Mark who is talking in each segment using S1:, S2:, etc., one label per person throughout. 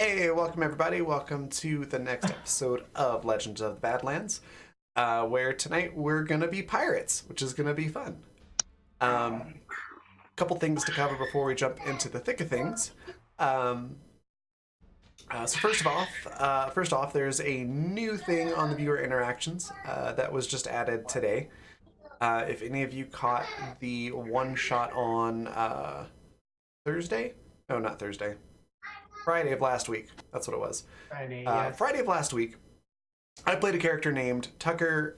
S1: Hey, welcome everybody. Welcome to the next episode of Legends of the Badlands, where tonight we're gonna be pirates, which is gonna be fun. Couple things to cover before we jump into the thick of things. So first off, there's a new thing on the viewer interactions that was just added today. If any of you caught the one shot on Thursday, no, not Thursday. Friday of last week. That's what it was.
S2: Friday, yes.
S1: Friday of last week, I played a character named Tucker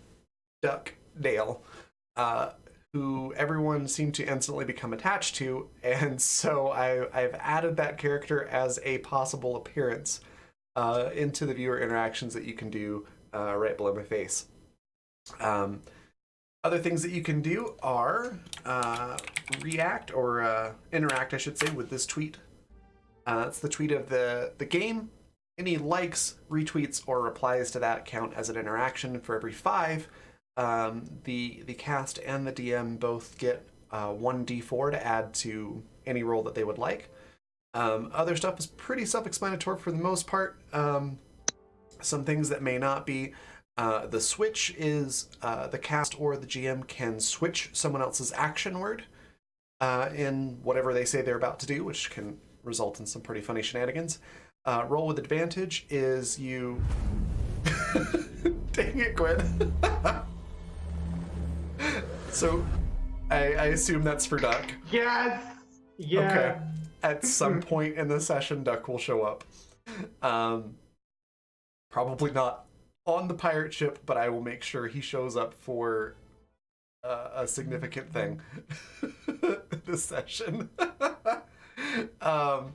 S1: Duckdale, who everyone seemed to instantly become attached to, and so I've added that character as a possible appearance into the viewer interactions that you can do right below my face. Other things that you can do are react or interact, I should say, with this tweet. It's the tweet of the game. Any likes, retweets, or replies to that count as an interaction. For every 5, the cast and the DM both get 1d4 to add to any roll that they would like. Other stuff is pretty self-explanatory for the most part. Some things that may not be. The switch is the cast or the GM can switch someone else's action word in whatever they say they're about to do, which can result in some pretty funny shenanigans. Roll with advantage is you... Dang it, Gwen. So, I assume that's for Duck.
S2: Yes! Yeah.
S1: Okay. At some point in the session, Duck will show up. Probably not on the pirate ship, but I will make sure he shows up for a significant thing this session. So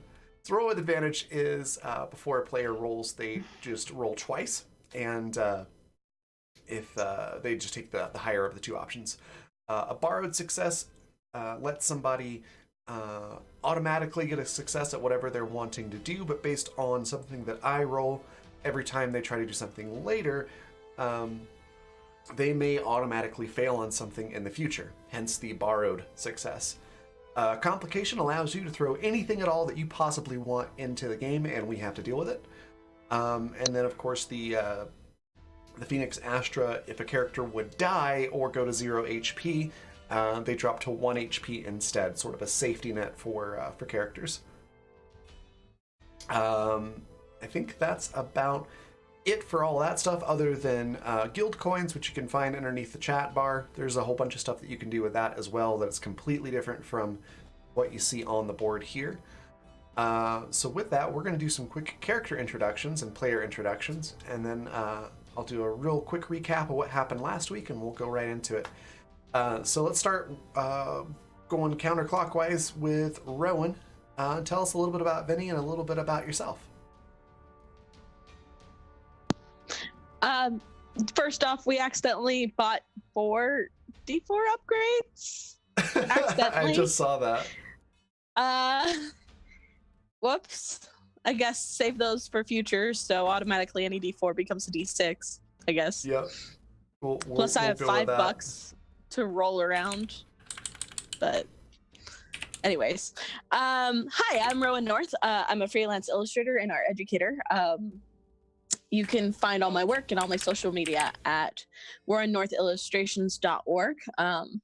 S1: roll with advantage is before a player rolls, they just roll twice, and if they just take the higher of the two options. A borrowed success lets somebody automatically get a success at whatever they're wanting to do, but based on something that I roll, every time they try to do something later, they may automatically fail on something in the future, hence the borrowed success. Complication allows you to throw anything at all that you possibly want into the game, and we have to deal with it. And then, of course, the Phoenix Astra, if a character would die or go to 0 HP, they drop to 1 HP instead, sort of a safety net for characters. I think that's about it for all that stuff, other than guild coins, which you can find underneath the chat bar. There's a whole bunch of stuff that you can do with that as well that's completely different from what you see on the board here. So with that, we're going to do some quick character introductions and player introductions, and then I'll do a real quick recap of what happened last week, and we'll go right into it. So let's start going counterclockwise with Rowan. Tell us a little bit about Vinny and a little bit about yourself.
S3: First off, we accidentally bought 4 D4 upgrades. Accidentally.
S1: I just saw that.
S3: Whoops. I guess save those for future, so automatically any D4 becomes a D6, I guess.
S1: Yep.
S3: Plus I have $5 to roll around. But anyways. Hi, I'm Rowan North. I'm a freelance illustrator and art educator. You can find all my work and all my social media at warrennorthillustrations.org.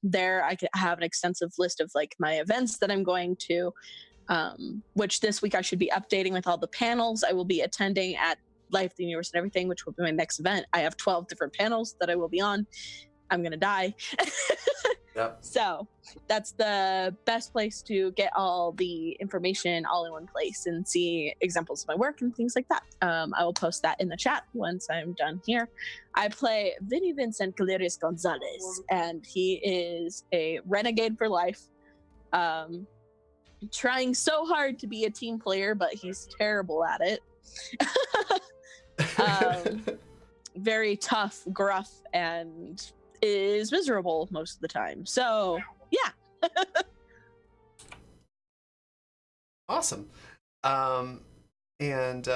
S3: There I have an extensive list of like my events that I'm going to, which this week I should be updating with all the panels I will be attending at Life of the Universe and everything, which will be my next event. I have 12 different panels that I will be on. I'm going to die.
S1: Yep.
S3: So that's the best place to get all the information all in one place and see examples of my work and things like that. I will post that in the chat once I'm done here. I play Vinny Vincent Calerius Gonzalez, and he is a renegade for life. Trying so hard to be a team player, but he's terrible at it. Very tough, gruff, and is miserable most of the time. So, yeah.
S1: Awesome. And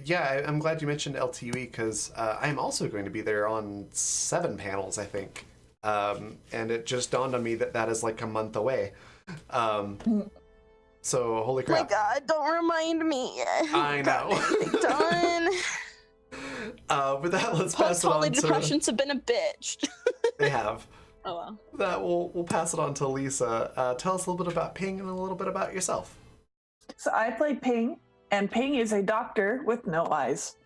S1: yeah, I'm glad you mentioned LTUE because I'm also going to be there on 7 panels, I think. And it just dawned on me that that is like a month away. So holy
S3: My
S1: crap!
S3: God, don't remind me.
S1: I know.
S3: Done.
S1: With that, let's pass it
S3: Post-holiday
S1: on to.
S3: depressions have been a bitch.
S1: They have.
S3: Oh well.
S1: That we'll pass it on to Lisa. Tell us a little bit about Ping and a little bit about yourself.
S4: So I play Ping, and Ping is a doctor with no eyes.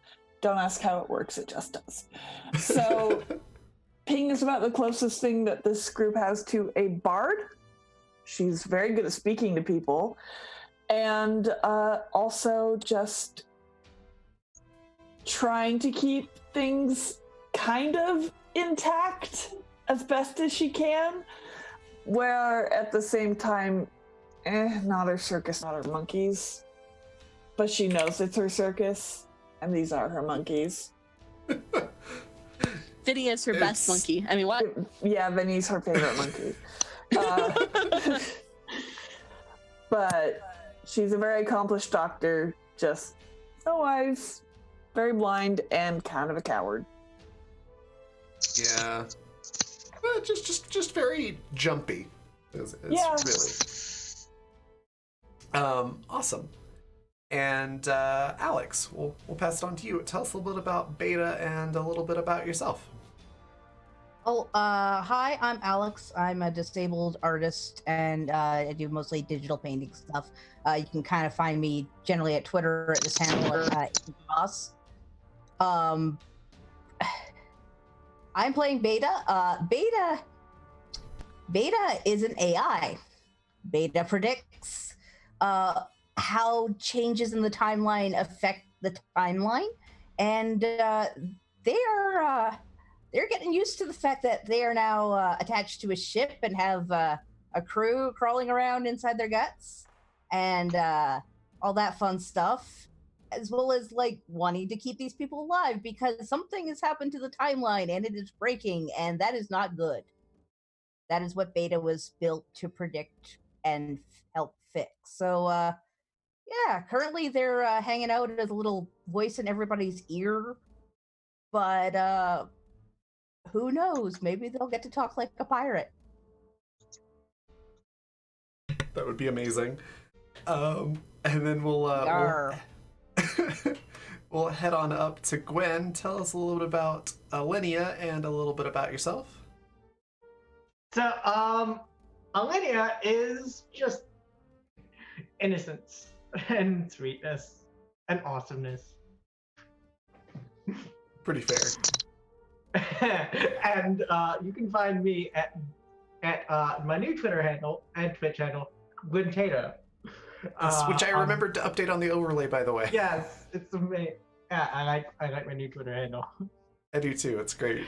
S4: Don't ask how it works, it just does. So Ping is about the closest thing that this group has to a bard. She's very good at speaking to people, and also just trying to keep things kind of intact as best as she can, where at the same time, not her circus, not her monkeys, but she knows it's her circus, and these are her monkeys.
S3: Vinny is her best monkey. I mean, what?
S4: Yeah, Vinny's her favorite monkey. But she's a very accomplished doctor, just no eyes, very blind, and kind of a coward.
S1: Yeah. Just very jumpy. It's
S4: Yeah.
S1: Really. Awesome. And Alex, we'll pass it on to you. Tell us a little bit about Beta and a little bit about yourself.
S5: Oh, hi, I'm Alex. I'm a disabled artist, and I do mostly digital painting stuff. You can kind of find me generally at Twitter at this handle, Boss. I'm playing Beta. Beta is an AI. Beta predicts how changes in the timeline affect the timeline, and they're getting used to the fact that they are now attached to a ship and have a crew crawling around inside their guts and all that fun stuff, as well as like wanting to keep these people alive because something has happened to the timeline and it is breaking, and that is not good. That is what Beta was built to predict and help fix. So yeah, currently they're hanging out as a little voice in everybody's ear, but who knows? Maybe they'll get to talk like a pirate.
S1: That would be amazing. And then we'll head on up to Gwen. Tell us a little bit about Alinea and a little bit about yourself.
S2: So, Alinea is just innocence and sweetness and awesomeness.
S1: Pretty fair.
S2: And you can find me at my new Twitter handle and Twitch handle, Gwentato.
S1: Which I remembered to update on the overlay, by the way.
S2: Yes, it's amazing. Yeah, I like my new Twitter handle.
S1: I do too. It's great.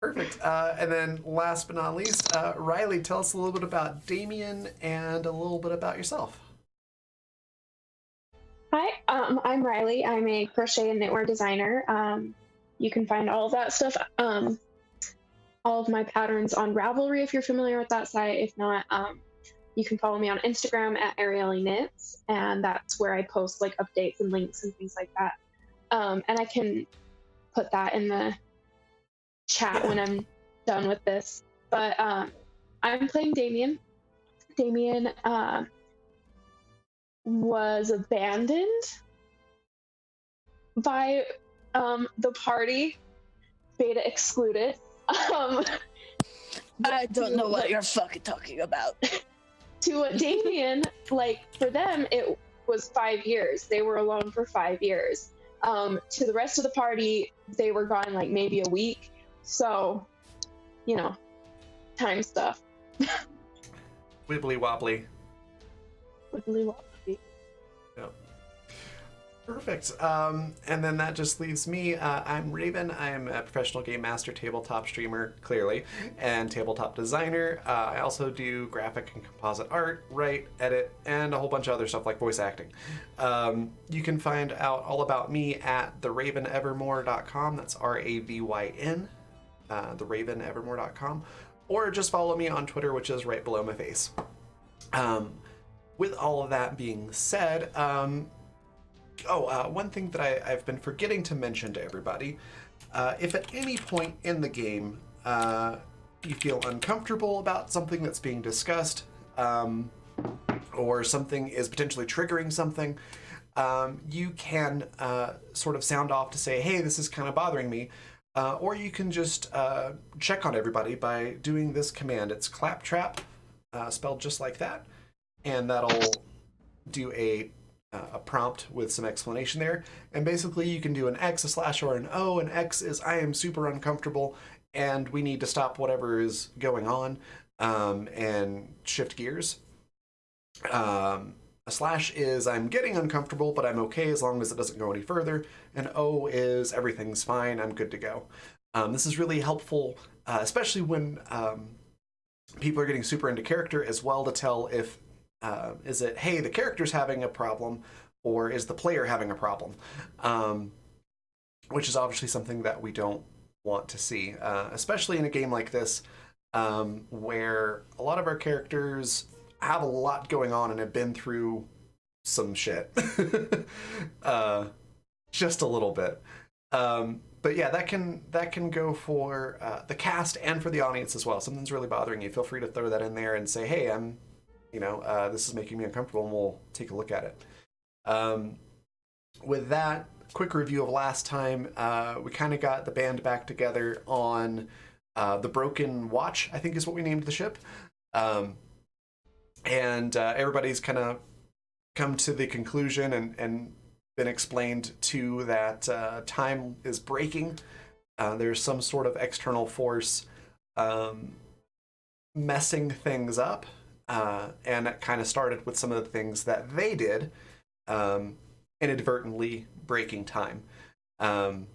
S1: Perfect. And then last but not least, Riley, tell us a little bit about Damien and a little bit about yourself.
S6: Hi, I'm Riley. I'm a crochet and knitwear designer. You can find all of that stuff, all of my patterns on Ravelry if you're familiar with that site. If not, you can follow me on Instagram at Arieli Knits, and that's where I post like updates and links and things like that. And I can put that in the chat when I'm done with this. But I'm playing Damien. Damien was abandoned by the party, Beta excluded.
S3: I don't know what you're fucking talking about.
S6: To Damien, like for them, it was 5 years. They were alone for 5 years. To the rest of the party, they were gone like maybe a week. So, you know, time stuff.
S1: Wibbly wobbly.
S6: Wibbly wobbly.
S1: Yep. Perfect. And then that just leaves me. I'm Raven. I'm a professional game master, tabletop streamer, clearly, and tabletop designer. I also do graphic and composite art, write, edit, and a whole bunch of other stuff like voice acting. You can find out all about me at theravenevermore.com. That's RAVYN, theravenevermore.com. Or just follow me on Twitter, which is right below my face. With all of that being said, one thing that I've been forgetting to mention to everybody, if at any point in the game you feel uncomfortable about something that's being discussed, or something is potentially triggering something, you can sort of sound off to say, hey, this is kind of bothering me. Or you can just check on everybody by doing this command. It's claptrap, spelled just like that. And that'll do a prompt with some explanation there. And basically you can do an X, a slash, or an O. An X is I am super uncomfortable and we need to stop whatever is going on and shift gears. A slash is I'm getting uncomfortable, but I'm okay as long as it doesn't go any further. And O is everything's fine, I'm good to go. This is really helpful, especially when people are getting super into character as well, to tell if, is it, hey, the character's having a problem, or is the player having a problem? Which is obviously something that we don't want to see, especially in a game like this, where a lot of our characters have a lot going on and have been through some shit. Just a little bit. But yeah, that can go for the cast and for the audience as well. Something's really bothering you, feel free to throw that in there and say, hey, I'm, this is making me uncomfortable, and we'll take a look at it. With that, quick review of last time, we kind of got the band back together on the Broken Watch, I think is what we named the ship. And everybody's kind of come to the conclusion and been explained to that time is breaking. There's some sort of external force messing things up, and it kind of started with some of the things that they did, inadvertently breaking time. The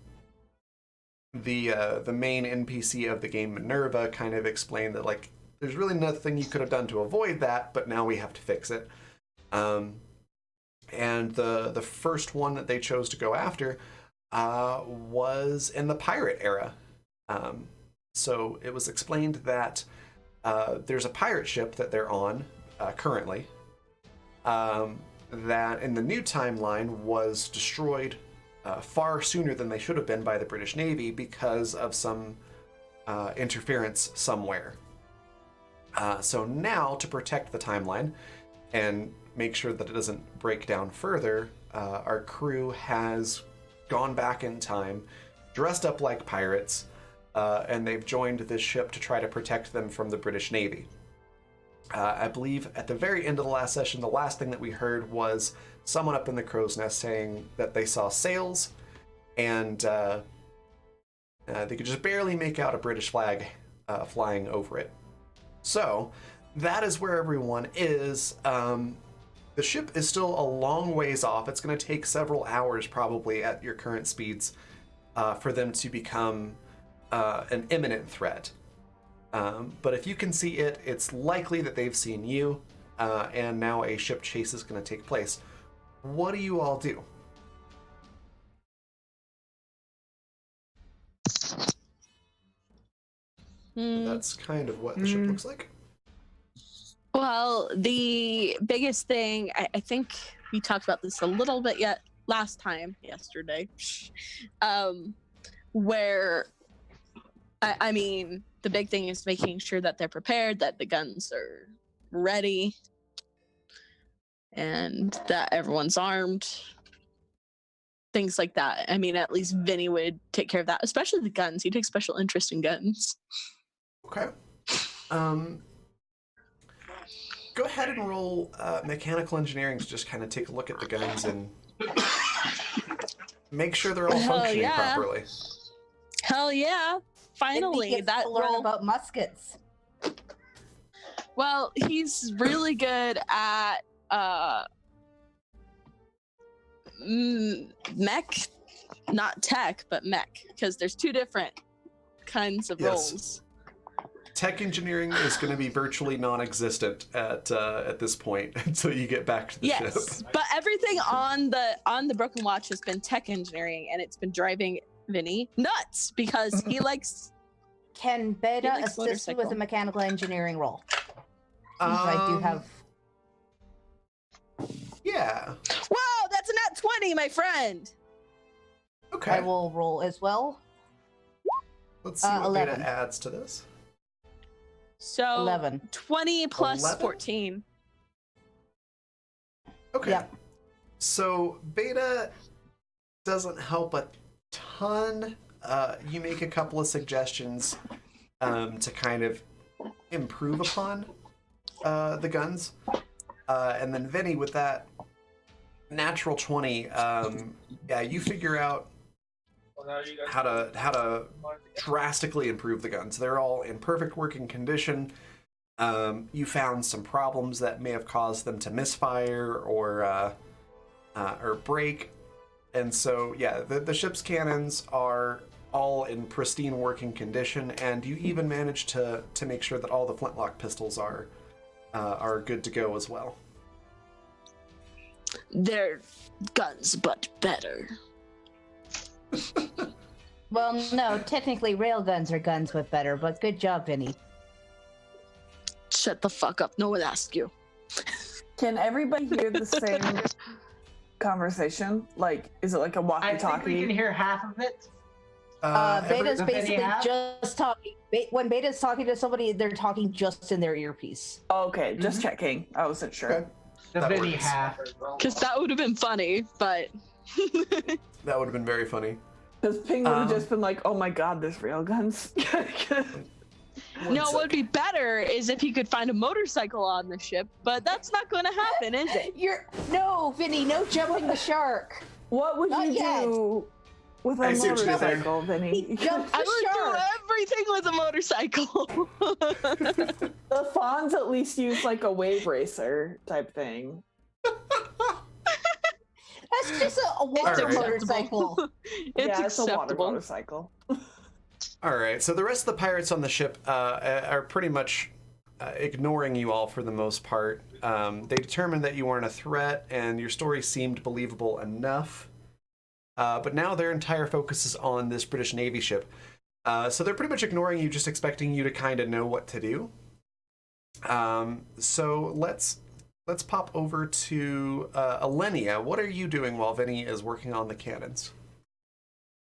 S1: main NPC of the game, Minerva, kind of explained that, like, there's really nothing you could have done to avoid that, but now we have to fix it. And the first one that they chose to go after was in the pirate era. So it was explained that there's a pirate ship that they're on currently, that in the new timeline was destroyed far sooner than they should have been by the British Navy because of some interference somewhere. So now, to protect the timeline and make sure that it doesn't break down further, our crew has gone back in time, dressed up like pirates, and they've joined this ship to try to protect them from the British Navy. I believe at the very end of the last session, the last thing that we heard was someone up in the crow's nest saying that they saw sails, and they could just barely make out a British flag flying over it. So that is where everyone is. The ship is still a long ways off. It's going to take several hours probably at your current speeds for them to become an imminent threat. But if you can see it, it's likely that they've seen you, and now a ship chase is going to take place. What do you all do? That's kind of what the ship looks like.
S3: Well, the biggest thing, I think we talked about this a little bit yesterday, where, I mean, the big thing is making sure that they're prepared, that the guns are ready, and that everyone's armed. Things like that. I mean, at least Vinny would take care of that, especially the guns. He takes special interest in guns.
S1: Okay. Go ahead and roll mechanical engineering to just kind of take a look at the guns and make sure they're all functioning properly.
S3: Hell yeah. Finally,
S5: gets
S3: that
S5: to learn
S3: roll
S5: about muskets.
S3: Well, he's really good at mech, not tech, but mech, because there's two different kinds of roles.
S1: Tech engineering is going to be virtually non-existent at this point until you get back to the ship.
S3: But everything on the Broken Watch has been tech engineering, and it's been driving Vinny nuts because he likes.
S5: Can Beta assist with a mechanical engineering role? I do have.
S1: Yeah.
S3: Wow, that's a nat 20, my friend.
S1: Okay.
S5: I will roll as well.
S1: Let's see what
S5: 11.
S1: Beta adds to this.
S3: So
S5: 11.
S3: 20 plus
S1: 11?
S3: 14.
S1: Okay.
S5: Yep.
S1: So beta doesn't help a ton. You make a couple of suggestions to kind of improve upon the guns. And then Vinny, with that natural 20, yeah, you figure out how to drastically improve the guns. They're all in perfect working condition. You found some problems that may have caused them to misfire or break, and so yeah, the ship's cannons are all in pristine working condition, and you even managed to make sure that all the flintlock pistols are good to go as well.
S3: They're guns, but better.
S5: Well, no, technically railguns are guns with better, but good job, Vinny.
S3: Shut the fuck up. No one asked you.
S4: Can everybody hear the same conversation? Like, is it like a
S2: I
S4: walkie-talkie?
S2: think we can hear half of it.
S5: Beta's
S2: Does Vinny
S5: basically
S2: have?
S5: just talking. When Beta's talking to somebody, they're talking just in their earpiece.
S4: Okay, just checking. I wasn't sure.
S1: Okay.
S2: The
S1: That
S2: Vinny
S1: works.
S2: half.
S3: Because that would have been funny, but...
S1: That would have been very funny.
S4: Because Ping would have just been like, oh my god, there's railguns.
S3: No, what would be better is if he could find a motorcycle on the ship, but that's not going to happen, is it?
S5: No, Vinny, no jumping the shark.
S4: What would
S5: Not
S4: you
S5: yet.
S4: do with
S1: I
S4: a
S1: see what you did there.
S4: motorcycle, Vinny?
S5: He jumped
S3: I
S5: the
S3: would
S5: shark.
S3: do everything with a motorcycle.
S4: The Fawns at least use like a wave racer type thing.
S5: That's just a water
S1: Alright.
S5: motorcycle.
S3: It's
S4: yeah, it's a water
S3: acceptable.
S4: motorcycle.
S1: All right, so the rest of the pirates on the ship are pretty much ignoring you all for the most part. They determined that you weren't a threat, and your story seemed believable enough. But now their entire focus is on this British Navy ship. So they're pretty much ignoring you, just expecting you to kind of know what to do. So let's pop over to Alenia. What are you doing while Vinny is working on the cannons?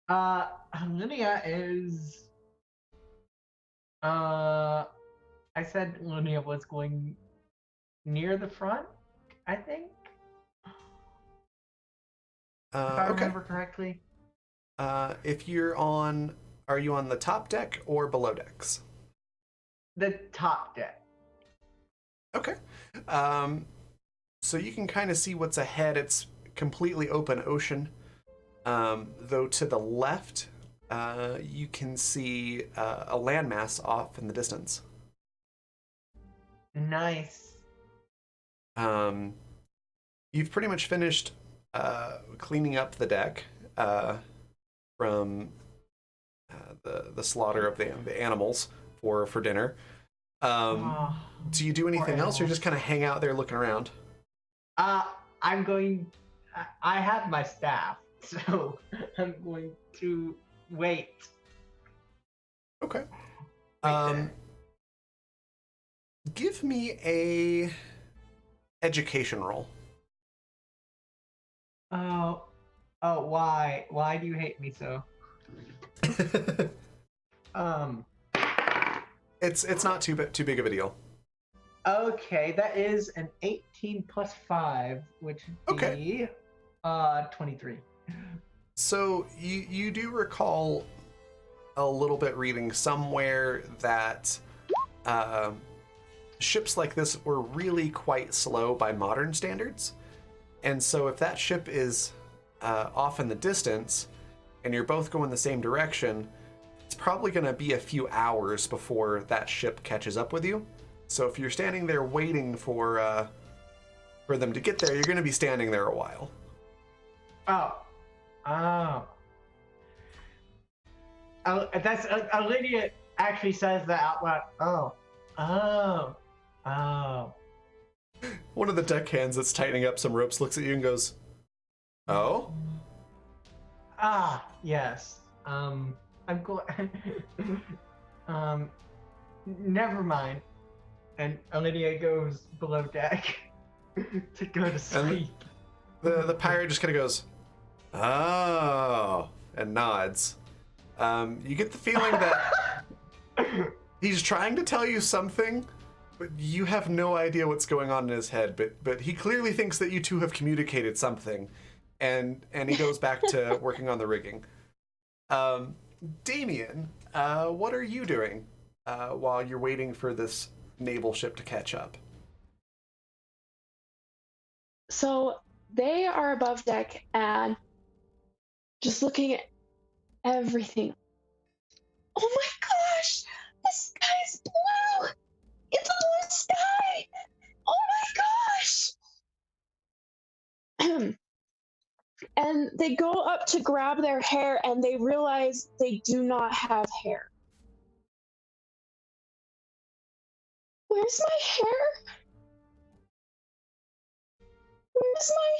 S2: Linnea is. I said Linnea was going near the front, I think. If I
S1: Okay.
S2: remember correctly.
S1: If you're are you on the top deck or below decks?
S2: The top deck.
S1: Okay. So you can kind of see what's ahead. It's completely open ocean. Though to the left, you can see a landmass off in the distance.
S2: Nice.
S1: You've pretty much finished cleaning up the deck from the slaughter of the animals for dinner.
S2: Oh.
S1: Do you do anything else, or
S2: animals.
S1: just kind of hang out there looking around?
S2: I'm going. I have my staff, so I'm going to wait.
S1: Okay.
S2: There.
S1: Give me a education roll.
S2: Oh, why? Why do you hate me so?
S1: It's not too big of a deal.
S2: Okay, that is an 18 plus 5, which would be 23.
S1: So you do recall a little bit reading somewhere that ships like this were really quite slow by modern standards. And so if that ship is off in the distance and you're both going the same direction, it's probably going to be a few hours before that ship catches up with you. So if you're standing there waiting for them to get there, you're going to be standing there a while.
S2: Oh, that's Lydia actually says that out loud. Oh.
S1: One of the deckhands that's tightening up some ropes looks at you and goes, "Oh?"
S2: Yes. I'm going. Never mind. And Lydia goes below deck to go to sleep.
S1: The pirate just kind of goes, "Oh," and nods. You get the feeling that he's trying to tell you something, You have no idea what's going on in his head, but he clearly thinks that you two have communicated something, and he goes back to working on the rigging. Damien, what are you doing while you're waiting for this naval ship to catch up?
S6: So they are above deck and just looking at everything. Oh my gosh! The sky's blue! It's a blue sky! Oh my gosh! And they go up to grab their hair and they realize they do not have hair. Where's my hair? Where's my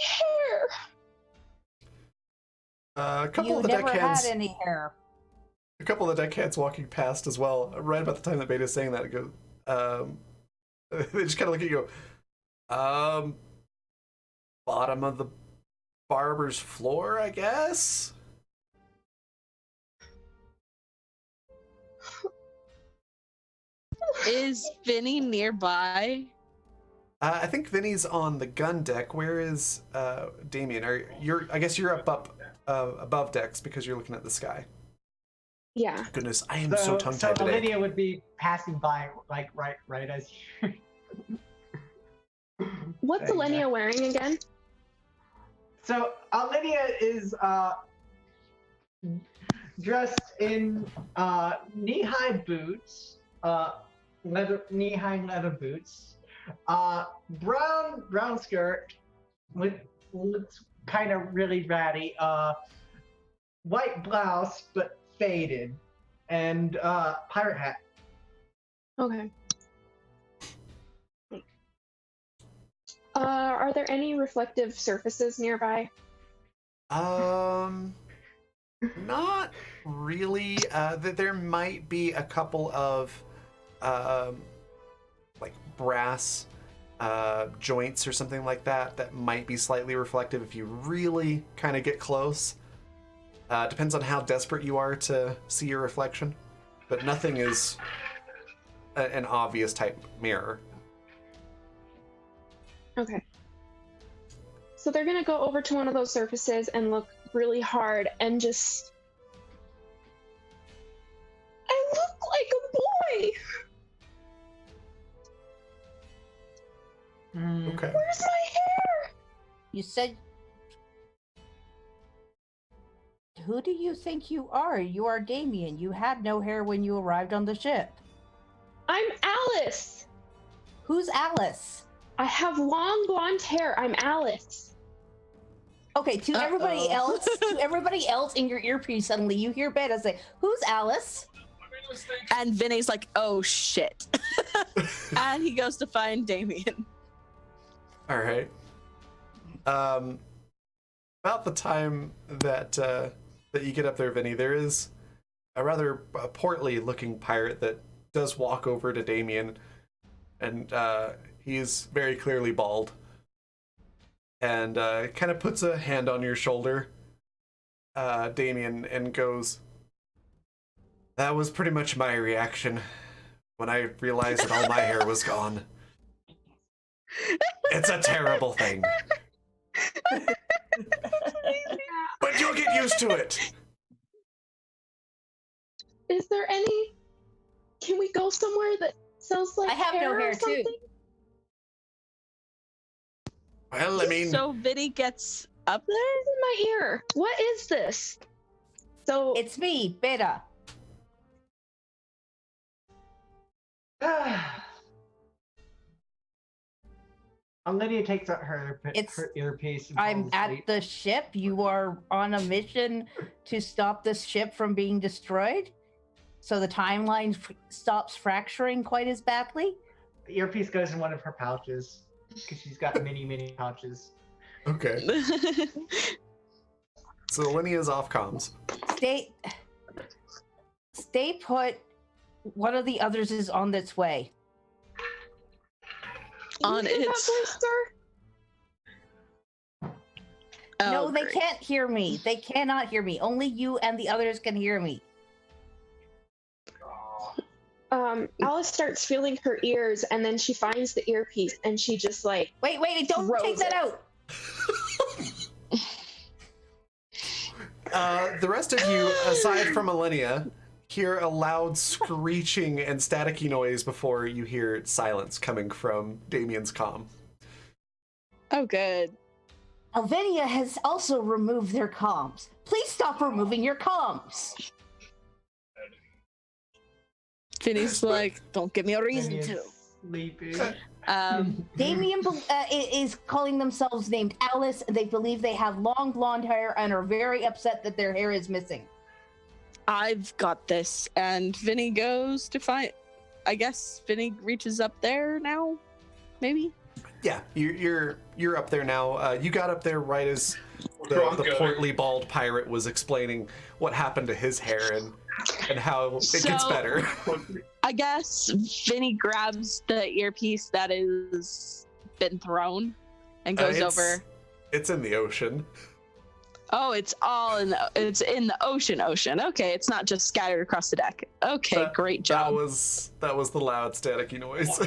S6: hair?
S1: A couple
S5: You
S1: of the
S5: never
S1: deckhands.
S5: had any hair.
S1: A couple of the deckhands walking past as well. Right about the time that Beta's saying that, it goes. They just kind of look at you. Bottom of the barber's floor, I guess.
S3: Is Vinny nearby?
S1: I think Vinny's on the gun deck. Where is Damien? I guess you're up above decks because you're looking at the sky.
S6: Yeah.
S1: Goodness, I am so tongue-tied
S2: so
S1: today.
S2: Lydia would be passing by, like right as you.
S6: What's Alenia wearing again?
S2: So Lydia is dressed in knee-high boots, knee-high leather boots, brown skirt, looks kind of really ratty, white blouse but faded, and pirate hat.
S6: Okay. Are there any reflective surfaces nearby?
S1: Not really. There might be a couple of like brass joints or something like that might be slightly reflective if you really kind of get close. Depends on how desperate you are to see your reflection, but nothing is an obvious type mirror.
S6: Okay. So they're gonna go over to one of those surfaces and look really hard and just... I look like a boy!
S1: Okay.
S6: Where's my hair?
S5: You said. Who do you think you are? You are Damien. You had no hair when you arrived on the ship.
S6: I'm Alice!
S5: Who's Alice?
S6: I have long blonde hair. I'm Alice.
S5: Okay, to everybody else in your earpiece, suddenly you hear Beta say, "Who's Alice?"
S3: And Vinny's like, oh shit. And he goes to find Damien.
S1: All right. About the time that you get up there, Vinny, there is a rather portly-looking pirate that does walk over to Damien, and he's very clearly bald, and kind of puts a hand on your shoulder, Damien, and goes, "That was pretty much my reaction when I realized that all my hair was gone. It's a terrible thing. But you'll get used to it."
S6: Is there any... Can we go somewhere that sells like
S5: I have no
S6: hair
S5: hair,
S6: or
S5: too.
S6: something?
S1: Well, I mean,
S3: So Vinny gets up there?
S6: It's in my ear. What is this? So
S5: It's me, Beta.
S2: Lydia takes out her
S5: It's-
S2: earpiece. And
S5: I'm
S2: falls
S5: at
S2: asleep.
S5: the ship. You are on a mission to stop this ship from being destroyed, so the timeline stops fracturing quite as badly.
S2: The earpiece goes in one of her pouches because she's got many pouches.
S1: okay. So Linea's off comms.
S5: Stay put. One of the others is on its way.
S3: On
S6: you hear that
S3: its-
S6: voice, sir?
S5: No,
S3: Oh,
S5: they
S3: great.
S5: can't hear me. They cannot hear me. Only you and the others can hear me.
S6: Alice starts feeling her ears, and then she finds the earpiece, and she just like
S5: Wait, don't take
S6: throws
S5: that
S6: it.
S5: out.
S1: The rest of you, aside from Millennia, hear a loud screeching and staticky noise before you hear silence coming from Damien's comm.
S3: Oh, good.
S5: Alvenia has also removed their comms. Please stop removing your comms.
S3: Vinny's like, don't give me a reason
S2: Vinny
S3: to.
S2: is sleeping.
S5: Damien is calling themselves named Alice. They believe they have long blonde hair and are very upset that their hair is missing.
S3: I've got this. And Vinny goes to find. I guess Vinny reaches up there now, maybe?
S1: Yeah, you're up there now. You got up there right as the portly bald pirate was explaining what happened to his hair and how it gets better.
S3: I guess Vinny grabs the earpiece that is been thrown and goes over.
S1: It's in the ocean.
S3: Oh, it's in the ocean. Okay, it's not just scattered across the deck. Okay, great job.
S1: That was the loud staticky noise.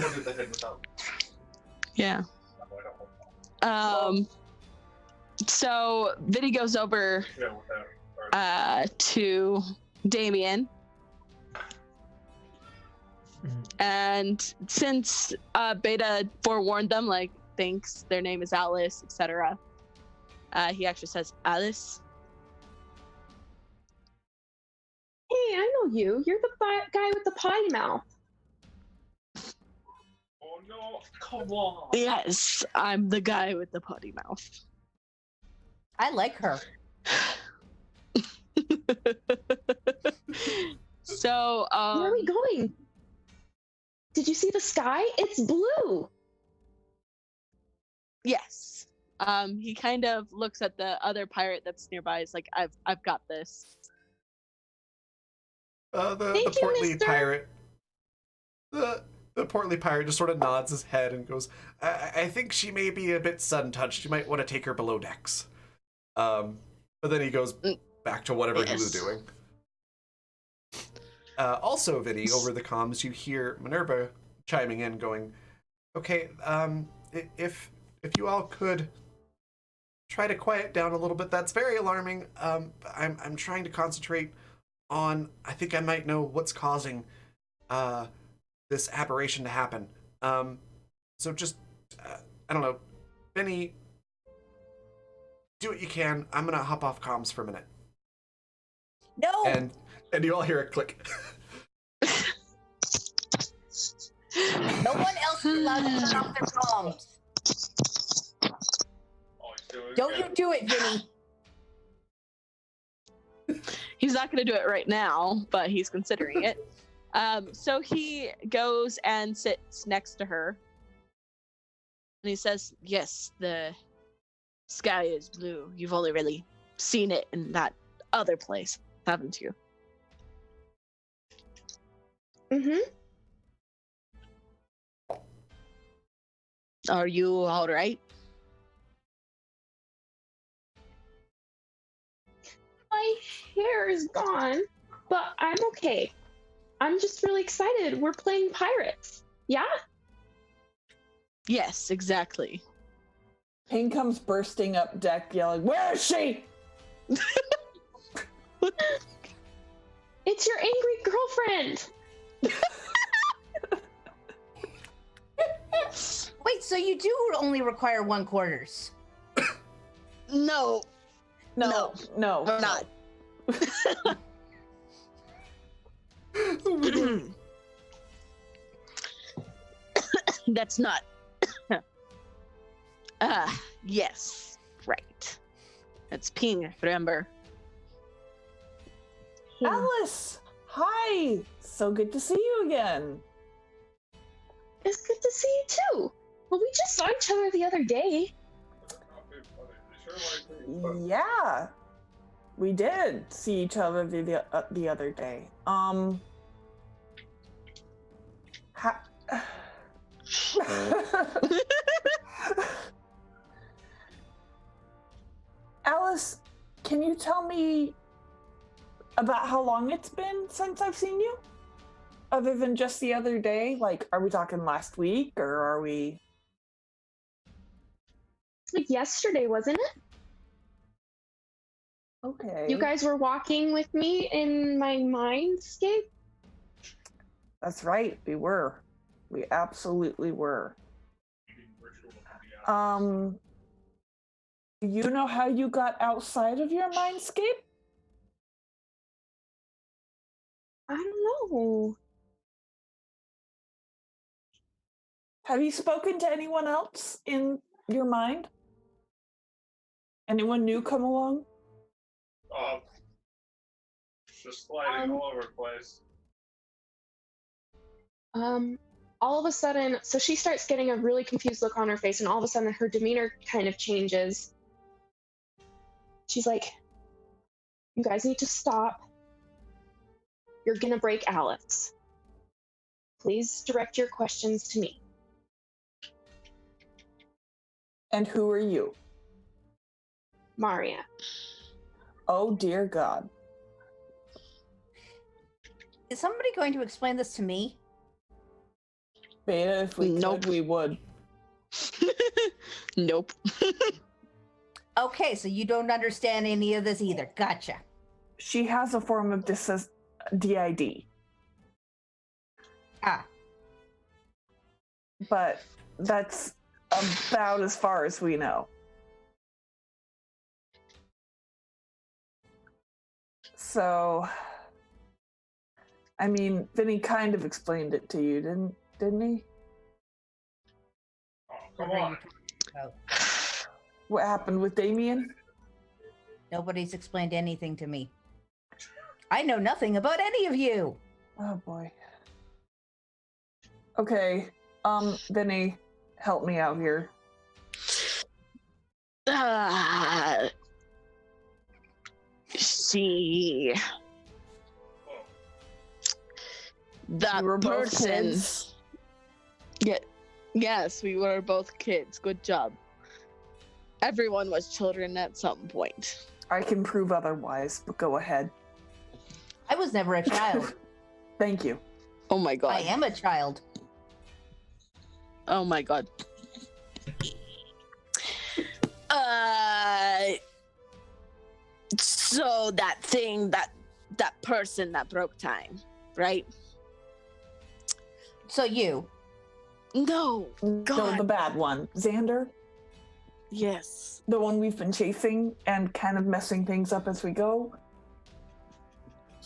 S3: Yeah. So Vinny goes over to Damien. And since Beta forewarned them, like, thanks, their name is Alice, etc., he actually says, Alice?
S6: Hey, I know you. You're the guy with the potty mouth.
S7: Oh no, come on.
S3: Yes, I'm the guy with the potty mouth.
S5: I like her.
S3: So,
S6: Where are we going? Did you see the sky? It's blue.
S3: Yes. He kind of looks at the other pirate that's nearby. He's like, I've got this.
S1: The portly pirate. The portly pirate just sort of nods his head and goes, I think she may be a bit sun-touched. You might want to take her below decks. But then he goes back to whatever he was doing. Also, Vinny, over the comms, you hear Minerva chiming in, going, okay, if you all could try to quiet down a little bit, that's very alarming. I'm trying to concentrate on, I think I might know what's causing this aberration to happen. So just, I don't know, Vinny, do what you can. I'm gonna hop off comms for a minute.
S5: No!
S1: And you all hear a click.
S5: No one else is allowed to turn off their comms. Don't you do it, Vinny.
S3: He's not going to do it right now, but he's considering it. So he goes and sits next to her. And he says, yes, the sky is blue. You've only really seen it in that other place, haven't you?
S6: Mm-hmm.
S3: Are you all right?
S6: My hair is gone, but I'm okay. I'm just really excited. We're playing pirates. Yeah?
S3: Yes, exactly.
S4: Ping comes bursting up deck yelling, where is she?
S6: It's your angry girlfriend.
S5: Wait, so you do only require 1 quarters?
S3: No,
S4: No.
S3: I'm not. That's not. Yes, right. That's Ping, remember?
S4: Alice! Hi! So good to see you again.
S6: It's good to see you too. Well, we just saw each other the other day.
S4: Yeah. We did see each other the other day. Alice, can you tell me about how long it's been since I've seen you? other than just the other day? Like, are we talking last week or are we?
S6: Like yesterday, wasn't it?
S4: Okay.
S6: You guys were walking with me in my mindscape?
S4: That's right. We were. We absolutely were. Do you know how you got outside of your mindscape?
S6: I don't know.
S4: Have you spoken to anyone else in your mind? Anyone new come along?
S7: Just sliding all over the place.
S6: All of a sudden, so she starts getting a really confused look on her face, and all of a sudden her demeanor kind of changes. She's like, you guys need to stop. You're gonna break Alex. Please direct your questions to me.
S4: And who are you?
S6: Maria.
S4: Oh, dear God.
S5: Is somebody going to explain this to me?
S4: Beta, if we
S3: Nope.
S4: could, we would.
S3: Nope.
S5: Okay, so you don't understand any of this either. Gotcha.
S4: She has a form of DID,
S5: Ah,
S4: but that's about as far as we know. So, I mean, Vinny kind of explained it to you, didn't he?
S7: Oh, come on.
S4: What happened with Damien?
S5: Nobody's explained anything to me. I know nothing about any of you.
S4: Oh boy. Okay, Vinny, help me out here.
S3: She. That
S4: You were both
S3: person.
S4: kids?
S3: Yes, we were both kids. Good job. Everyone was children at some point.
S4: I can prove otherwise, but go ahead.
S5: I was never a child.
S4: Thank you.
S3: Oh my god.
S5: I am a child.
S3: Oh my god. So that thing, that person that broke time, right?
S5: So you.
S3: No.
S4: No,
S3: God.
S4: the bad one. Xander,
S3: Yes.
S4: the one we've been chasing and kind of messing things up as we go.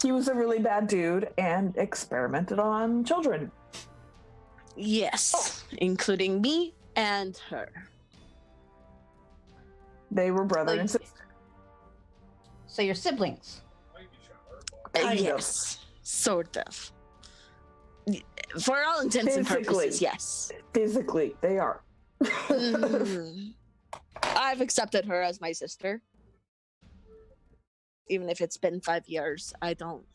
S4: He was a really bad dude and experimented on children.
S3: Yes. Including me and her.
S4: They were brother and sister.
S5: So you're siblings.
S4: Kind of.
S3: Yes. Sort of. For all intents and purposes,
S4: Physically.
S3: yes.
S4: Physically, they are.
S3: Mhm. I've accepted her as my sister. Even if it's been 5 years, I don't.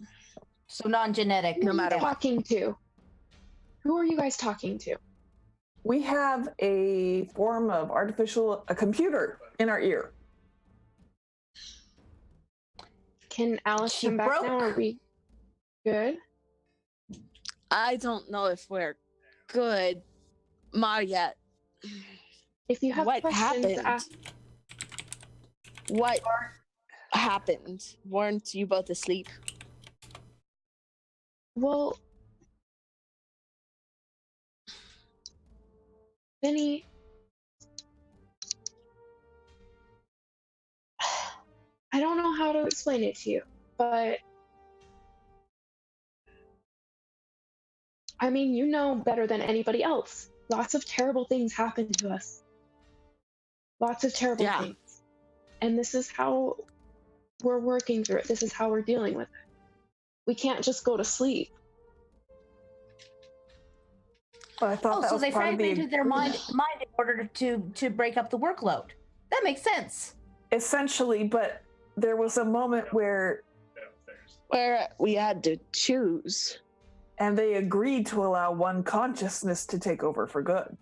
S5: So non-genetic.
S3: No
S6: Who are
S3: matter
S6: you
S3: what.
S6: talking to? Who are you guys talking to?
S4: We have a form of a computer in our ear.
S6: Can Alice
S5: She
S6: come back
S5: broke.
S6: now? Are we good?
S3: I don't know if we're good. Maria,
S6: If you have
S3: what
S6: questions,
S3: happened?
S6: ask.
S3: What happened? Weren't you both asleep?
S6: Well, Vinny, I don't know how to explain it to you, but I mean, you know better than anybody else. Lots of terrible things happen to us. Lots of terrible
S3: Yeah.
S6: things. And this is how we're working through it. This is how we're dealing with it. We can't just go to sleep.
S4: But I thought
S5: Oh,
S4: that
S5: so
S4: was
S5: they
S4: part of the
S5: fragmented their mind in order to break up the workload. That makes sense.
S4: essentially. But there was a moment where,
S3: Where we had to choose.
S4: and they agreed to allow one consciousness to take over for good.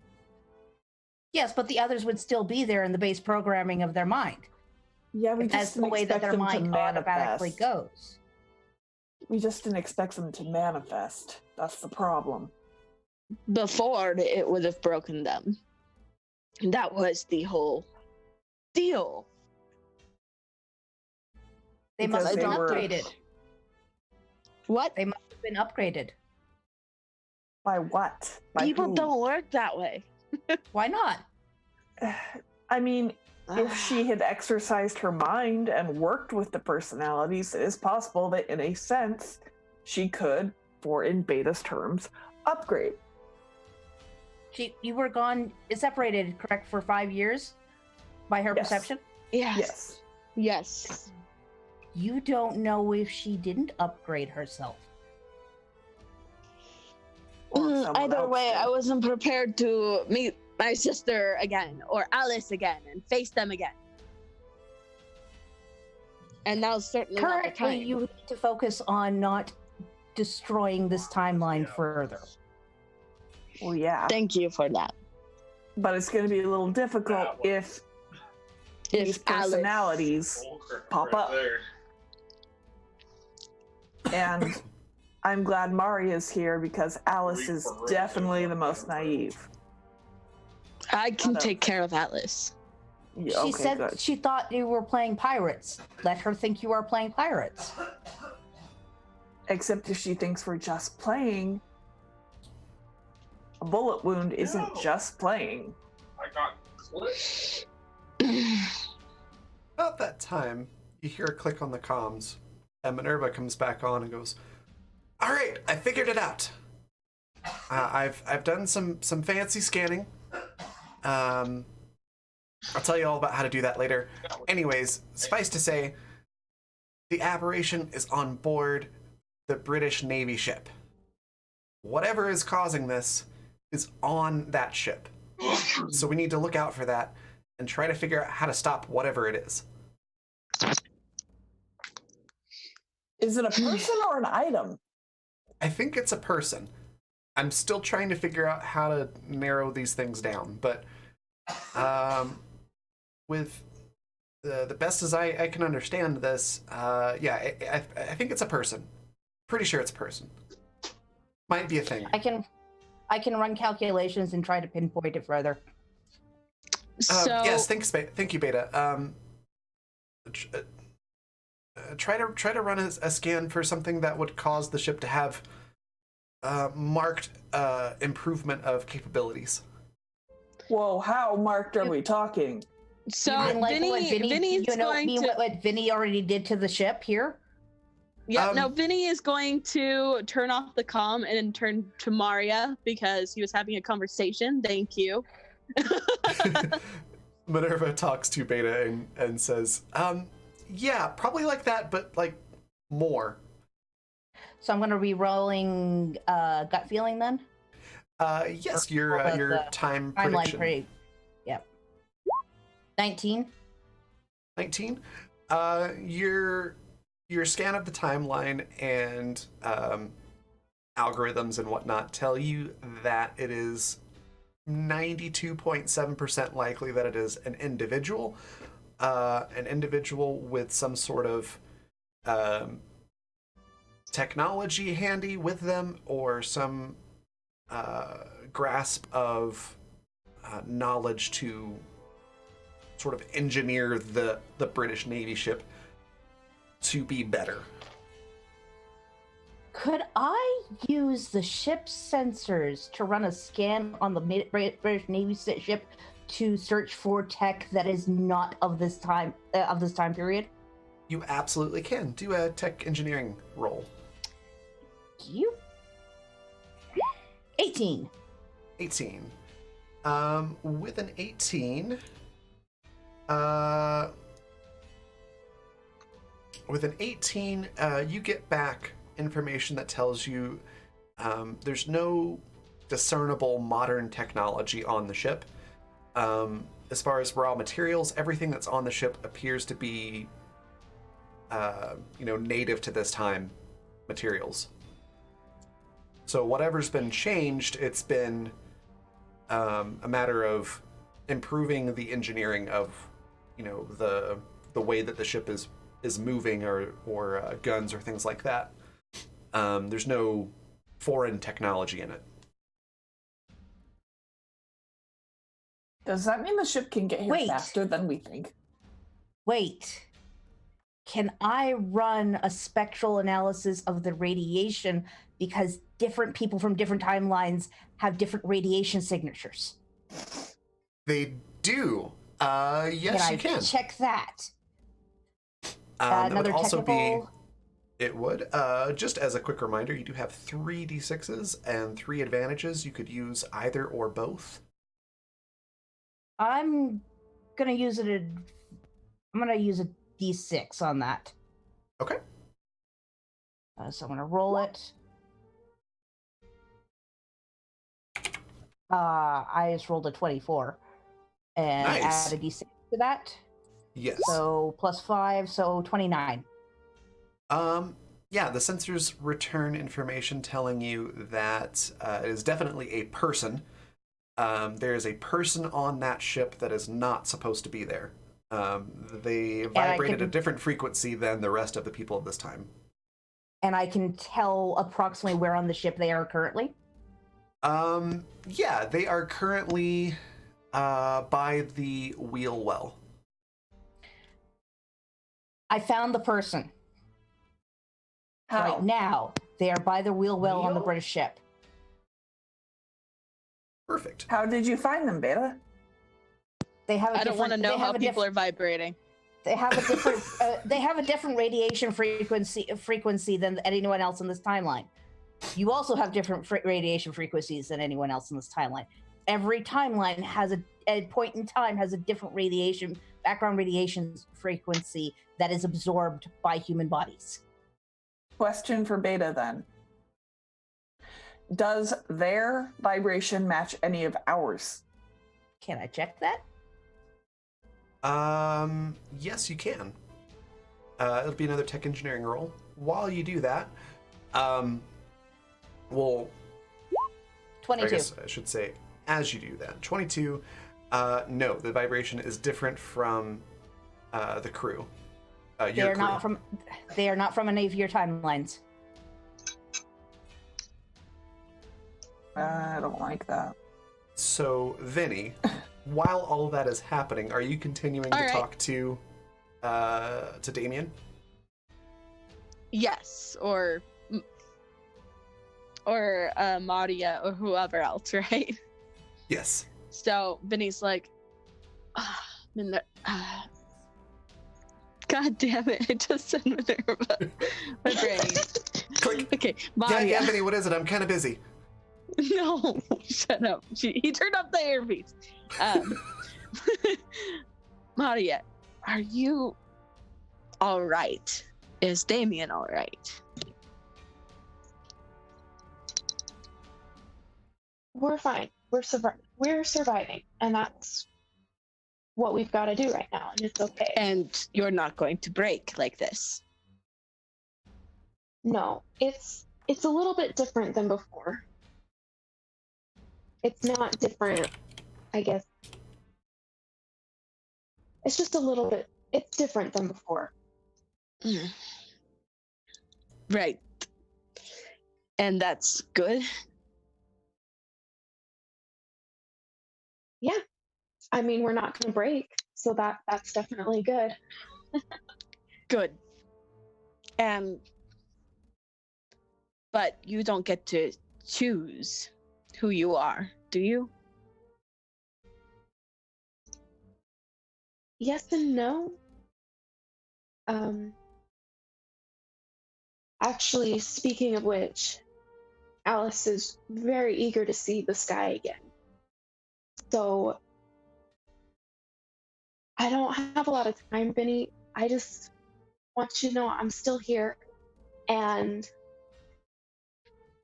S5: Yes, but the others would still be there in the base programming of their mind.
S4: Yeah, we
S5: If that's
S4: just
S5: the
S4: didn't
S5: way that
S4: expect
S5: their
S4: them to
S5: mind automatically
S4: manifest.
S5: goes.
S4: We just didn't expect them to manifest. That's the problem.
S3: Before it would have broken them. That was the whole deal.
S5: They must have
S4: Because
S5: been
S4: they were-
S5: upgraded.
S3: What?
S5: They must have been upgraded.
S4: By what? By
S3: People
S4: who?
S3: don't work that way.
S5: Why not?
S4: I mean, if she had exercised her mind and worked with the personalities, it is possible that in a sense she could, for in Beta's terms, upgrade.
S5: You were gone, separated, correct, for 5 years by her
S4: Yes.
S5: perception?
S3: Yes.
S4: Yes.
S3: Yes.
S5: You don't know if she didn't upgrade herself.
S4: Or someone
S3: Either
S4: else
S3: way,
S4: did.
S3: I wasn't prepared to meet my sister again or Alice again and face them again. And that was certainly not the
S5: Currently,
S3: time.
S5: you need to focus on not destroying this timeline further.
S4: Well, yeah.
S3: Thank you for that.
S4: But it's going to be a little difficult if these
S3: If Alice,
S4: personalities pop up.
S7: There.
S4: And I'm glad Mari is here because Alice is definitely the most naive.
S3: I can take care of Alice.
S4: Yeah,
S5: She
S4: okay,
S5: said
S4: good.
S5: she thought you were playing pirates. Let her think you are playing pirates.
S4: Except if she thinks we're just playing, a bullet wound isn't just playing.
S7: I got clipped.
S1: About that time, you hear a click on the comms, and Minerva comes back on and goes, "All right, I figured it out. I've done some fancy scanning. I'll tell you all about how to do that later. Anyways, suffice to say, the aberration is on board the British Navy ship. Whatever is causing this is on that ship. So we need to look out for that and try to figure out how to stop whatever it is."
S4: Is it a person or an item?
S1: I think it's a person. I'm still trying to figure out how to narrow these things down, but with the best as I can understand this, yeah, I think it's a person. Pretty sure it's a person. Might be a thing.
S5: I can run calculations and try to pinpoint it further.
S3: So
S1: Yes, thank you, Beta. Try to run a scan for something that would cause the ship to have marked improvement of capabilities.
S4: Whoa, how marked are we talking?
S3: So
S5: You mean like what
S3: Vinny's going to
S5: what Vinny already did to the ship here?
S3: no, Vinny is going to turn off the comm and then turn to Maria because he was having a conversation. Thank you.
S1: Minerva talks to Beta and says, yeah, probably like that, but like more.
S5: So I'm going to be rolling gut feeling then.
S1: Yes, your
S5: the
S1: time
S5: Timeline
S1: prediction.
S5: Yep. 19.
S1: 19. Your scan of the timeline and algorithms and whatnot tell you that it is 92.7% likely that it is an individual with some sort of technology handy with them or some grasp of knowledge to sort of engineer the British Navy ship to be better.
S5: Could I use the ship's sensors to run a scan on the British Navy ship to search for tech that is not of this time period?
S1: You absolutely can. Do a tech engineering roll.
S5: You 18.
S1: 18. With an 18, you get back information that tells you there's no discernible modern technology on the ship. As far as raw materials, everything that's on the ship appears to be, native to this time materials. So whatever's been changed, it's been a matter of improving the engineering of, the way that the ship is moving or guns or things like that. There's no foreign technology in it.
S4: Does that mean the ship can get here
S5: Wait.
S4: faster than we think?
S5: Wait. Can I run a spectral analysis of the radiation because different people from different timelines have different radiation signatures?
S1: They do. Yes, you can.
S5: Check that.
S1: That would
S5: Another
S1: also
S5: technical.
S1: be. It would. Just as a quick reminder, you do have 3 d6s and 3 advantages. You could use either or both.
S5: I'm gonna use it. I'm gonna use a d6 on that.
S1: Okay.
S5: So I'm gonna roll it. I just rolled a 24, and
S1: Nice.
S5: add a d6 to that.
S1: Yes.
S5: So +5, so 29.
S1: Yeah, the sensors return information telling you that it is definitely a person. There is a person on that ship that is not supposed to be there. They vibrated a different frequency than the rest of the people of this time.
S5: And I can tell approximately where on the ship they are currently?
S1: Yeah, they are currently by the wheel well.
S5: I found the person.
S4: How?
S5: Right now, they are by the wheel well on the British ship.
S1: Perfect.
S4: How did you find them, Beta?
S5: They have.
S3: I don't want to know how people are vibrating.
S5: They have a different. They have a different radiation frequency than anyone else in this timeline. You also have different radiation frequencies than anyone else in this timeline. Every timeline has a point in time has a different background radiation frequency that is absorbed by human bodies.
S4: Question for Beta then. Does their vibration match any of ours?
S5: Can I check that?
S1: Yes, you can. It'll be another tech engineering roll. While you do that, well,
S5: 22.
S1: I guess I should say, as you do that, 22. No, the vibration is different from the crew. Your crew.
S5: They are not from any of your timelines.
S4: I don't like that.
S1: So, Vinny, while all of that is happening, are you continuing to talk to Damien?
S3: Yes, or Maria or whoever else, right?
S1: Yes.
S3: So Vinny's like, God damn it! I just said Minerva. My brain.
S1: Click.
S3: Okay, Maria.
S1: Yeah, Vinny, what is it? I'm kind of busy.
S3: No, shut up. He turned up the earpiece. Maria, are you all right? Is Damien all right?
S6: We're fine. We're surviving, and that's what we've got to do right now, and it's okay.
S3: And you're not going to break like this.
S6: No, it's a little bit different than before. It's not different, I guess. It's just a little bit. It's different than before.
S3: Right. And that's good.
S6: Yeah. I mean, we're not going to break, so that's definitely good.
S3: Good. But you don't get to choose who you are, do you?
S6: Yes and no. Actually, speaking of which, Alice is very eager to see the sky again. So I don't have a lot of time, Vinny. I just want you to know I'm still here, and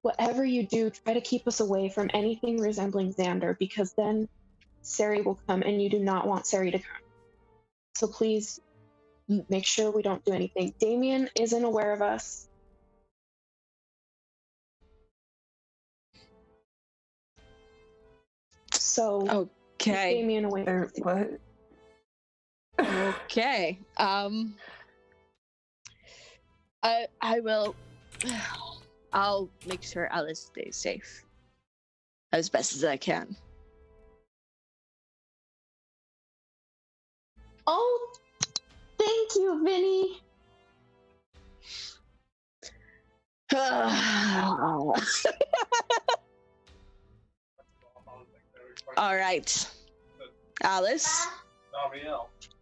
S6: whatever you do, try to keep us away from anything resembling Xander, because then Sari will come, and you do not want Sari to come. So please make sure we don't do anything. Damien isn't aware of us. So
S3: okay.
S6: keep Damien away.
S4: What?
S3: Okay. I will. I'll make sure Alice stays safe as best as I can.
S6: Oh, thank you, Vinny.
S3: All right, Alice.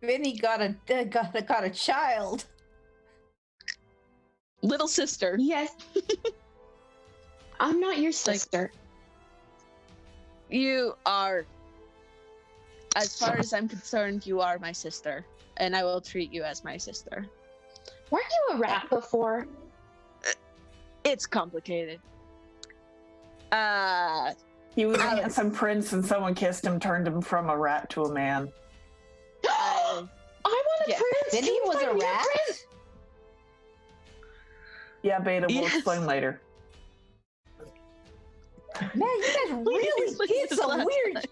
S5: Vinny got a child.
S3: Little sister.
S6: Yes. I'm not your sister.
S3: You are, as far as I'm concerned, you are my sister, and I will treat you as my sister.
S6: Weren't you a rat before?
S3: It's complicated.
S4: He was a handsome prince, and someone kissed him, turned him from a rat to a man.
S6: I want a
S3: yeah.
S6: prince.
S5: Vinny
S6: Can you
S5: was
S6: find
S5: a
S6: me
S5: rat.
S6: prince?
S4: Yeah, Beta, we'll
S3: Yes.
S4: explain later.
S5: Man, you guys really
S3: Look
S5: did
S3: at this
S5: some
S3: last
S5: weird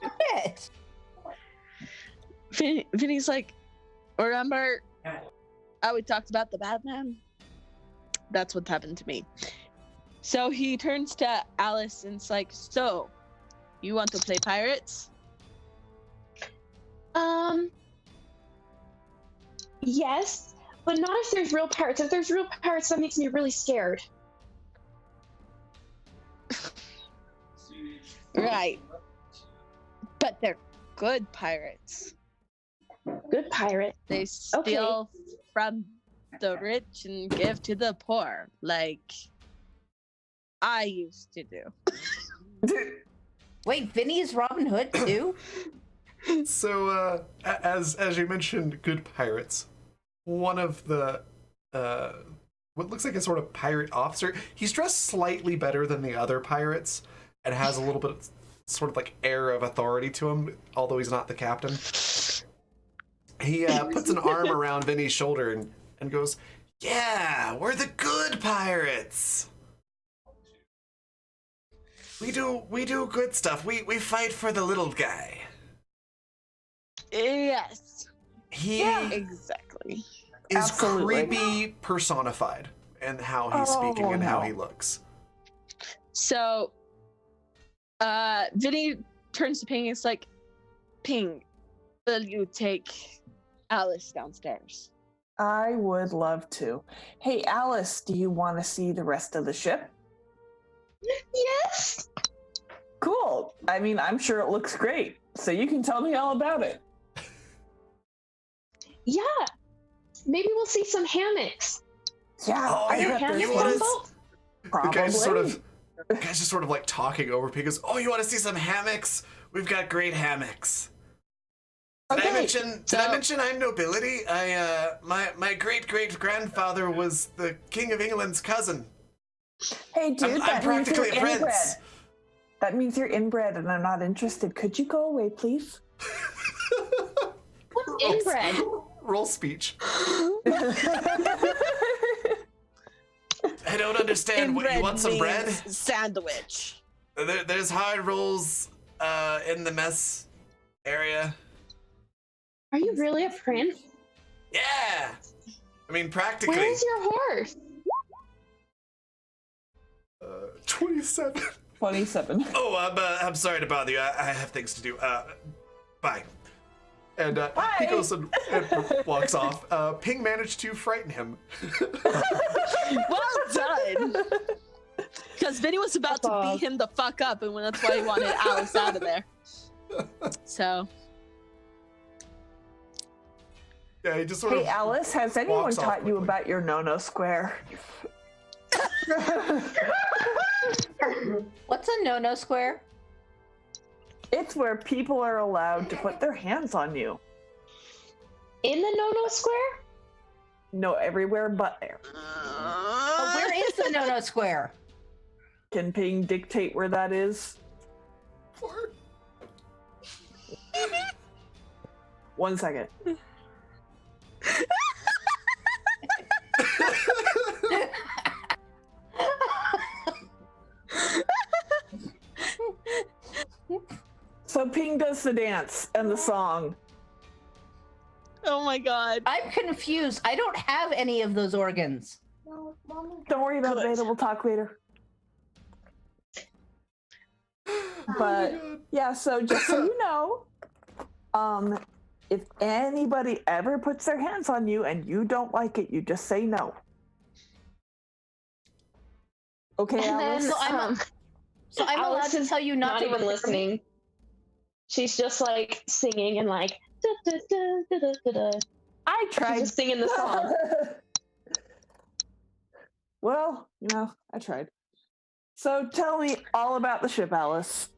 S5: shit.
S3: Vinny's like, remember how we talked about the Badlands? That's what happened to me. So he turns to Alice and it's like, so, you want to play pirates?
S6: Yes, but not if there's real pirates. If there's real pirates, that makes me really scared.
S3: Right. But they're good pirates.
S6: Good pirate.
S3: They steal from the rich and give to the poor, like I used to do.
S5: Wait, Vinny's Robin Hood too?
S1: So, as you mentioned, good pirates. One of the what looks like a sort of pirate officer. He's dressed slightly better than the other pirates, and has a little bit of sort of like air of authority to him, although he's not the captain. He puts an arm around Vinny's shoulder and goes, "Yeah, we're the good pirates. We do good stuff. We fight for the little guy."
S3: Yes.
S1: He
S3: Exactly.
S1: is
S4: Absolutely.
S1: creepy personified in how he's speaking and how
S4: no.
S1: he looks.
S3: So Vinny turns to Ping and it's like, Ping, will you take Alice downstairs?
S4: I would love to. Hey, Alice, do you want to see the rest of the ship?
S6: Yes.
S4: Cool. I mean, I'm sure it looks great, so you can tell me all about it.
S6: Yeah. Maybe we'll see some hammocks.
S4: Yeah,
S1: Oh,
S4: I
S1: you-
S4: bet there's
S1: you wanna-
S6: Boat?
S1: The
S4: probably.
S1: guy's just sort of like talking over. He goes, "Oh, you want to see some hammocks? We've got great hammocks." Did I mention I'm nobility? My great grandfather was the King of England's cousin.
S4: Hey, dude,
S1: I'm
S4: that means
S1: practically
S4: you're
S1: a prince.
S4: inbred. That means you're inbred, and I'm not interested. Could you go away, please?
S6: What's inbred?
S1: Roll speech. I don't understand. What, you
S3: Inbred
S1: want some bread?
S3: means sandwich.
S1: There's hard rolls in the mess area.
S6: Are you really a prince?
S1: Yeah. I mean, practically.
S6: Where's your horse?
S1: 27.
S4: 27.
S1: Oh, I'm sorry to bother you. I have things to do. Bye. And
S4: Bye.
S1: he goes and walks off. Ping managed to frighten him.
S3: Well done. Because Vinny was about to beat him the fuck up, and that's why he wanted Alice out of there. So.
S1: Yeah, he just sort
S4: Hey,
S1: of.
S4: Alice, has anyone
S1: walks off
S4: taught you
S1: quickly.
S4: about your no-no square?
S5: What's a no-no square?
S4: It's where people are allowed to put their hands on you.
S6: In the no-no square?
S4: No, everywhere but there.
S5: Oh, where is the no-no square?
S4: Can Ping dictate where that is? 1 second. So Ping does the dance and the song.
S3: Oh my god.
S5: I'm confused. I don't have any of those organs.
S4: Don't worry about it,
S3: Good.
S4: Beta. We'll talk later. But
S1: God.
S4: yeah, so just so you know, if anybody ever puts their hands on you and you don't like it, you just say no. Okay,
S6: And
S4: Alice?
S6: then
S5: So I'm allowed
S6: Alice
S5: to
S6: is
S5: tell you not to
S6: even
S5: refer me?
S6: listening. She's just like singing and like da, da, da, da, da, da.
S4: I
S6: She's
S4: tried.
S6: just singing the song.
S4: Well, I tried. So tell me all about the ship, Alice.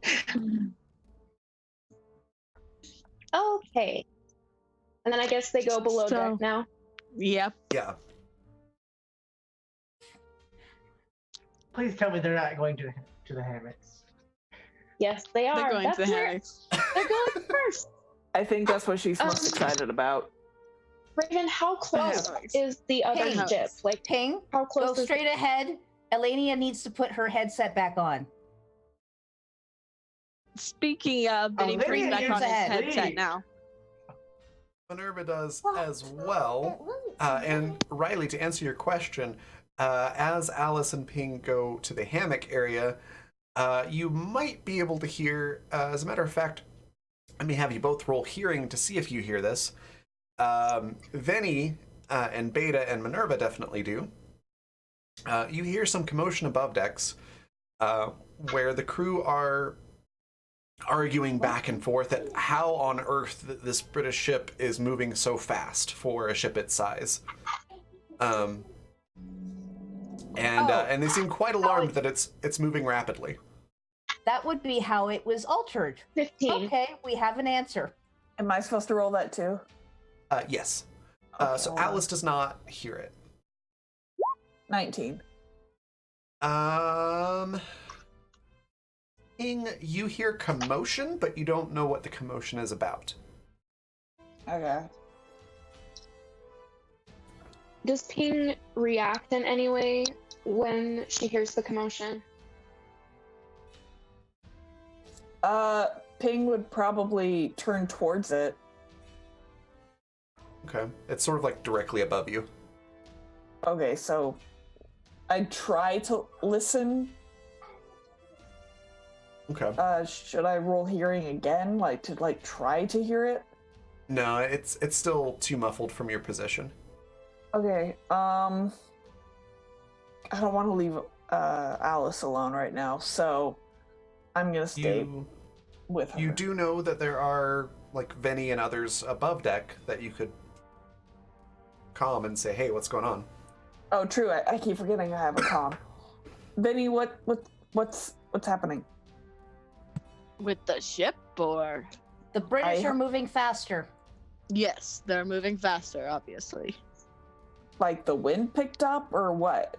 S6: Okay. And then I guess they go below
S3: So-
S6: deck now.
S3: Yep.
S1: Yeah.
S2: Please tell me they're not going to the hammocks.
S6: Yes, they are.
S3: They're going to the
S6: That's where-
S3: hammocks.
S6: They're going first.
S4: I think that's what she's most excited about.
S6: Raven, how close
S3: hammocks.
S6: is the other
S5: Hey.
S6: ship? Like,
S5: Ping,
S6: how
S5: go
S6: close is
S5: straight ahead. Elenia needs to put her headset back on.
S3: Speaking of, Vinny
S2: Olivia
S3: putting back
S5: years
S3: on his
S5: ahead.
S3: headset
S2: Please.
S3: now.
S1: Minerva does as well. And Riley, to answer your question, as Alice and Ping go to the hammock area, you might be able to hear, as a matter of fact, let me have you both roll hearing to see if you hear this. Venny and Beta and Minerva definitely do. You hear some commotion above decks, where the crew are arguing back and forth at how on earth this British ship is moving so fast for a ship its size. And they seem quite alarmed that it's moving rapidly.
S5: That would be how it was altered.
S6: 15?
S5: Okay, we have an answer.
S4: Am I supposed to roll that too?
S1: Yes.
S4: Okay,
S1: So
S4: hold on.
S1: Alice does not hear it.
S4: 19.
S1: Ping, you hear commotion, but you don't know what the commotion is about.
S4: Okay.
S6: Does Ping react in any way when she hears the commotion?
S4: Ping would probably turn towards it.
S1: Okay. It's sort of like directly above you.
S4: Okay, so I try to listen.
S1: Okay.
S4: Should I roll hearing again? To try to hear it?
S1: No, it's still too muffled from your position.
S4: Okay, I don't want to leave Alice alone right now, so I'm gonna stay with her.
S1: You do know that there are, like, Venny and others above deck that you could calm and say, hey, what's going on?
S4: Oh, true. I keep forgetting I have a comm. Benny, what's happening?
S3: With the ship, or?
S5: The British are moving faster.
S3: Yes, they're moving faster, obviously.
S4: Like the wind picked up, or what?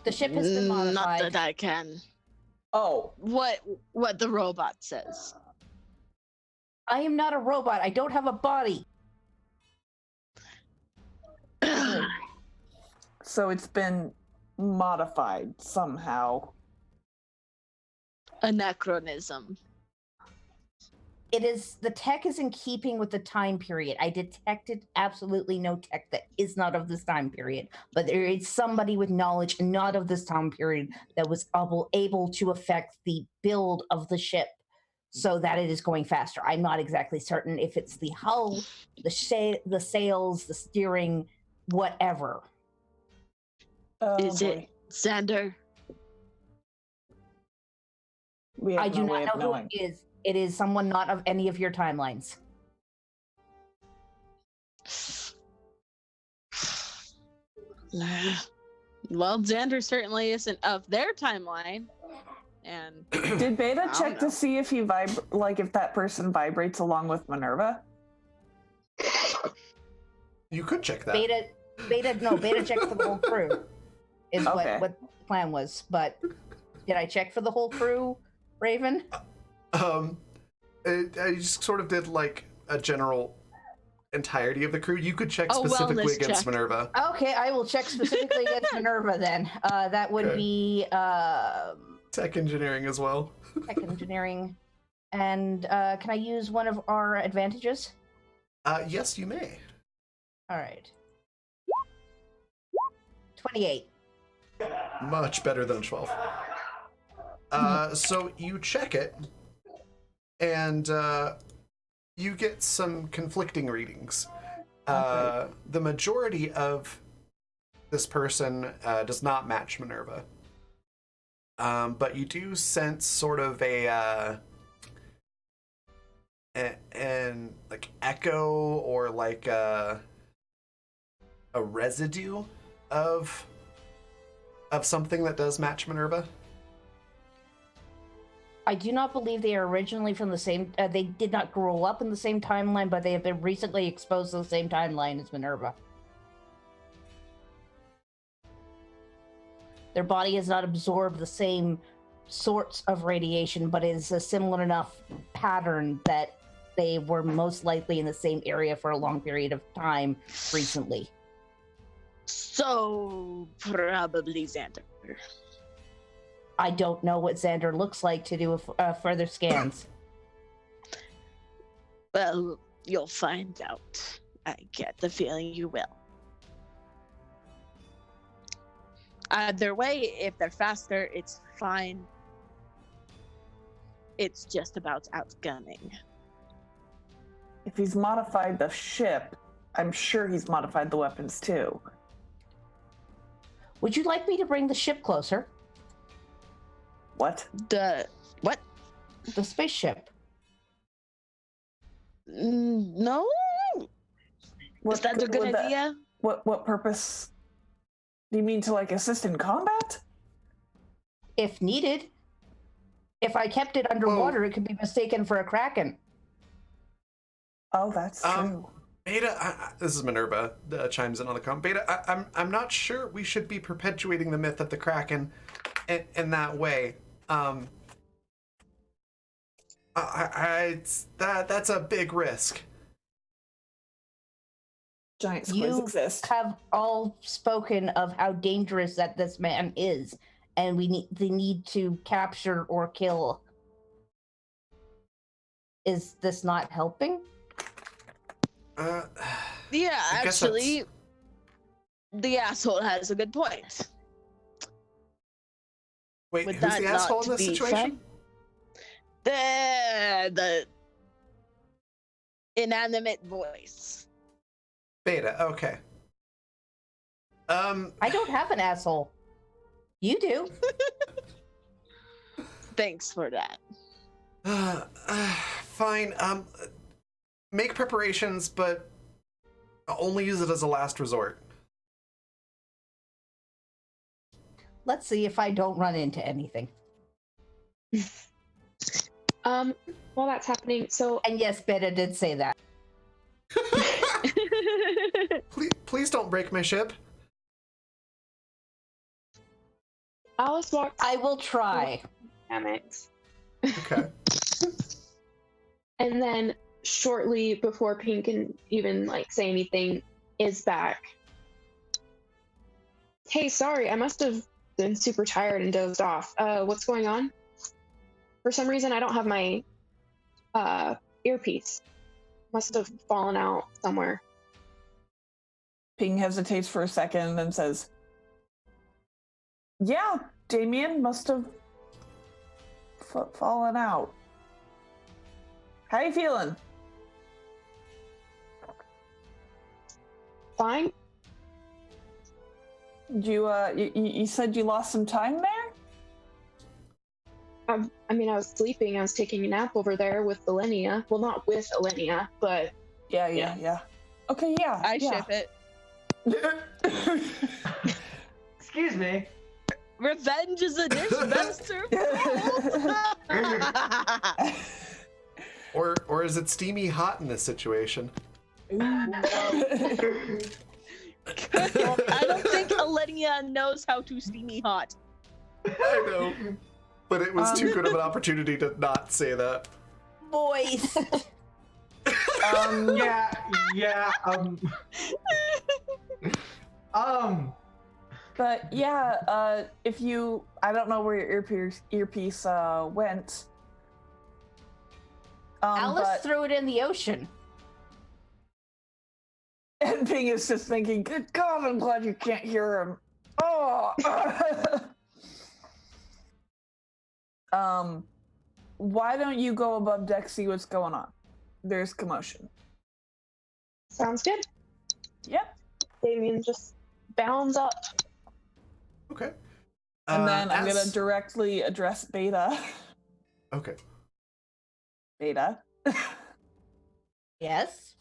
S5: The ship has been modified.
S3: Not that I can.
S4: Oh,
S3: What the robot says.
S5: I am not a robot. I don't have a body.
S4: so it's been modified somehow.
S3: Anachronism.
S5: The tech is in keeping with the time period. I detected absolutely no tech that is not of this time period, but there is somebody with knowledge not of this time period that was able to affect the build of the ship so that it is going faster. I'm not exactly certain if it's the hull, the sails, the steering, whatever.
S4: Oh,
S3: Is it Xander?
S4: We have
S5: I do
S4: no way
S5: not
S4: of
S5: know who
S4: knowing.
S5: it is. It is someone not of any of your timelines.
S3: Well, Xander certainly isn't of their timeline. And
S4: Did Beta
S3: I don't
S4: check
S3: know.
S4: to see if if that person vibrates along with Minerva?
S1: You could check that.
S5: Beta checked for the whole crew. Is
S4: Okay.
S5: what the plan was. But did I check for the whole crew, Raven?
S1: I just sort of did like a general entirety of the crew. You could check
S3: Oh,
S1: specifically
S3: wellness
S1: against
S3: check.
S1: Minerva.
S5: Okay, I will check specifically against Minerva then. That would
S1: Okay.
S5: be
S1: Tech engineering as well.
S5: tech engineering. And can I use one of our advantages?
S1: Yes, you may.
S5: All right. 28.
S1: Much better than 12. So you check it, and you get some conflicting readings.
S4: Okay.
S1: The majority of this person does not match Minerva. But you do sense sort of an like echo or like a residue of something that does match Minerva.
S5: I do not believe they are originally from the same. They did not grow up in the same timeline, but they have been recently exposed to the same timeline as Minerva. Their body has not absorbed the same sorts of radiation, but is a similar enough pattern that they were most likely in the same area for a long period of time recently.
S3: So probably Xander.
S5: I don't know what Xander looks like to do further scans.
S3: Well, you'll find out. I get the feeling you will. Either way, if they're faster, it's fine. It's just about outgunning.
S4: If he's modified the ship, I'm sure he's modified the weapons too.
S5: Would you like me to bring the ship closer?
S4: What?
S3: What?
S5: The spaceship.
S3: No? Is that a good idea?
S4: What purpose? Do you mean to like assist in combat?
S5: If needed. If I kept it underwater, it could be mistaken for a kraken.
S4: Oh, that's true.
S1: Beta, this is Minerva chimes in on the comment. Beta, I'm not sure we should be perpetuating the myth of the Kraken in that way. That's a big risk.
S4: Giant squids
S5: You
S4: exist.
S5: have all spoken of how dangerous that this man is, and the need to capture or kill. Is this not helping?
S3: Yeah,
S1: I guess
S3: actually, the asshole has a good point.
S1: Wait,
S3: Would
S1: who's
S3: that
S1: the asshole
S3: not
S1: in this
S3: be
S1: situation?
S3: fun? The inanimate voice.
S1: Beta, okay.
S5: I don't have an asshole. You do.
S3: Thanks for that.
S1: Fine. Make preparations, but only use it as a last resort.
S5: Let's see if I don't run into anything.
S6: While that's happening, so
S5: And yes, Beta did say that.
S1: Please don't break my ship.
S6: Alice walks
S5: I will try.
S6: dynamics,
S1: Okay.
S6: and then shortly before Pink can even like say anything, is back. Hey, sorry, I must have been super tired and dozed off. What's going on? For some reason, I don't have my earpiece. Must have fallen out somewhere.
S4: Ping hesitates for a second and then says, "Yeah, Damien must have fallen out. How you feeling?"
S6: Fine.
S4: You said you lost some time there?
S6: I mean, I was sleeping. I was taking a nap over there with Elenia. Well, not with Elenia, but
S4: Yeah. Okay, yeah.
S3: I
S4: yeah.
S3: ship it.
S2: Excuse me.
S3: Revenge is a dish best served cold.
S1: Or is it steamy hot in this situation?
S3: I don't think Elenia knows how to steamy hot.
S1: I know. But it was too good of an opportunity to not say that.
S5: Boys.
S4: But yeah, if you, I don't know where your earpiece went.
S5: Alice
S4: but,
S5: threw it in the ocean.
S4: and Ping is just thinking, "Good God, I'm glad you can't hear him." Oh. Why don't you go above deck, see what's going on? There's commotion.
S6: Sounds good.
S4: Yep.
S6: Damien just bounds up.
S1: Okay.
S4: And then I'm
S1: as-
S4: gonna directly address Beta.
S1: Okay.
S4: Beta.
S5: Yes.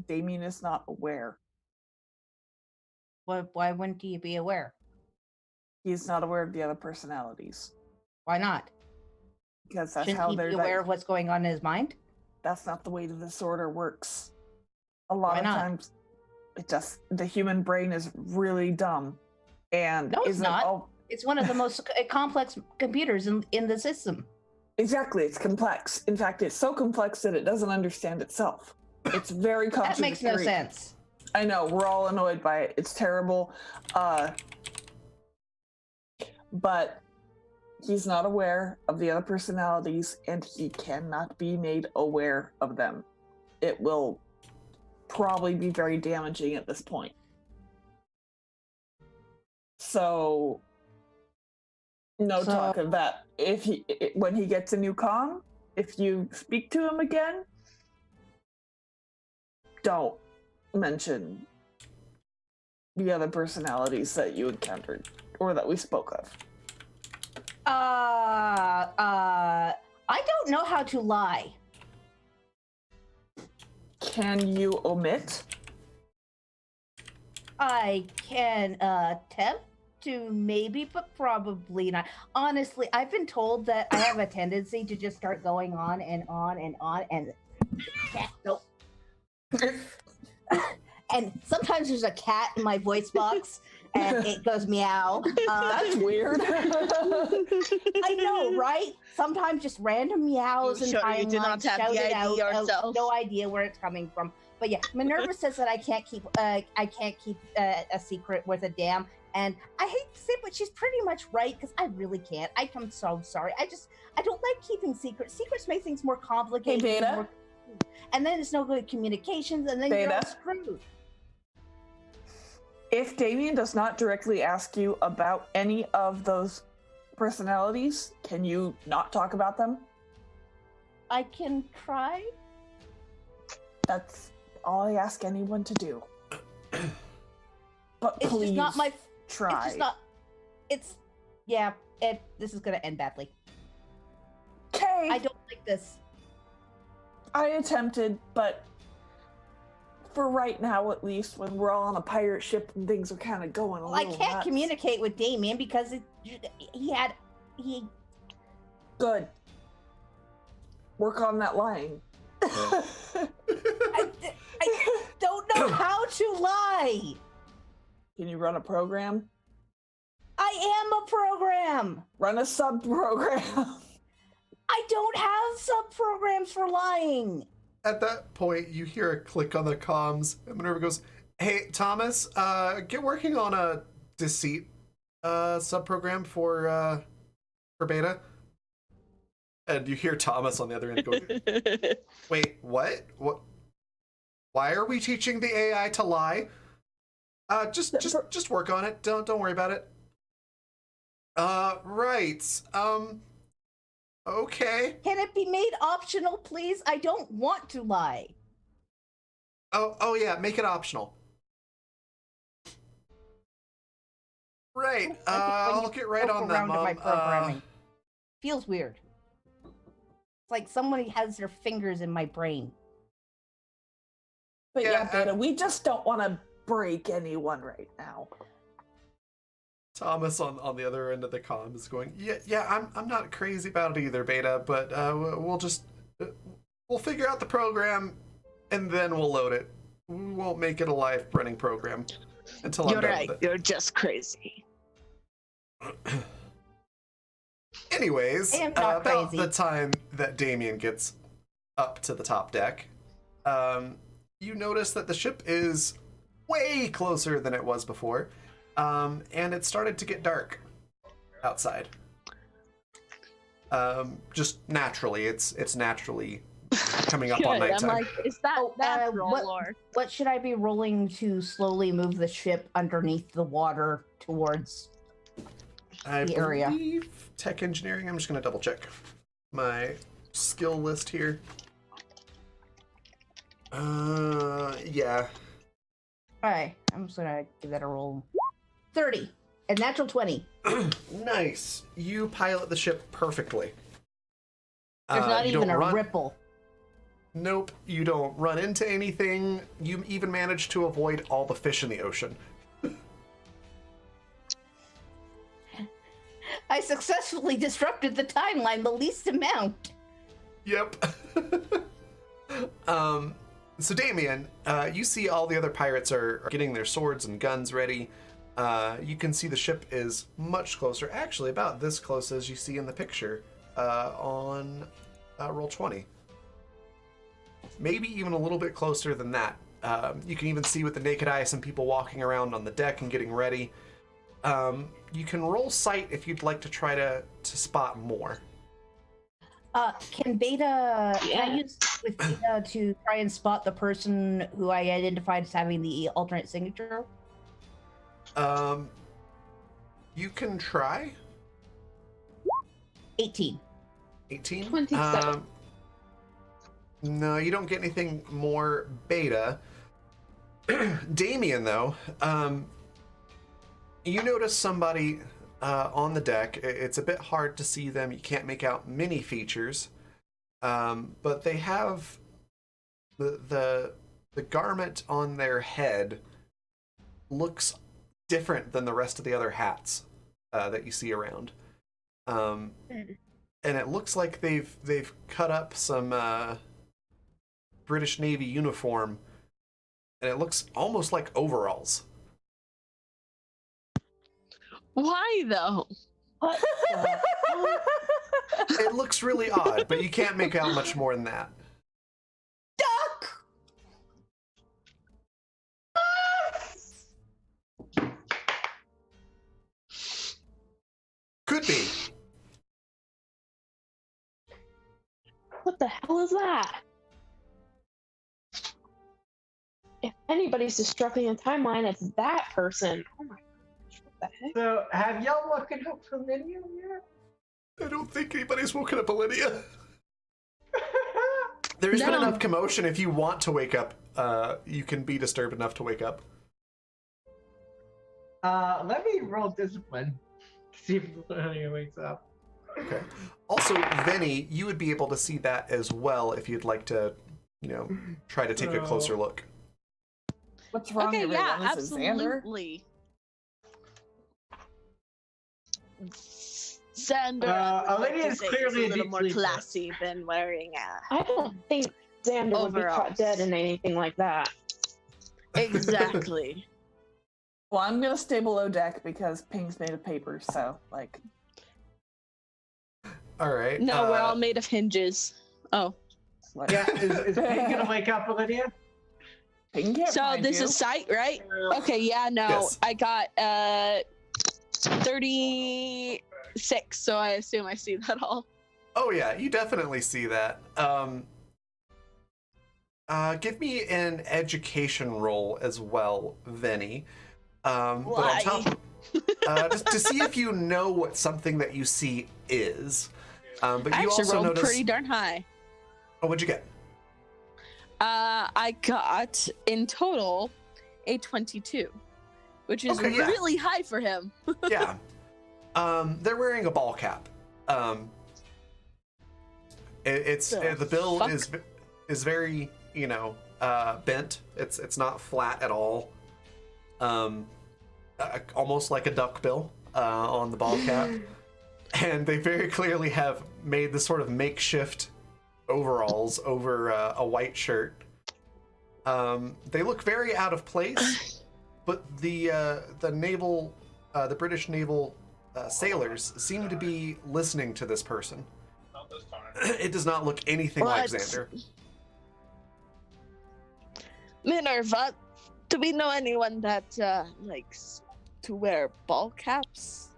S4: Damien is not aware.
S5: Why wouldn't he be aware?
S4: He's not aware of the other personalities.
S5: Why not?
S4: Because that's
S5: Shouldn't
S4: how
S5: he
S4: they're
S5: be aware of what's going on in his mind?
S4: That's not the way the disorder works. A lot
S5: Why
S4: of
S5: not?
S4: times the human brain is really dumb and
S5: No, it's
S4: isn't
S5: not.
S4: all
S5: It's one of the most complex computers in the system.
S4: exactly, it's complex. In fact, it's so complex that it doesn't understand itself. It's very
S5: That makes no
S4: contradictory.
S5: sense.
S4: I know, we're all annoyed by it. It's terrible. But he's not aware of the other personalities and he cannot be made aware of them. It will probably be very damaging at this point. So no
S5: So-
S4: talk of that. When he gets a new comm, if you speak to him again, don't mention the other personalities that you encountered or that we spoke of.
S5: I don't know how to lie.
S4: Can you omit?
S5: I can attempt to maybe, but probably not. Honestly, I've been told that I have a tendency to just start going on and on and on and nope. And sometimes there's a cat in my voice box and it goes meow.
S4: That's weird.
S5: I know, right? Sometimes just random meows
S3: You
S5: and
S3: sure you do not have
S5: shout
S3: the
S5: it
S3: ID
S5: out.
S3: yourself?
S5: No idea where it's coming from. But yeah, Minerva says that I can't keep a secret with a dam, and I hate to say it, but she's pretty much right because I really can't. I'm so sorry. I don't like keeping secrets. Secrets make things more complicated.
S4: Hey, Beta?
S5: And then it's no good communications, and then you're all
S4: Beta?
S5: screwed.
S4: If Damien does not directly ask you about any of those personalities, can you not talk about them?
S5: I can try.
S4: That's all I ask anyone to do. But
S5: It's
S4: please
S5: just not my.
S4: try.
S5: It's just not. It's yeah. This is gonna end badly.
S4: Okay,
S5: I don't like this.
S4: I attempted, but for right now, at least, when we're all on a pirate ship and things are kind of going a
S5: Well, I
S4: little
S5: can't
S4: nuts.
S5: communicate with Damien because he.
S4: Good. Work on that lying.
S5: I don't know how to lie.
S4: Can you run a program?
S5: I am a program.
S4: Run a sub-program.
S5: I don't have sub programs for lying.
S1: At that point, you hear a click on the comms, and Minerva goes, "Hey, Thomas, get working on a deceit subprogram for Beta." And you hear Thomas on the other end going, "Wait, what? What? Why are we teaching the AI to lie? Just work on it. Don't worry about it." Right. Okay.
S5: Can it be made optional, please? I don't want to lie.
S1: Oh yeah, make it optional. Right.
S5: I don't like it when
S1: I'll
S5: you
S1: get right
S5: poke
S1: on that,
S5: around in my
S1: Mom.
S5: programming. Feels weird. It's like somebody has their fingers in my brain.
S4: But
S1: Yeah,
S4: yeah, Beta, we just don't want to break anyone right now.
S1: Thomas on the other end of the comm is going, yeah, I'm not crazy about it either, Beta, but we'll figure out the program and then we'll load it. We won't make it a live running program until I'm
S3: You're
S1: done
S3: right.
S1: with it.
S3: You're just crazy.
S1: Anyways,
S5: I am not
S1: about
S5: crazy.
S1: the time that Damien gets up to the top deck, you notice that the ship is way closer than it was before, and it started to get dark outside. Just naturally, it's naturally coming up on
S3: Good. I'm
S1: nighttime.
S3: like, is that
S5: Oh,
S3: natural
S5: what-
S3: or?
S5: What should I be rolling to slowly move the ship underneath the water towards
S1: I
S5: the area.
S1: believe tech engineering. I'm just going to double check my skill list here. Yeah.
S5: Alright, I'm just gonna give that a roll. 30. A natural 20.
S1: Nice. You pilot the ship perfectly.
S5: There's not
S1: you
S5: even
S1: don't
S5: a
S1: run...
S5: ripple.
S1: Nope, you don't run into anything. You even manage to avoid all the fish in the ocean.
S5: I successfully disrupted the timeline the least amount.
S1: Yep. So Damien, you see all the other pirates are getting their swords and guns ready. You can see the ship is much closer, actually about this close as you see in the picture on roll 20. Maybe even a little bit closer than that. You can even see with the naked eye some people walking around on the deck and getting ready. You can roll sight if you'd like to try to spot more.
S5: Can I use with Beta to try and spot the person who I identified as having the alternate signature?
S1: You can try.
S5: 18.
S1: 18?
S6: 27.
S1: No, you don't get anything more Beta. Damien, though, you notice somebody on the deck. It's a bit hard to see them. You can't make out many features, but they have the garment on their head looks different than the rest of the other hats that you see around, and it looks like they've cut up some British Navy uniform, and it looks almost like overalls.
S3: Why though?
S4: What the hell?
S1: It looks really odd, but you can't make out much more than that.
S5: Duck!
S1: Could be.
S6: What the hell is that? If anybody's disrupting a timeline, it's that person. Oh my gosh, what the heck?
S2: So, have y'all woken up from Lydia yet?
S1: I don't think anybody's woken up Olivia. There's been
S3: No.
S1: enough commotion. If you want to wake up, you can be disturbed enough to wake up.
S2: Let me roll discipline. See if Lydia wakes up.
S1: Okay. Also, Vinny, you would be able to see that as well if you'd like to, try to take a closer look.
S4: What's wrong,
S3: Okay,
S4: everyone?
S3: yeah,
S4: This is Xander.
S3: absolutely. Xander, I would like to
S2: Olivia's
S3: say, is
S2: clearly
S3: a
S2: a
S3: little
S2: deep
S3: more
S2: sleeper.
S3: classy than wearing a.
S6: I don't think Xander would be
S3: Overalls.
S6: caught dead in anything like that.
S3: Exactly.
S4: Well, I'm gonna stay below deck because Ping's made of paper, so like.
S1: All right.
S3: No, we're all made of hinges. Oh,
S4: Like,
S2: Yeah, is Pink gonna wake up, Olivia?
S4: Ping can't
S3: so
S4: find
S3: this
S4: you.
S3: is sight, right? Okay, yeah, no,
S1: Yes.
S3: I got 36, so I assume I see that all.
S1: Oh yeah, you definitely see that. Give me an education roll as well, Vinny. But on
S3: Why?
S1: top, just to see if you know what something that you see is. But
S3: I
S1: you
S3: actually
S1: also
S3: rolled
S1: notice.
S3: pretty darn high.
S1: Oh, what'd you get?
S3: I got in total a 22, which is
S1: Okay, yeah.
S3: really high for him.
S1: Yeah. They're wearing a ball cap. It's the bill
S3: fuck?
S1: is very bent. It's not flat at all. Almost like a duck bill on the ball cap, and they very clearly have made this sort of makeshift overalls over a white shirt. They look very out of place, but the British naval sailors seem to be listening to this person.
S7: Not this time.
S1: It does not look anything like
S3: What?
S1: Xander.
S3: Minerva, do we know anyone that likes to wear ball caps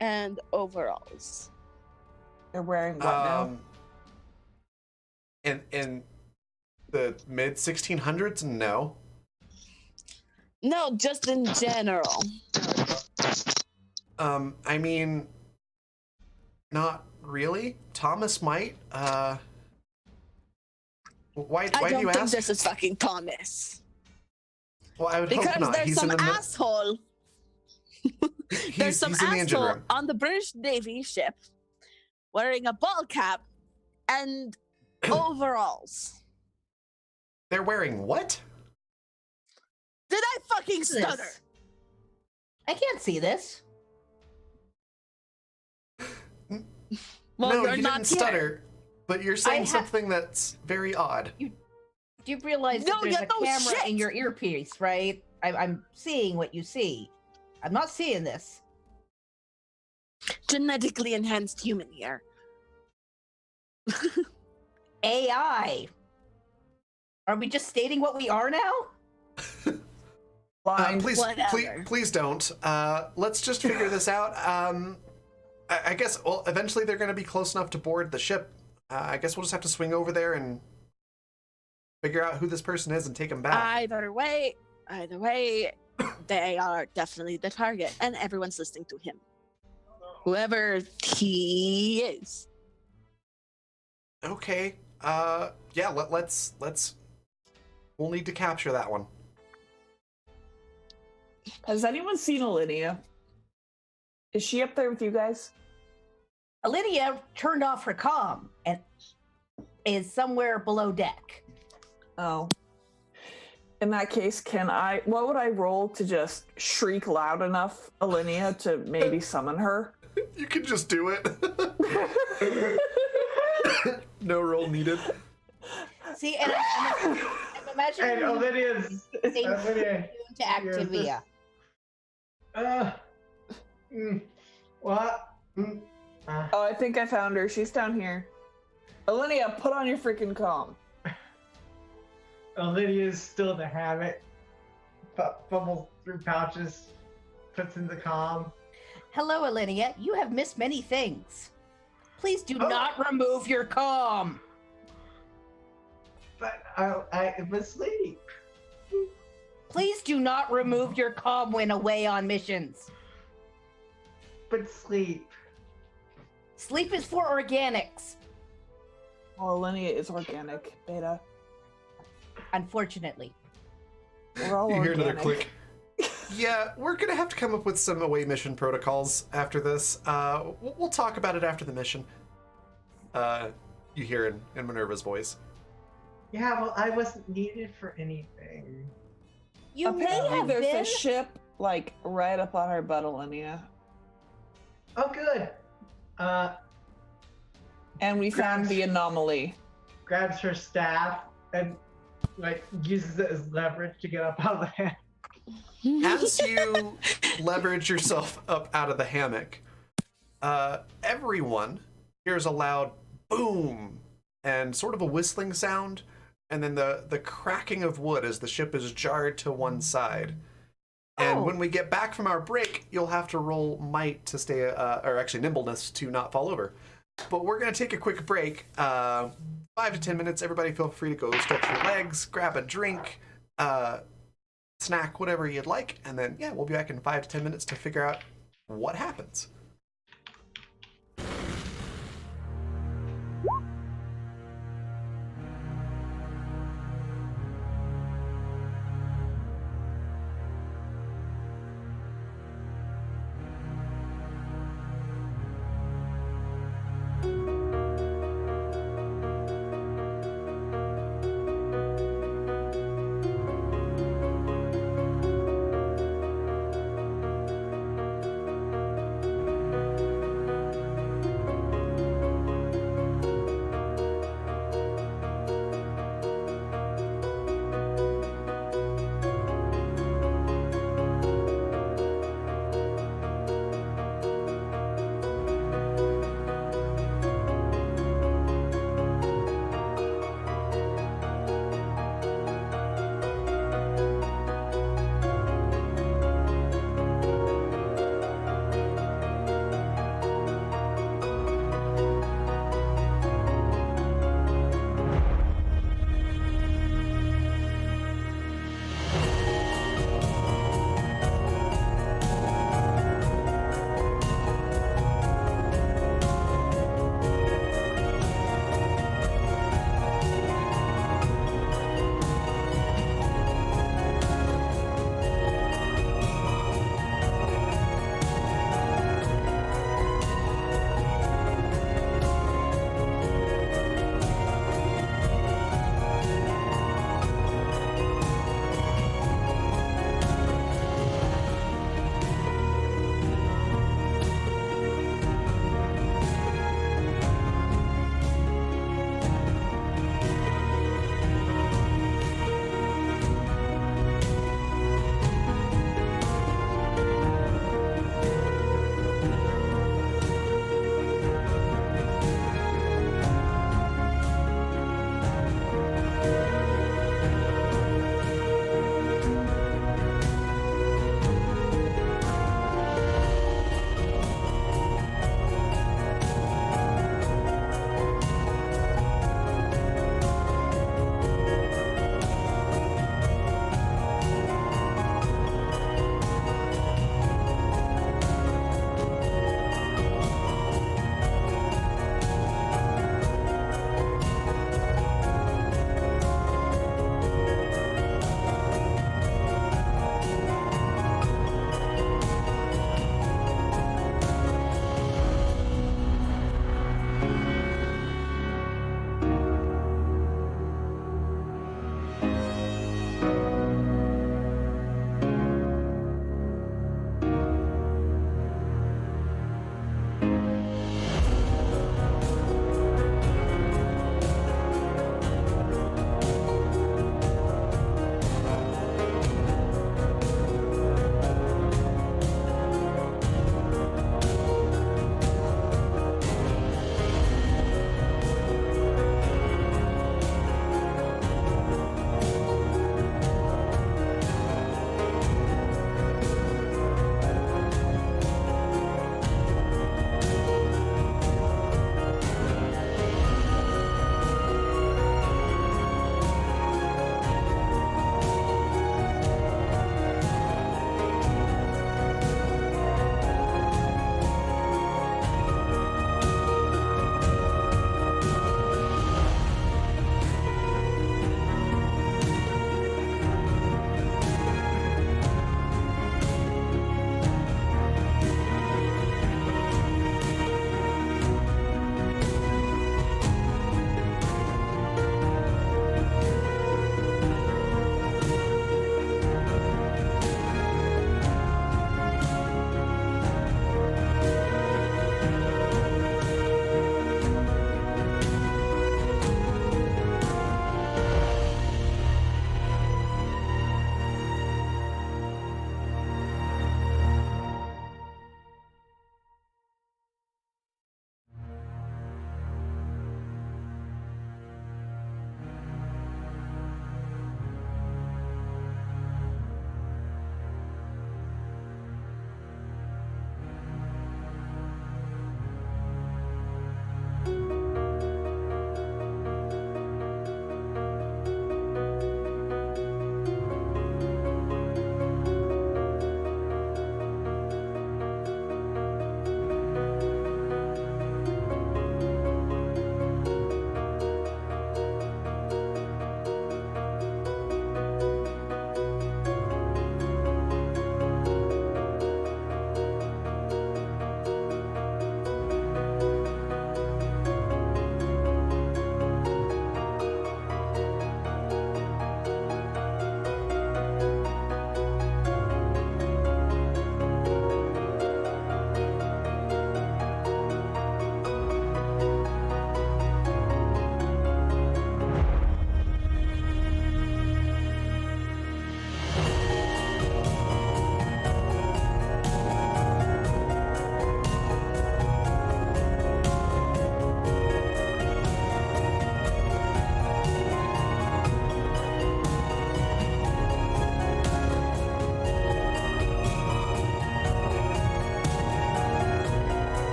S3: and overalls?
S4: They're wearing what now?
S1: In the mid 1600s, no.
S3: No, just in general.
S1: I mean, not really. Thomas might. Why
S3: I
S1: do
S3: don't
S1: you
S3: think
S1: ask?
S3: this is fucking Thomas.
S1: Well, I would hope
S3: Because
S1: not.
S3: there's
S1: He's
S3: some
S1: in the
S3: asshole. There's some
S1: he's in the engine
S3: asshole
S1: room.
S3: on the British Navy ship wearing a ball cap and overalls.
S1: They're wearing what?
S3: Did I fucking
S5: What's
S3: stutter?
S5: this? I can't see this.
S3: Well,
S1: no,
S3: you're
S1: you
S3: not
S1: didn't
S3: here.
S1: stutter, but you're saying
S5: I ha-
S1: something that's very odd.
S5: Do you realize
S3: No,
S5: that there's
S3: yeah,
S5: a
S3: no
S5: camera
S3: shit.
S5: in your earpiece, right? I'm seeing what you see. I'm not seeing this.
S3: Genetically enhanced human ear.
S5: AI. Are we just stating what we are now?
S4: Blind.
S3: Whatever.
S1: Please don't. Let's just figure this out. I guess. Well, eventually they're going to be close enough to board the ship. I guess we'll just have to swing over there and figure out who this person is and take him back.
S3: Either way, they are definitely the target, and everyone's listening to him. Whoever he is.
S1: Okay. Yeah. Let's. We'll need to capture that one.
S4: Has anyone seen Alinea? Is she up there with you guys?
S5: Alinea turned off her comm and is somewhere below deck.
S4: Oh. In that case, what would I roll to just shriek loud enough, Alinea, to maybe summon her?
S1: You can just do it. No roll needed.
S5: See, and I'm imagining
S2: And Olivia's.
S5: saying
S2: Olivia.
S5: to Activia.
S2: What?
S4: Oh, I think I found her. She's down here. Alinea, put on your freaking comm.
S2: Olivia's still in the habit. Fumbles through pouches, puts in the comm.
S5: Hello, Alinea. You have missed many things. Please do
S2: Oh.
S5: not remove your comm.
S2: But I was asleep.
S5: Please do not remove your comm when away on missions.
S2: But sleep.
S5: Sleep is for organics,
S4: Well, Alinea is organic, Beta.
S5: unfortunately.
S4: We're all
S1: You hear
S4: organic.
S1: another click. Yeah, we're gonna have to come up with some away mission protocols after this. We'll talk about it after the mission. You hear in Minerva's voice.
S2: Yeah, well, I wasn't needed for anything.
S5: You may
S4: Apparently
S5: have
S4: there's
S5: been.
S4: a ship, like, right up on our butt, Alinea.
S2: Oh, good.
S4: And we found the anomaly.
S2: Grabs her staff and like uses it as leverage to get up out of the hammock.
S1: As you leverage yourself up out of the hammock, everyone hears a loud boom and sort of a whistling sound, and then the cracking of wood as the ship is jarred to one side. And when we get back from our break, you'll have to roll might to stay, or actually nimbleness to not fall over. But we're going to take a quick break. 5 to 10 minutes. Everybody feel free to go stretch your legs, grab a drink, snack, whatever you'd like. And then, yeah, we'll be back in 5 to 10 minutes to figure out what happens.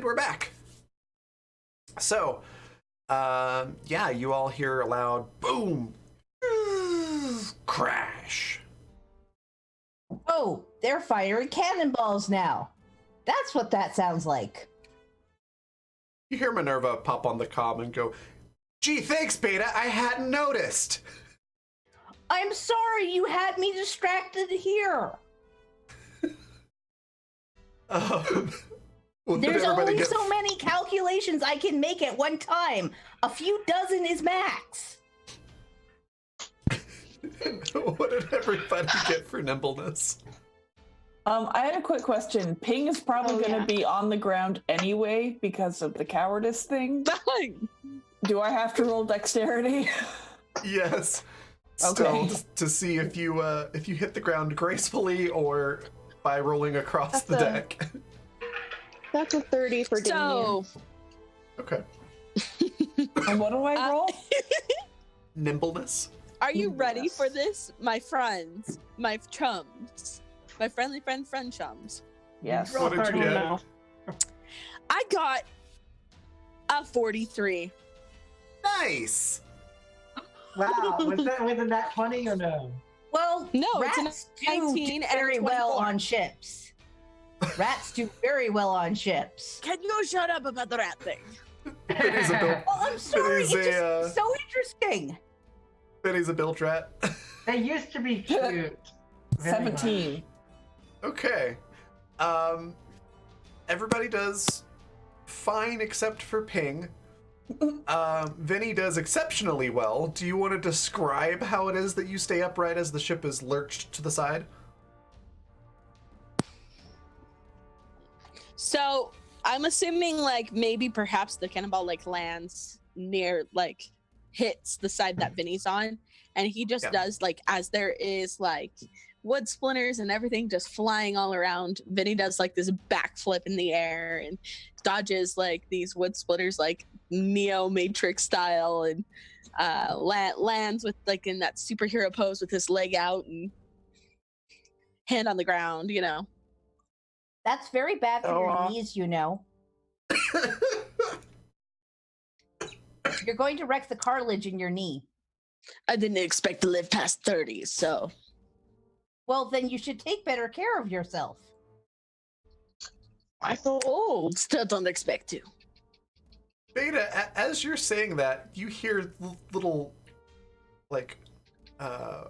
S1: we're back. So, yeah, you all hear a loud boom, crash.
S5: Oh, they're firing cannonballs now. That's what that sounds like.
S1: You hear Minerva pop on the comm and go, "Gee, thanks, Beta. I hadn't noticed."
S5: I'm sorry you had me distracted here.
S1: Well,
S5: There's
S1: everybody
S5: only
S1: get-
S5: so many calculations I can make at one time. A few dozen is max.
S1: What did everybody get for nimbleness?
S4: I had a quick question. Ping is probably going to be on the ground anyway because of the cowardice thing. Do I have to roll dexterity?
S1: Yes.
S4: Okay.
S1: Still, to see if you hit the ground gracefully or by rolling across the deck.
S6: That's a 30 for Damien.
S3: So,
S1: Okay.
S4: And what do I roll?
S1: Nimbleness.
S3: are you ready
S4: Yes.
S3: for this, my friends, my chums, my friendly friend chums?
S4: Yes.
S1: What did you
S6: Oh,
S1: get?
S6: no.
S3: I got a 43.
S1: Nice.
S2: Wow, was that with a nat 20 or no?
S5: Well,
S3: No, it's a
S5: rats do
S3: 19 and a
S5: very well
S3: 24.
S5: on ships. Rats do very well on ships.
S3: Can you shut up about the rat thing?
S1: Benny's a build.
S5: Well, I'm sorry.
S1: is
S5: It's
S1: a,
S5: just so interesting.
S1: Benny's a build rat.
S2: They used to be cute. Very much.
S4: 17.
S1: Okay. Everybody does fine except for Ping. Vinny does exceptionally well. Do you want to describe how it is that you stay upright as the ship is lurched to the side?
S3: So I'm assuming like maybe perhaps the cannonball like lands near like hits the side that Vinny's on, and he just
S1: Yeah.
S3: does like as there is like wood splinters and everything just flying all around. Vinny does like this backflip in the air and dodges like these wood splinters like Neo Matrix style, and lands with like in that superhero pose with his leg out and hand on the ground, you know.
S5: That's very bad for your
S4: Oh.
S5: knees, you know. You're going to wreck the cartilage in your knee.
S3: I didn't expect to live past 30, so
S5: Well, then you should take better care of yourself.
S3: I feel old. Still don't expect to.
S1: Beta, as you're saying that, you hear little, like a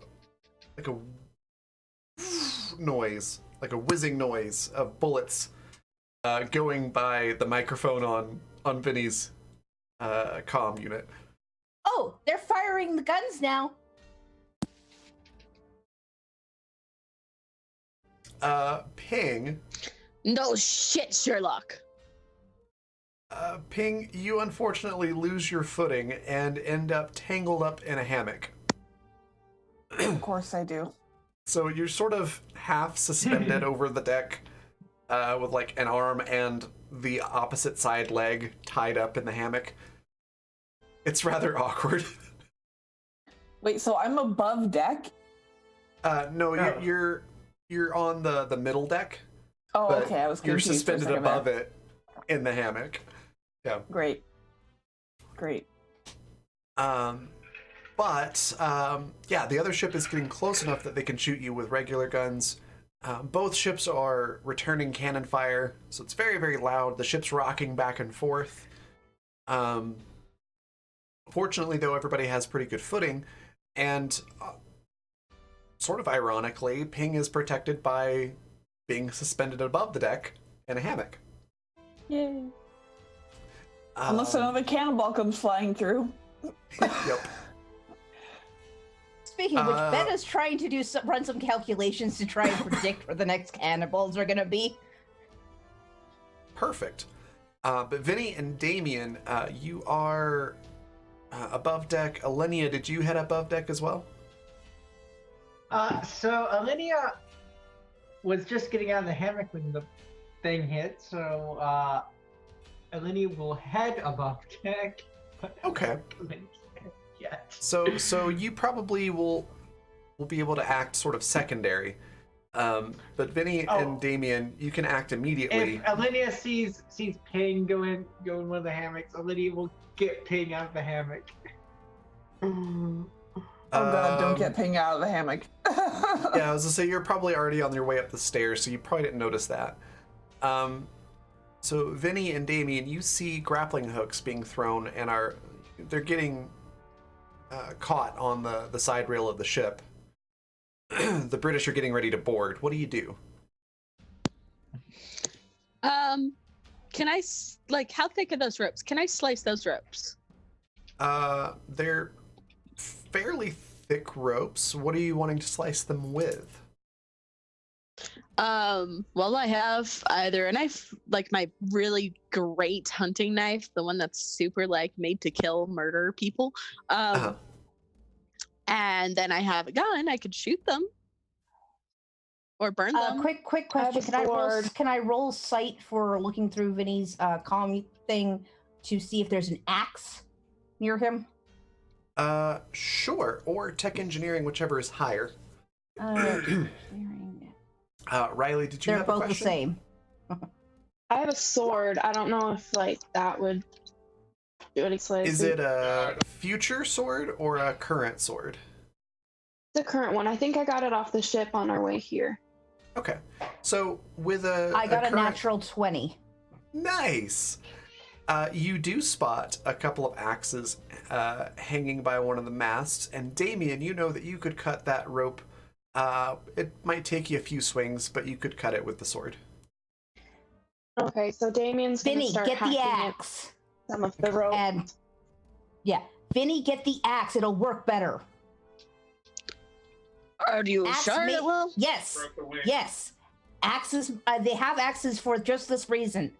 S1: noise, like a whizzing noise of bullets going by the microphone on Vinny's comm unit.
S5: Oh, they're firing the guns now.
S1: Ping,
S3: No shit, Sherlock.
S1: Ping, you unfortunately lose your footing and end up tangled up in a hammock.
S4: Of course I do.
S1: So you're sort of half suspended over the deck with like an arm and the opposite side leg tied up in the hammock. It's rather awkward.
S4: Wait, so I'm above deck?
S1: No,
S2: Oh.
S1: you're on the middle deck.
S4: Oh,
S1: but
S4: okay. I was
S1: You're
S4: confused for a
S1: suspended
S4: second
S1: above
S4: there.
S1: it in the hammock. Yeah.
S4: Great. Great.
S1: But yeah, the other ship is getting close enough that they can shoot you with regular guns. Both ships are returning cannon fire, so it's very, very loud. The ship's rocking back and forth. Fortunately, though, everybody has pretty good footing, and sort of ironically, Ping is protected by being suspended above the deck in a hammock.
S4: Yay. Unless another cannonball comes flying through.
S1: Yep.
S5: Speaking of which, Betta's trying to run some calculations to try and predict where the next cannonballs are going to be.
S1: Perfect. But Vinny and Damien, you are above deck. Alenia, did you head above deck as well?
S2: So Alinea was just getting out of the hammock when the thing hit, so Alinea will head above deck. But
S1: Okay.
S2: Yes.
S1: So you probably will be able to act sort of secondary. But Vinny and Damien, you can act immediately.
S2: If Alinea sees Ping go in one of the hammocks, Alinea will get Ping out of the hammock.
S4: Oh god, don't get Ping out of the hammock.
S1: Yeah, I was gonna say you're probably already on your way up the stairs, so you probably didn't notice that. So Vinny and Damien, you see grappling hooks being thrown, and they're getting caught on the side rail of the ship. The British are getting ready to board. What do you do?
S3: Can I how thick are those ropes? Can I slice those ropes?
S1: They're fairly thick ropes. What are you wanting to slice them with?
S3: Well, I have either a knife, like my really great hunting knife, the one that's super made to kill, murder people. And then I have a gun. I could shoot them or burn them.
S5: Quick question. Can I roll sight for looking through Vinny's comm thing to see if there's an axe near him?
S1: Sure. Or tech engineering, whichever is higher. Riley, did you
S5: They're
S1: have a
S5: both
S1: question?
S5: the same.
S6: I have a sword. I don't know if that would do any slicing.
S1: Is it a future sword or a current sword?
S6: The current one. I think I got it off the ship on our way here.
S1: Okay. So with
S5: I got a natural 20.
S1: Nice. You do spot a couple of axes hanging by one of the masts, and Damien, you know that you could cut that rope. It might take you a few swings, but you could cut it with the sword.
S6: Okay, so Damien's gonna
S5: Vinny,
S6: start
S5: get the
S6: hacking
S5: axe.
S6: at some of the rope.
S5: And yeah, Vinny, get the axe. It'll work better.
S3: Are you
S5: Axe
S3: sure it will?
S5: Yes.
S7: Broke the wing.
S5: Yes. Axes. They have axes for just this reason.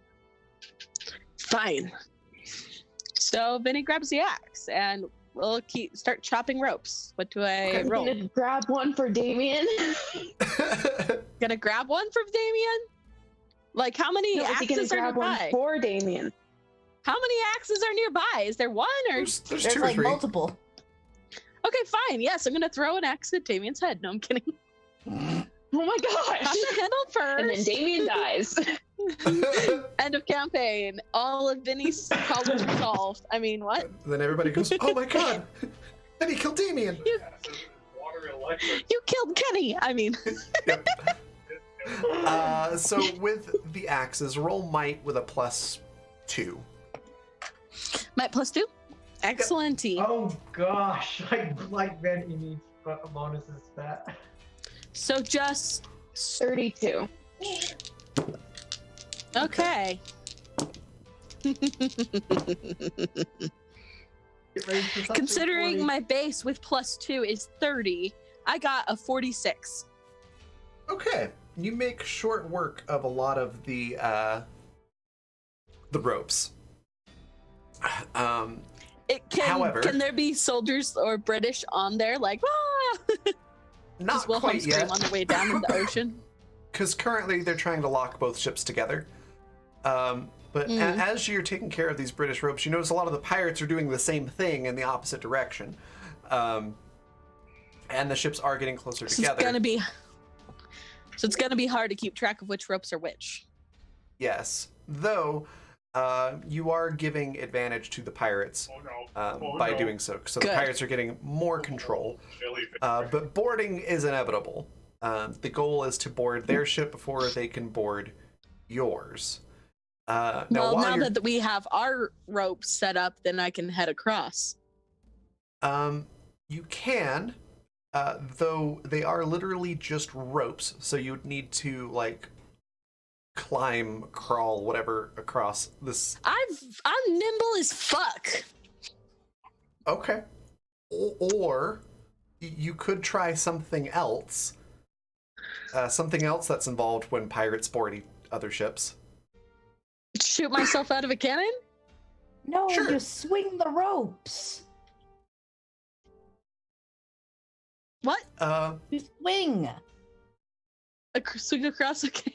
S3: Fine. So Vinny grabs the axe, and we'll start chopping ropes. What do I
S6: I'm
S3: roll?
S6: gonna grab one for Damien.
S3: Gonna grab one from Damien? How many
S6: No, is he gonna
S3: axes are
S6: grab one
S3: nearby?
S6: for Damien?
S3: How many axes are nearby? Is there one or?
S1: There's
S5: There's
S1: two or three.
S5: multiple.
S3: Okay, fine. Yes, I'm gonna throw an axe at Damien's head. No, I'm kidding.
S6: Oh my gosh!
S3: Cut the handle first.
S6: And then Damien dies.
S3: End of campaign. All of Vinny's problems resolved. I mean, what?
S1: Then everybody goes, "Oh my god! Then he killed Damien!"
S7: Acid, water, electric.
S3: You killed Kenny. I mean,
S1: Yep. So with the axes, roll might with a +2.
S3: might +2. Excellent.
S2: Oh gosh, like Vinny needs bonuses to that.
S3: So just
S6: 32.
S3: okay.
S2: Get ready for something
S3: Considering
S2: 40.
S3: my base with +2 is 30, I got a 46.
S1: Okay, you make short work of a lot of the ropes. However,
S3: Can there be soldiers or British on there
S1: not
S3: does Wilhelm
S1: quite
S3: scream
S1: yet,
S3: on the way down in the ocean?
S1: because currently they're trying to lock both ships together. But as you're taking care of these British ropes, you notice a lot of the pirates are doing the same thing in the opposite direction. And the ships are getting closer
S3: So
S1: together.
S3: it's gonna be hard to keep track of which ropes are which.
S1: Yes, though you are giving advantage to the pirates
S7: Oh no. Oh,
S1: by
S7: no.
S1: doing so. So
S3: Good.
S1: the pirates are getting more control.
S7: Jellyfish.
S1: But boarding is inevitable. The goal is to board their ship before they can board yours.
S3: Now
S1: while you're-
S3: that we have our ropes set up, then I can head across.
S1: you can, though they are literally just ropes, so you'd need to climb, crawl, whatever across this.
S3: I'm nimble as fuck.
S1: Okay. Or you could try something else. Something else that's involved when pirates board other ships.
S3: Shoot myself out of a cannon?
S5: No,
S1: Sure.
S5: you swing the ropes.
S3: What?
S5: You swing.
S3: Swing across? Okay.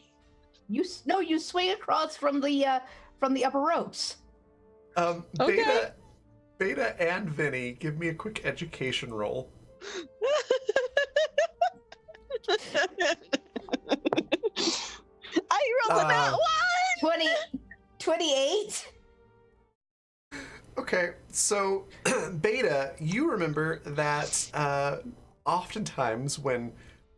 S5: You swing across from the upper ropes.
S3: Okay.
S1: Beta and Vinny, give me a quick education roll.
S3: nat
S5: 20, 28.
S1: Okay, so Beta, you remember that oftentimes when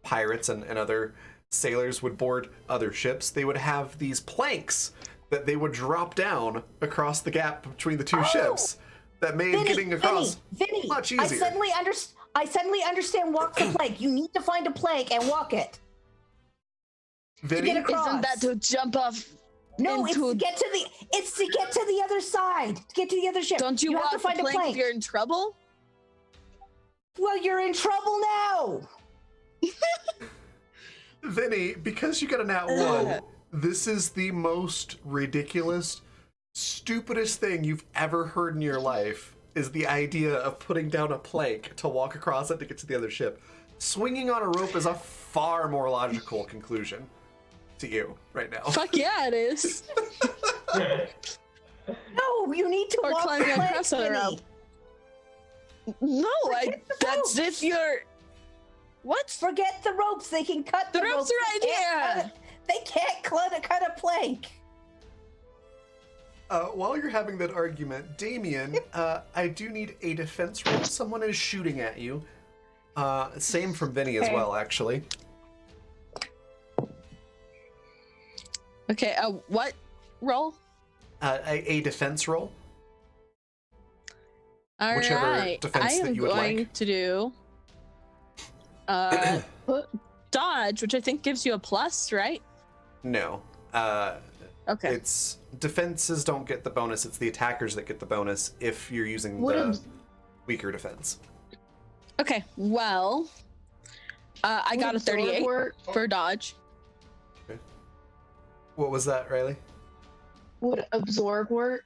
S1: pirates and other sailors would board other ships, they would have these planks that they would drop down across the gap between the two ships that made getting across
S5: Vinny,
S1: much easier.
S5: I suddenly understand walk the plank. You need to find a plank and walk it.
S1: Vinny,
S5: get across.
S3: Isn't that to jump off?
S5: No,
S3: into...
S5: it's to get to the other side. To get to the other ship.
S3: Don't you,
S5: have
S3: walk
S5: to find
S3: the
S5: a
S3: plank
S5: plank
S3: if you're in trouble?
S5: Well, you're in trouble now.
S1: Vinny, because you got a nat 1, this is the most ridiculous, stupidest thing you've ever heard in your life, is the idea of putting down a plank to walk across it to get to the other ship. Swinging on a rope is a far more logical conclusion to you right now.
S3: Fuck yeah, it is.
S5: No, you need to
S3: Or
S5: walk the
S3: climbing
S5: plank,
S3: across on a
S5: Vinny.
S3: rope. No, that's if you're... What?
S5: Forget the ropes. They can cut the
S3: The ropes are right here.
S5: They can't cut a plank.
S1: While you're having that argument, Damien, I do need a defense roll. Someone is shooting at you. Same from Vinny as
S6: Okay.
S1: well, actually.
S3: Okay, what roll?
S1: A defense roll.
S3: All
S1: Whichever
S3: right,
S1: defense
S3: I
S1: that
S3: am
S1: you would
S3: going
S1: like.
S3: to do dodge, which I think gives you a plus, right?
S1: No.
S3: Okay.
S1: It's defenses don't get the bonus. It's the attackers that get the bonus if you're using
S3: What
S1: the
S3: is-
S1: weaker defense.
S3: Okay, well, I got a 38 for dodge.
S1: What was that, Riley?
S6: Would absorb work?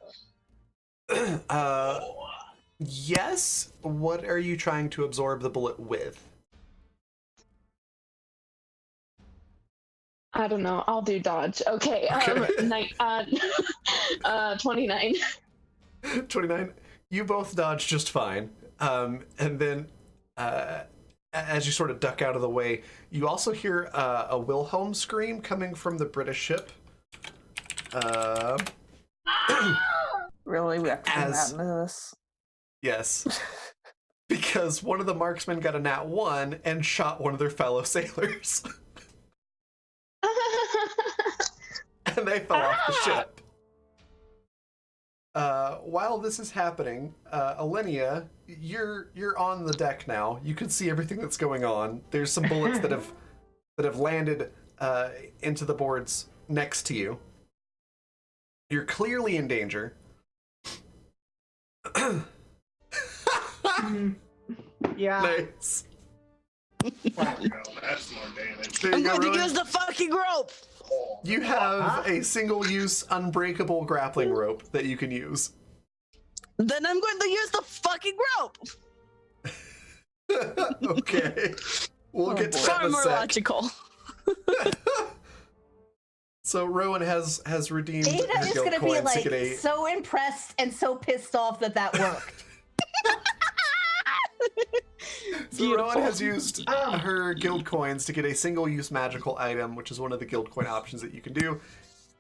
S1: Yes. What are you trying to absorb the bullet with?
S6: I don't know. I'll do dodge. Okay.
S1: Okay.
S6: 29.
S1: 29. You both dodge just fine. And then, as you sort of duck out of the way, you also hear a Wilhelm scream coming from the British ship.
S4: Really, we have to bring
S1: As-
S4: that into this.
S1: Yes. Because one of the marksmen got a nat 1 and shot one of their fellow sailors. And they fell off the ship. While this is happening, Alenia, you're on the deck now. You can see everything that's going on. There's some bullets that have landed into the boards next to you. You're clearly in danger.
S2: Yeah.
S1: Nice.
S7: Well, that's more damage.
S1: There you
S3: I'm
S1: go,
S3: going to
S1: Rowan.
S3: use the fucking rope.
S1: You have a single-use unbreakable grappling rope that you can use.
S3: Then I'm going to use the fucking rope.
S1: Okay. We'll get to that
S3: Far
S1: in a
S3: more
S1: sec.
S3: logical.
S1: So Rowan has redeemed
S5: Ada
S1: her
S5: is
S1: guild
S5: gonna be
S1: coins to
S5: like
S1: get a...
S5: so impressed and so pissed off that worked.
S1: So Rowan has used
S2: Oh.
S1: her guild coins to get a single-use magical item, which is one of the guild coin options that you can do.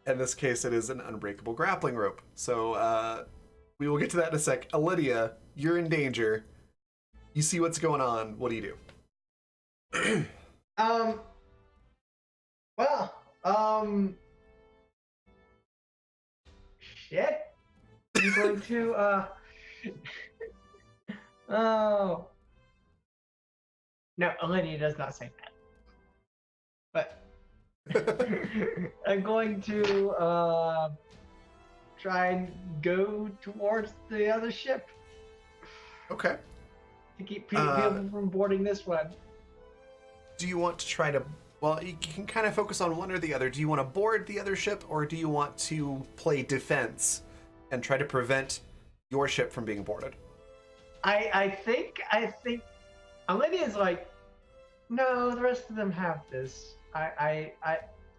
S1: In this case, it is an unbreakable grappling rope. So we will get to that in a sec. Lydia, you're in danger. You see what's going on. What do you do?
S2: Shit. I'm going to, oh. No, Olivia does not say that. But I'm going to, try and go towards the other ship
S1: Okay.
S2: to keep people from boarding this one.
S1: Do you want to try to... Well, you can kind of focus on one or the other. Do you want to board the other ship, or do you want to play defense and try to prevent your ship from being boarded?
S2: I think Olivia's like, no, the rest of them have this.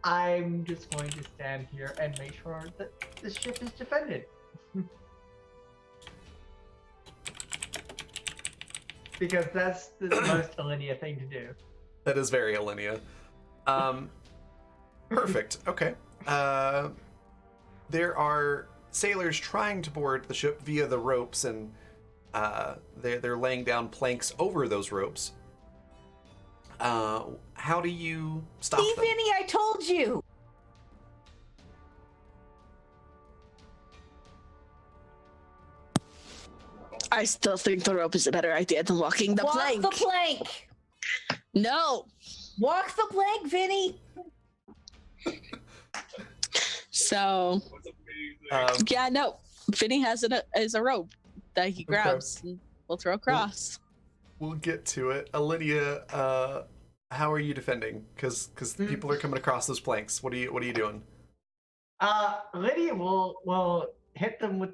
S2: I'm just going to stand here and make sure that the ship is defended. Because that's the most Olivia thing to do.
S1: That is very Alenia. Perfect. Okay. there are sailors trying to board the ship via the ropes, and they're laying down planks over those ropes. How do you stop
S5: See,
S1: them?
S5: Vinny, I told you.
S3: I still think the rope is a better idea than walking the
S5: Walk
S3: plank.
S5: the plank.
S3: No.
S5: Walk the plank, Vinny.
S3: So, yeah, no. Vinny has a rope that he grabs and we'll throw across.
S1: We'll get to it. Alynia, how are you defending? Because people are coming across those planks. What are you doing?
S2: Lydia will hit them with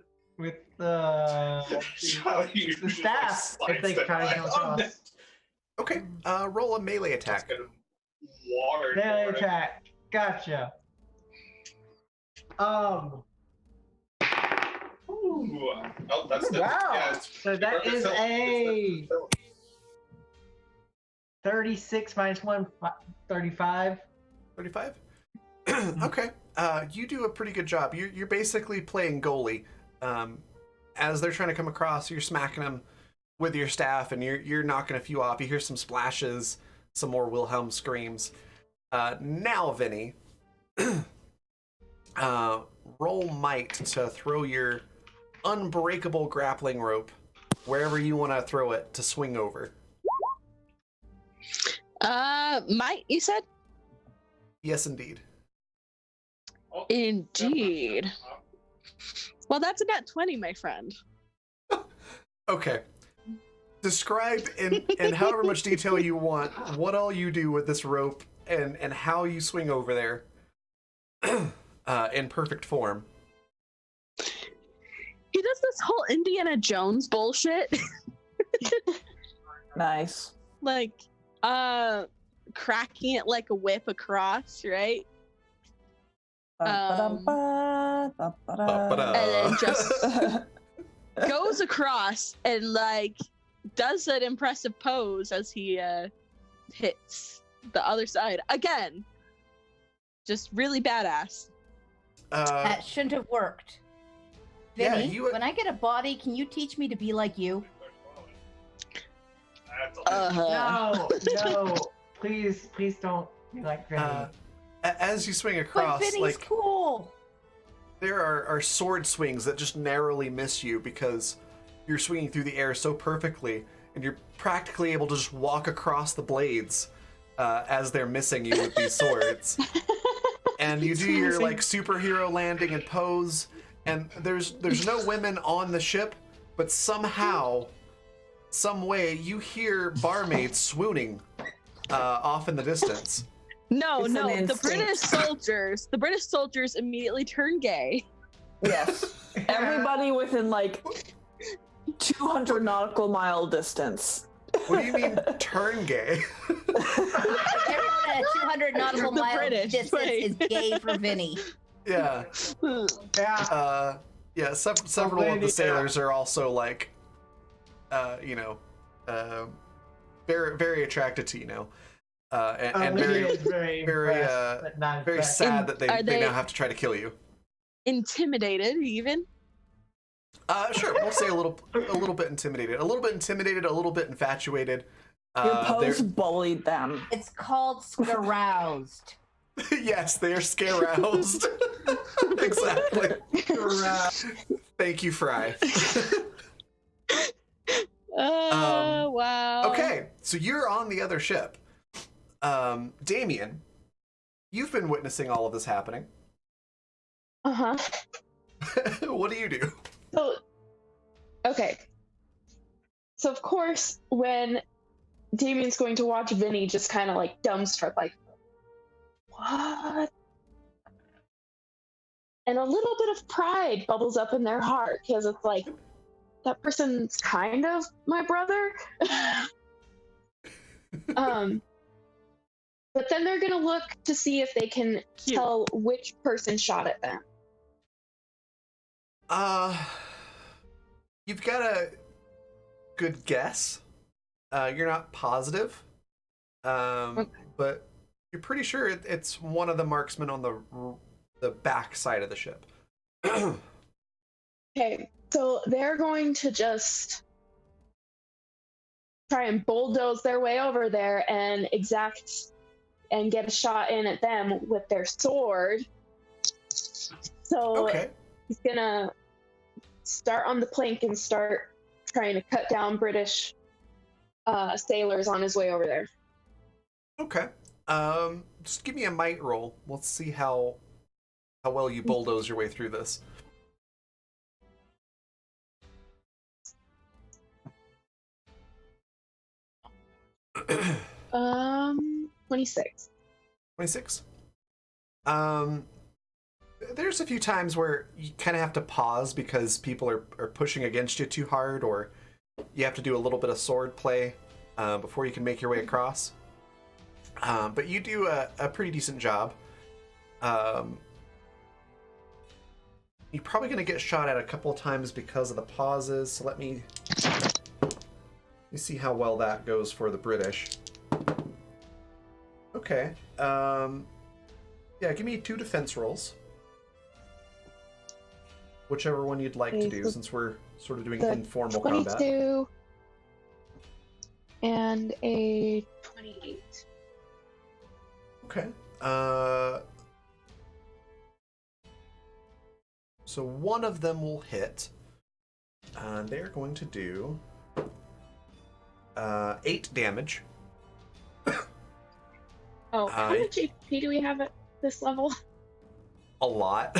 S2: the staff if they try to come across.
S1: Okay. Roll a melee attack.
S2: Melee attack. Gotcha.
S7: Ooh. Oh, that's the,
S2: Wow.
S7: yeah, it's-
S2: So that is a 36 minus 1, 35.
S1: 35? Okay. You do a pretty good job. You're basically playing goalie. As they're trying to come across, you're smacking them with your staff, and you're knocking a few off. You hear some splashes, some more Wilhelm screams. Now, Vinny, roll might to throw your unbreakable grappling rope wherever you want to throw it to swing over.
S3: Might, you said?
S1: Yes, indeed.
S3: Indeed. Well, that's a net 20, my friend.
S1: Okay. Describe in however much detail you want what all you do with this rope and how you swing over there in perfect form.
S3: He does this whole Indiana Jones bullshit.
S4: Nice.
S3: Like, cracking it like a whip across, right? And then just goes across and like does an impressive pose as he hits the other side again. Just really badass.
S5: That shouldn't have worked.
S1: Yeah,
S5: Vinny, when I get a body, can you teach me to be like you?
S2: No, please don't be like Vinny.
S1: As you swing
S5: But
S1: across,
S5: Vinny's
S1: like
S5: cool.
S1: there are sword swings that just narrowly miss you because you're swinging through the air so perfectly, and you're practically able to just walk across the blades as they're missing you with these swords. And you do your like superhero landing and pose, and there's no women on the ship, but somehow, some way, you hear barmaids swooning off in the distance.
S3: No,
S4: It's an
S3: the
S4: instinct.
S3: British soldiers immediately turn gay.
S4: Yes. Everybody within like 200 nautical mile distance.
S1: What do you mean turn gay?
S5: Everyone at a 200 nautical
S3: The
S5: mile
S3: British,
S5: distance
S3: right.
S5: is gay for Vinny.
S1: Yeah.
S2: Yeah.
S1: Yeah, several of the sailors are also like, very, very attracted to and
S2: Lydia is
S1: very
S2: impressed, but not
S1: very
S2: impressed.
S1: sad that
S3: Are
S1: they
S3: they-
S1: now have to try to kill you.
S3: Intimidated, even.
S1: Sure, we'll say a little bit intimidated, a little bit infatuated.
S4: Your pose
S1: they're-
S4: bullied them.
S5: It's called aroused.
S1: Yes, they are scare-roused. Exactly. Thank you, Fry.
S3: Wow.
S1: Okay, so you're on the other ship. Damien, you've been witnessing all of this happening.
S6: Uh-huh.
S1: What do you do?
S6: So, okay. So, of course, when Damien's going to watch Vinny just kind of like dumbstruck, like, what? And a little bit of pride bubbles up in their heart because it's like, that person's kind of my brother. But then they're going to look to see if they can tell which person shot at them.
S1: You've got a good guess. You're not positive, but you're pretty sure it's one of the marksmen on the back side of the ship.
S6: Okay, so they're going to just try and bulldoze their way over there and get a shot in at them with their sword. So
S1: Okay.
S6: he's gonna start on the plank and start trying to cut down British sailors on his way over there.
S1: Okay. Just give me a might roll. Let's see how well you bulldoze your way through this.
S6: 26.
S1: 26. There's a few times where you kind of have to pause because people are pushing against you too hard, or you have to do a little bit of sword play before you can make your way across. But you do a pretty decent job. You're probably going to get shot at a couple of times because of the pauses, so let me see how well that goes for the British. Okay. Yeah, give me 2 defense rolls. Whichever one you'd like to do, since we're sort of doing informal
S6: 22
S1: combat.
S6: and a 28.
S1: Okay. So one of them will hit. They're going to do 8 damage.
S6: Oh, how much HP do we have at this level?
S1: A lot.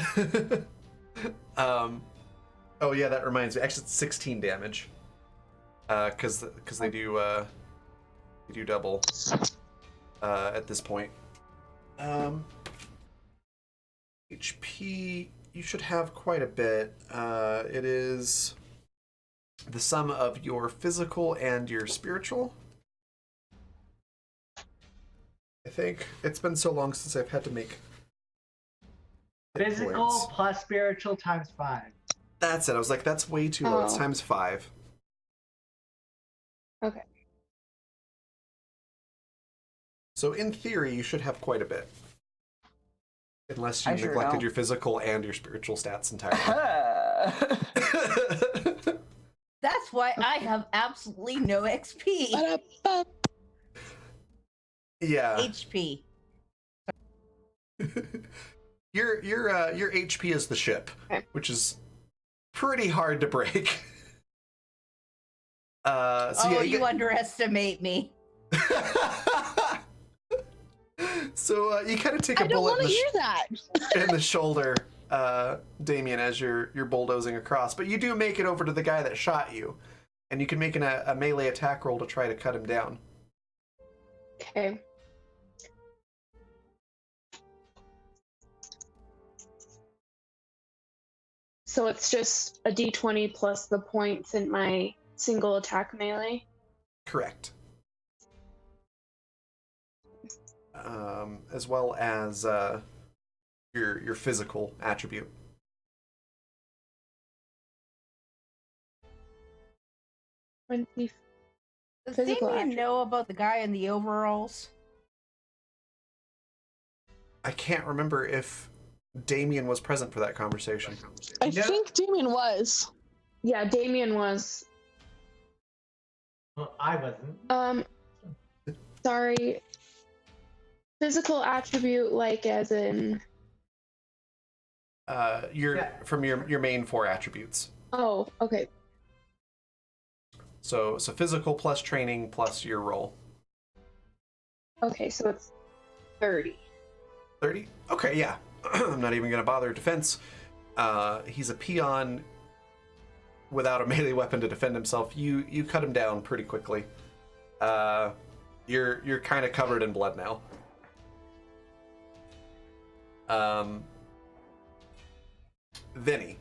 S1: Oh yeah, that reminds me. Actually, it's 16 damage. Because they do double at this point. HP, you should have quite a bit. It is the sum of your physical and your spiritual. I think it's been so long since I've had to make
S2: Physical
S1: points.
S2: plus spiritual times 5.
S1: That's it. I was like, that's way too low. It's
S6: Oh.
S1: times 5.
S6: Okay.
S1: So in theory, you should have quite a bit. Unless you
S4: I sure
S1: neglected
S4: don't.
S1: your physical and your spiritual stats entirely.
S5: That's why I have absolutely no XP.
S3: Ba-da-ba.
S1: Yeah.
S5: HP.
S1: Your HP is the ship,
S6: Okay.
S1: which is pretty hard to break. So
S5: Oh,
S1: yeah,
S5: you underestimate me.
S1: So you kind of take
S3: I
S1: a
S3: don't
S1: bullet
S3: want
S1: in
S3: to
S1: the,
S3: hear that.
S1: in the shoulder, Damien, as you're bulldozing across. But you do make it over to the guy that shot you, and you can make a melee attack roll to try to cut him down.
S6: Okay. So it's just a d20 plus the points in my single attack melee.
S1: Correct. As well as your physical attribute.
S6: Does
S5: Does
S6: Physical
S5: Damien
S6: attribute.
S5: know about the guy in the overalls?
S1: I can't remember if Damien was present for that conversation.
S3: I
S2: No.
S3: think Damien was.
S6: Yeah, Damien was.
S2: Well, I wasn't.
S6: Sorry. Physical attribute, like as in.
S1: From your main 4 attributes.
S6: Oh, okay.
S1: So physical plus training plus your roll.
S6: Okay, so it's 30.
S1: 30? Okay, yeah. I'm not even gonna bother defense. He's a peon without a melee weapon to defend himself. You cut him down pretty quickly. You're kind of covered in blood now. Vinny,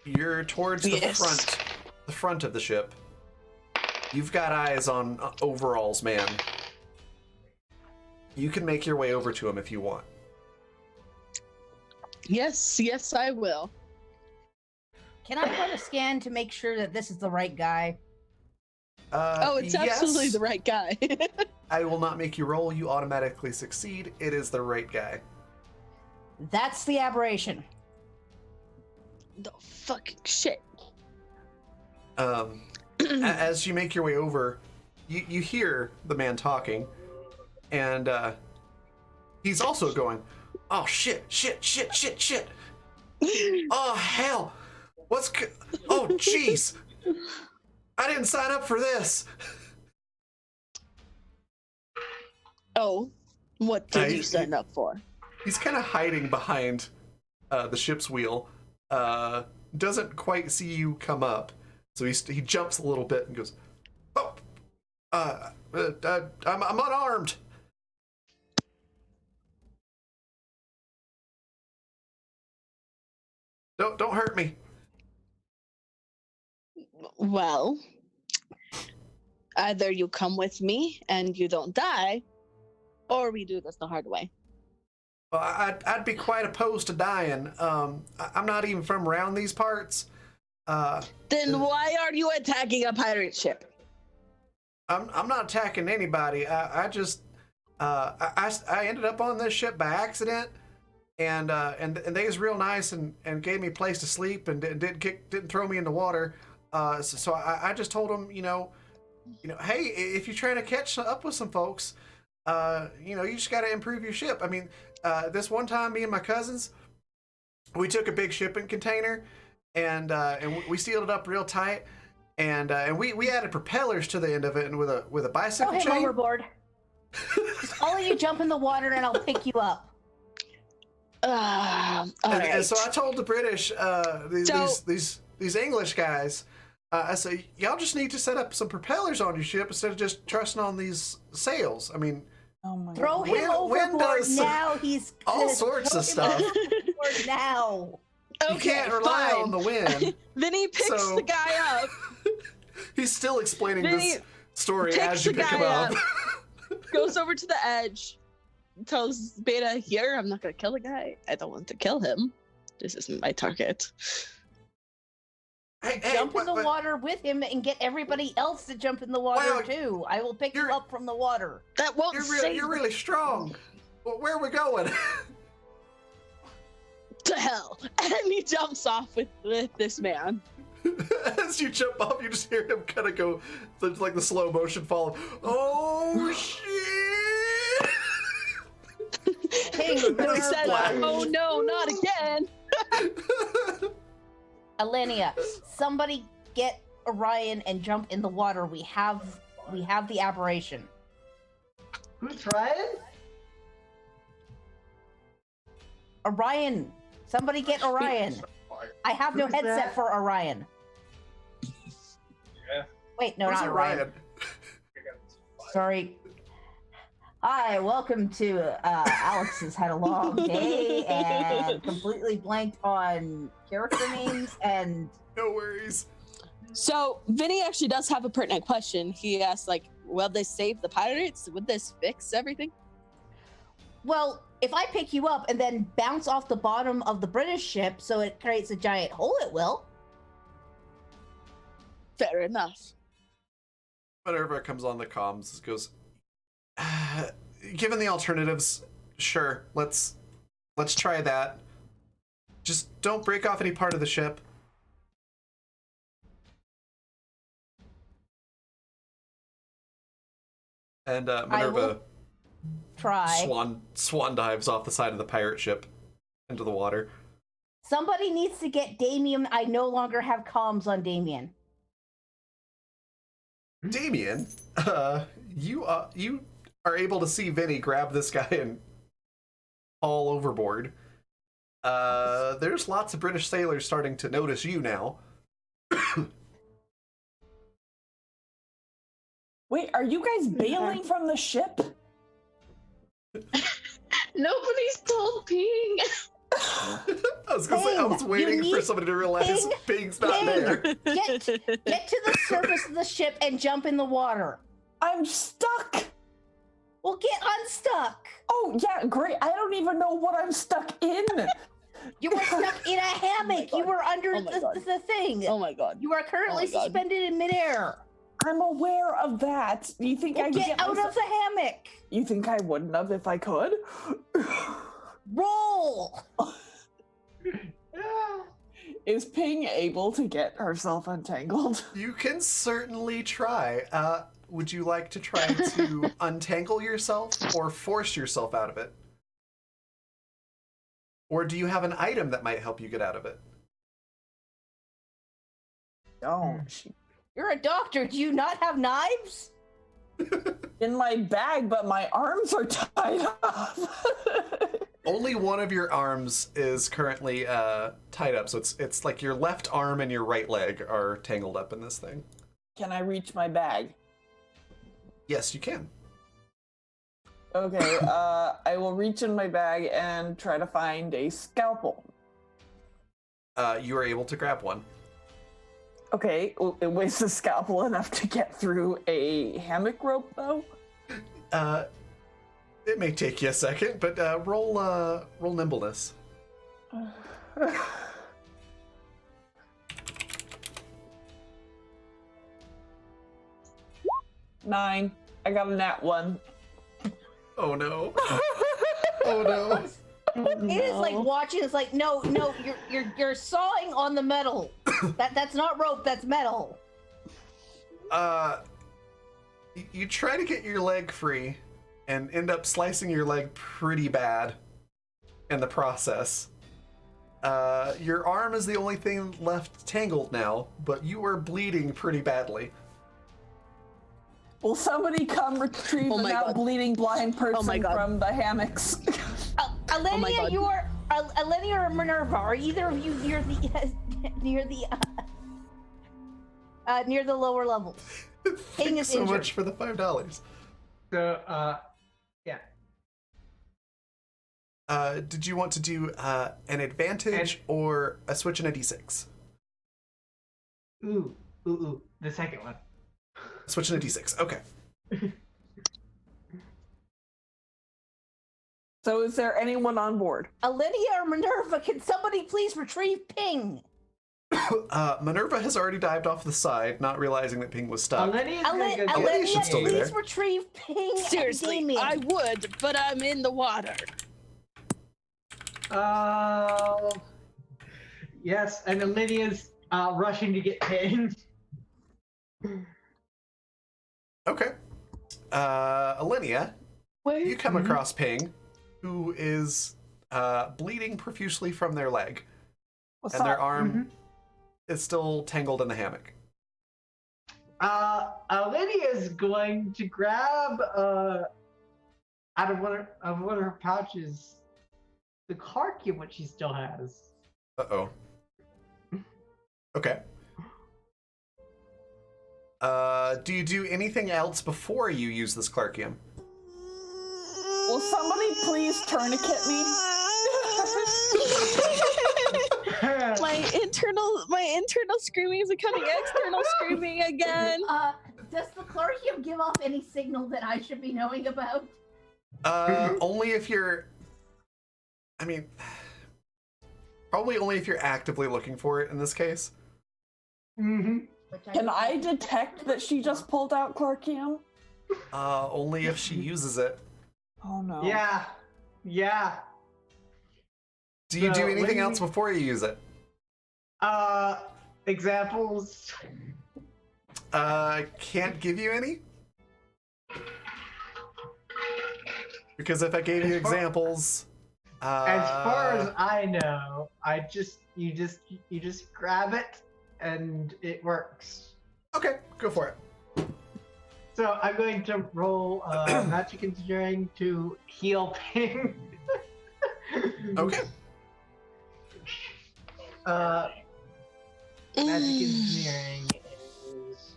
S1: you're towards
S3: Yes.
S1: the front of the ship. You've got eyes on overalls, man. You can make your way over to him if you want.
S3: Yes, I will.
S5: Can I run a scan to make sure that this is the right guy?
S3: Oh, it's absolutely
S1: yes.
S3: the right guy.
S1: I will not make you roll. You automatically succeed. It is the right guy.
S5: That's the aberration.
S3: The fucking shit.
S1: As you make your way over, you hear the man talking, and he's also going, "Oh shit! Oh hell! Oh jeez! I didn't sign up for this."
S3: Oh, what did you sign up for?
S1: He's kind of hiding behind the ship's wheel. Doesn't quite see you come up, so he jumps a little bit and goes, "Oh, I'm unarmed." Don't hurt me.
S3: Well, either you come with me and you don't die, or we do this the hard way.
S1: Well, I'd be quite opposed to dying. I'm not even from around these parts.
S3: Then why are you attacking a pirate ship?
S1: I'm not attacking anybody. I ended up on this ship by accident, and they was real nice and gave me a place to sleep and didn't throw me in the water. So I just told them, hey, if you're trying to catch up with some folks, you just got to improve your ship. I mean, this one time, me and my cousins, we took a big shipping container and we sealed it up real tight, and we added propellers to the end of it, and with a bicycle
S5: Throw him
S1: chain.
S5: overboard. Just all of you jump in the water and I'll pick you up.
S3: All
S1: And
S3: right.
S1: so I told the British, these English guys, I say, y'all just need to set up some propellers on your ship instead of just trusting on these sails. I mean,
S4: Oh my
S5: Throw
S4: god.
S5: him overboard
S1: does
S5: now. He's
S1: all sorts of stuff.
S5: Overboard now.
S1: You can't rely on the wind.
S3: Then he picks
S1: So-
S3: the guy up,
S1: He's still explaining
S3: Then
S1: this
S3: he
S1: story
S3: picks
S1: as you
S3: the
S1: pick him
S3: guy
S1: up.
S3: goes over to the edge, tells Beta, here, I'm not going to kill the guy. I don't want to kill him. This isn't my target.
S1: Hey,
S5: Jump in the water with him and get everybody else to jump in the water
S1: Well,
S5: too. I will pick you
S1: you're-
S5: up from the water.
S3: That won't save
S1: You're really strong. Well, where are we going?
S3: to hell. And he jumps off with this man.
S1: As you jump off, you just hear him kind of go, like the slow motion fall. Oh shit!
S5: Ping,
S3: He
S5: good
S3: says,
S5: splash.
S3: oh no, not again.
S5: Alenia, somebody get Orion and jump in the water. We have the aberration.
S2: Who's Ryan?
S5: Orion, somebody get Orion. I have no
S2: Who's
S5: headset
S2: that?
S5: for Orion.
S7: Yeah.
S5: Wait, no,
S1: Where's
S5: not Orion.
S1: Orion?
S5: Sorry. Hi, welcome to Alex has had a long day and completely blanked on character names and
S1: No worries.
S3: So Vinny actually does have a pertinent question. He asks, like, will this save the pirates? Would this fix everything?
S5: well, if I pick you up and then bounce off the bottom of the British ship so it creates a giant hole, it will.
S3: Fair enough.
S1: Whenever it comes on the comms, it goes, given the alternatives, sure, let's try that. Just don't break off any part of the ship. And Minerva
S5: Try.
S1: swan dives off the side of the pirate ship into the water.
S5: Somebody needs to get Damien. I no longer have comms on Damien.
S1: Damien, you are able to see Vinny grab this guy and haul overboard. There's lots of British sailors starting to notice you now.
S4: Wait, are you guys bailing from the ship?
S6: Nobody's told Ping.
S1: I was gonna say, I was
S5: Ping,
S1: waiting
S5: you
S1: for
S5: need-
S1: somebody to realize
S5: Ping,
S1: Ping's not
S5: Ping.
S1: there.
S5: Get to the surface of the ship and jump in the water.
S4: I'm stuck.
S5: Well, get unstuck.
S4: Oh, yeah, great. I don't even know what I'm stuck in.
S5: You were stuck in a hammock.
S3: God.
S5: You were under
S3: Oh my God.
S5: the thing.
S3: Oh my god.
S5: You are currently
S3: Oh my God.
S5: suspended in midair.
S4: I'm aware of that. You think I
S5: Well,
S4: could
S5: get out of the hammock.
S4: You think I wouldn't have if I could?
S5: Roll.
S4: Is Ping able to get herself untangled?
S1: You can certainly try. Would you like to try to untangle yourself or force yourself out of it? Or do you have an item that might help you get out of it?
S4: Oh,
S5: You're a doctor. Do you not have knives?
S4: in my bag, but my arms are tied up.
S1: Only one of your arms is currently tied up, so it's like your left arm and your right leg are tangled up in this thing.
S4: Can I reach my bag?
S1: Yes, you can.
S4: Okay, I will reach in my bag and try to find a scalpel.
S1: You are able to grab one.
S4: Okay, it weighs the scalpel enough to get through a hammock rope, though?
S1: It may take you a second, but roll nimbleness.
S4: 9. I got a nat 1.
S1: Oh no. Oh no.
S5: It is like watching. It's like no, you're sawing on the metal. That's not rope. That's metal.
S1: You try to get your leg free, and end up slicing your leg pretty bad in the process. Your arm is the only thing left tangled now, but you are bleeding pretty badly.
S4: Will somebody come retrieve
S3: Oh
S4: the
S3: my
S4: now
S3: God.
S4: bleeding blind person
S3: my God.
S4: from the hammocks?
S5: Alenia,
S3: God.
S5: you are Alenia or Minerva. Are either of you near the near the lower levels? Ping
S1: Thanks
S5: is
S1: so
S5: injured.
S1: much for the $5.
S2: So, yeah.
S1: Did you want to do an advantage or a switch and a d6?
S2: Ooh. The second one.
S1: Switch and a d6. Okay.
S4: So is there anyone on board?
S5: Alenia or Minerva, can somebody please retrieve Ping?
S1: Minerva has already dived off the side, not realizing that Ping was stuck.
S2: Alenia's gonna go
S1: Alenia
S2: get
S1: should still be
S5: please
S1: there.
S5: retrieve Ping.
S3: Seriously,
S5: and Damien.
S3: I would, but I'm in the water.
S2: Yes, and Alenia's rushing to get Ping.
S1: Okay. Alenia, you come across Ping, who is bleeding profusely from their leg,
S4: What's
S1: and their
S4: up?
S1: arm is still tangled in the hammock.
S2: Alenia's going to grab out of one of her pouches the Clarkium, which she still has.
S1: Uh-oh. Okay. Do you do anything else before you use this Clarkium?
S4: Will somebody please tourniquet me?
S3: my internal screaming is becoming external screaming again.
S5: Does the Clarkium give off any signal that I should be knowing about?
S1: Only if you're... I mean... Probably only if you're actively looking for it in this case.
S2: Mm-hmm.
S4: Can I detect that she just pulled out Clarkium?
S1: Only if she uses it.
S4: Oh no.
S2: Yeah.
S1: Do you
S2: So,
S1: do anything
S2: when
S1: else
S2: you-
S1: before you use it?
S2: Examples.
S1: Can't give you any? Because if I gave you examples...
S2: As far as I know, you just grab it and it works.
S1: Okay, go for it.
S2: So I'm going to roll magic engineering to heal Ping.
S1: Okay.
S2: Magic engineering is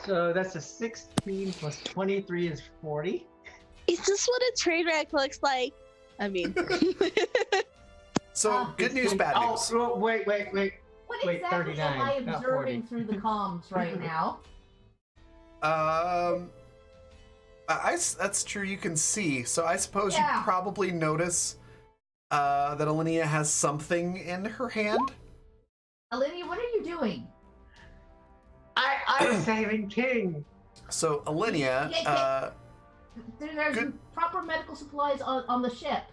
S2: so that's a 16 plus 23 is 40.
S3: Is this what a train wreck looks like? I mean,
S1: So, good news, bad news.
S2: Oh, wait.
S5: What
S2: Wait,
S5: exactly am I
S2: 39, not
S5: observing
S2: 40.
S5: through the comms right now?
S1: That's true, you can see. So I suppose
S5: Yeah.
S1: you probably notice that Alenia has something in her hand.
S5: Alenia, what are you doing?
S2: I'm saving Ping.
S1: So Alenia,
S5: There's
S1: Good.
S5: proper medical supplies on the ship.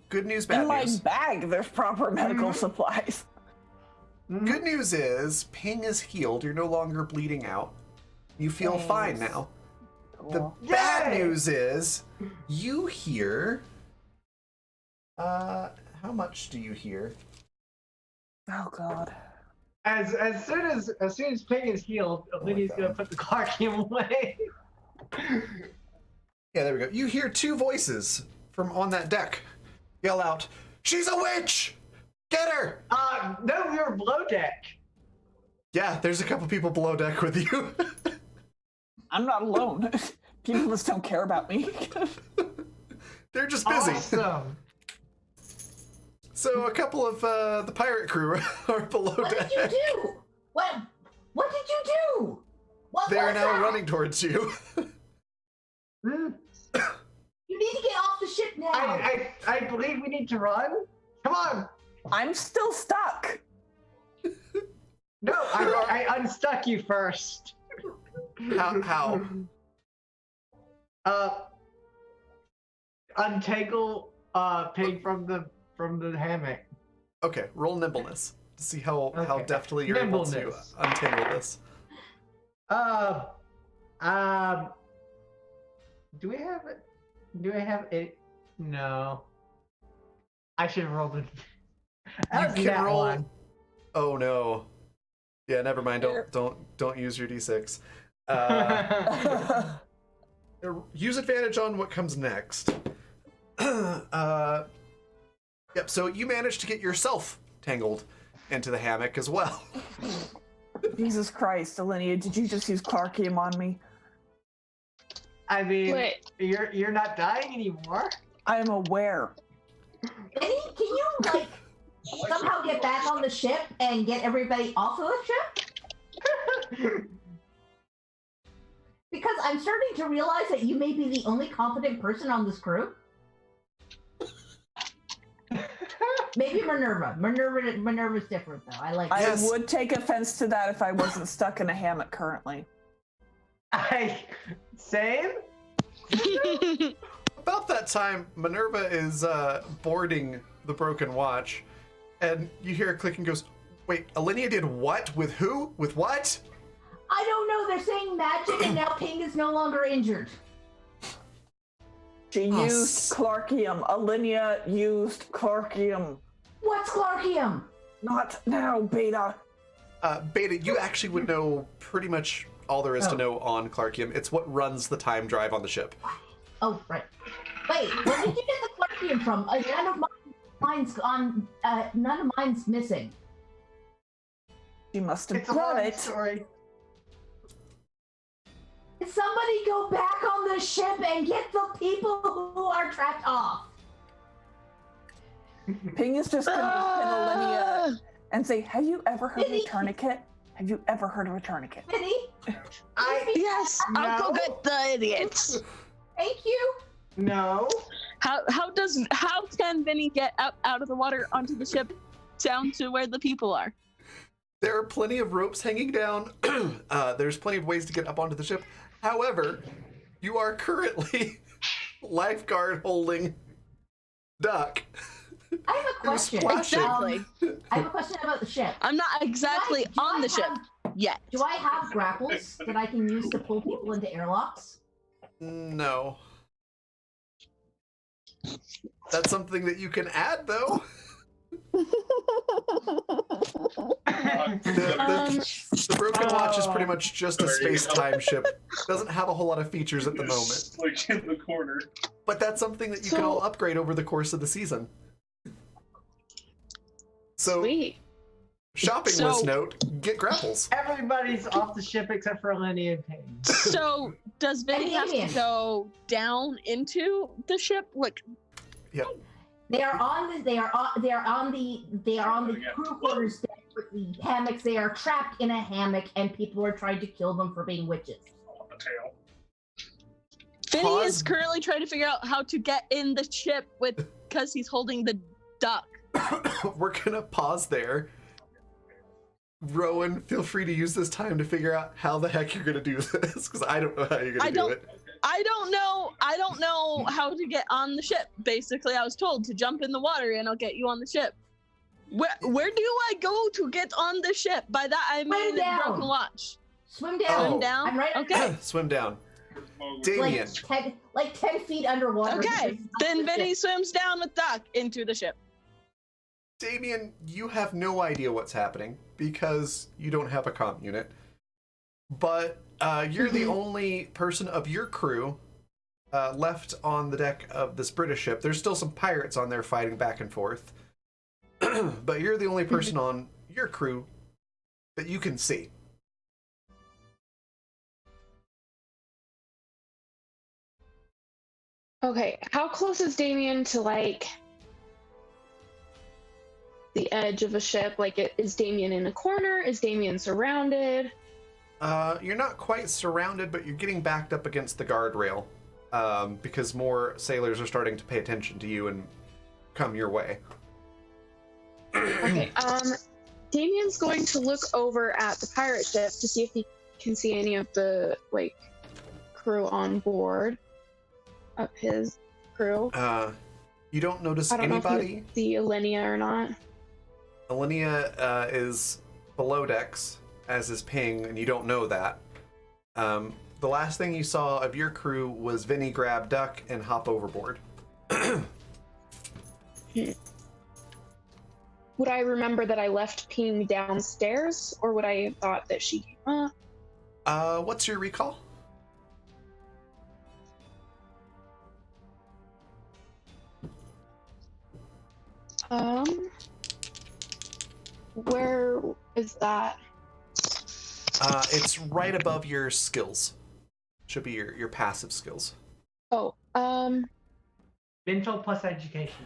S1: good news, bad
S4: In my
S1: news.
S4: bag, there's proper medical supplies.
S1: Good news is Ping is healed. You're no longer bleeding out. You feel fine now. The bad news is you hear. How much do you hear?
S4: Oh God.
S2: As soon as Ping is healed, Lydia's gonna put the Clarkium away.
S1: Yeah, there we go. You hear two voices from on that deck yell out, "She's a witch! Get her!"
S2: No, we were below deck.
S1: Yeah, there's a couple people below deck with you.
S4: I'm not alone. People just don't care about me.
S1: They're just busy.
S2: Awesome.
S1: So a couple of the pirate crew are below
S5: What
S1: deck.
S5: did you do? What did you do? What
S1: They are
S5: was
S1: now
S5: that?
S1: running towards you.
S2: Hmm.
S5: You need to get off the ship now.
S2: I believe we need to run. Come on.
S4: I'm still stuck.
S2: No, I unstuck you first.
S1: How?
S2: Untangle Pig from the hammock.
S1: Okay, roll nimbleness to see how
S2: Okay.
S1: deftly you're able to
S2: Nimbleness.
S1: untangle this.
S2: Do we have it? Do I have it? No. I should have rolled it.
S1: You can
S2: that
S1: roll.
S2: one.
S1: Oh no. Yeah, never mind. Don't use your d6. Use advantage on what comes next. Yep. So you managed to get yourself tangled into the hammock as well.
S4: Jesus Christ, Alinea, did you just use Clarkium on me?
S2: I mean,
S6: Wait.
S2: you're not dying anymore.
S4: I am aware.
S5: Vinny, can you like somehow get back on the ship and get everybody off of the ship? Because I'm starting to realize that you may be the only competent person on this crew. Maybe Minerva. Minerva's different though. I like.
S1: Yes.
S4: I would take offense to that if I wasn't stuck in a hammock currently.
S2: Same.
S1: About that time, Minerva is boarding the Broken Watch, and you hear a click and goes, "Wait, Alinea did what? With who? With what?"
S5: I don't know. They're saying magic, and now Ping is no longer injured.
S4: She used Clarkium. Alinea used Clarkium.
S5: What's Clarkium?
S4: Not now, Beta.
S1: Beta, you actually would know pretty much all there is to know on Clarkium. It's what runs the time drive on the ship.
S5: Oh, right. Wait, where did you get the Clarkium from? None of mine's missing.
S4: She must have
S2: It's a
S4: brought
S2: long
S4: it.
S2: story.
S5: Somebody go back on the ship and get the people who are trapped off.
S4: Ping is just going to pin Alinea and say, have you ever heard of a tourniquet? Have you ever heard of a tourniquet?
S5: Vinny,
S3: Yes, I'll go
S2: No.
S3: get the idiots.
S5: thank you.
S2: No.
S3: How can Vinny get out of the water onto the ship down to where the people are?
S1: There are plenty of ropes hanging down. There's plenty of ways to get up onto the ship. However, you are currently lifeguard holding Duck.
S5: I have a question.
S1: splashing.
S3: Exactly.
S5: I have a question about the ship.
S3: I'm not exactly
S5: Do I
S3: on the ship
S5: have-
S3: yet.
S5: Do I have grapples that I can use to pull people into airlocks?
S1: No. That's something that you can add, though. The Broken Watch is pretty much just a
S7: There you go.
S1: space-time ship. Doesn't have a whole lot of features at the moment.
S7: It's like in the corner.
S1: But that's something that you can all upgrade over the course of the season. So,
S6: Sweet.
S1: shopping
S3: So-
S1: list note, get grapples.
S2: Everybody's off the ship except for Lenny and Ping.
S3: So does Vinny have to
S5: Damien.
S3: go down into the ship? Like,
S5: They are on the crew quarters deck with the hammocks. They are trapped in a hammock, and people are trying to kill them for being witches.
S7: On the tail.
S3: Vinny
S1: Pause.
S3: is currently trying to figure out how to get in the ship because he's holding the duck.
S1: We're gonna pause there. Rowan, feel free to use this time to figure out how the heck you're gonna do this, because I don't know how you're gonna do it.
S3: I don't know how to get on the ship. Basically, I was told to jump in the water and I'll get you on the ship. Where do I go to get on the ship? By that I mean the
S5: down.
S3: broken watch.
S5: Swim down.
S3: Swim down.
S5: I'm right.
S3: Okay.
S1: Swim down. Damien.
S5: Like 10 feet underwater.
S3: Okay. Then Vinny swims down with Doc into the ship.
S1: Damien, you have no idea what's happening because you don't have a comm unit. But you're the only person of your crew left on the deck of this British ship. There's still some pirates on there fighting back and forth. But you're the only person on your crew that you can see.
S6: Okay, how close is Damien to like the edge of a ship? Like, is Damien in a corner? Is Damien surrounded?
S1: You're not quite surrounded, but you're getting backed up against the guardrail because more sailors are starting to pay attention to you and come your way.
S6: Okay, Damien's going to look over at the pirate ship to see if he can see any of the like crew on board of his crew.
S1: You don't notice
S6: I don't know
S1: anybody.
S6: if you see Alenia or not.
S1: Alenia is below decks, as is Ping, and you don't know that. The last thing you saw of your crew was Vinny grab Duck and hop overboard.
S6: Would I remember that I left Ping downstairs, or would I have thought that she came up?
S1: What's your recall?
S6: Where is that?
S1: It's right above your skills. Should be your passive skills.
S6: Oh,
S2: Mental plus education.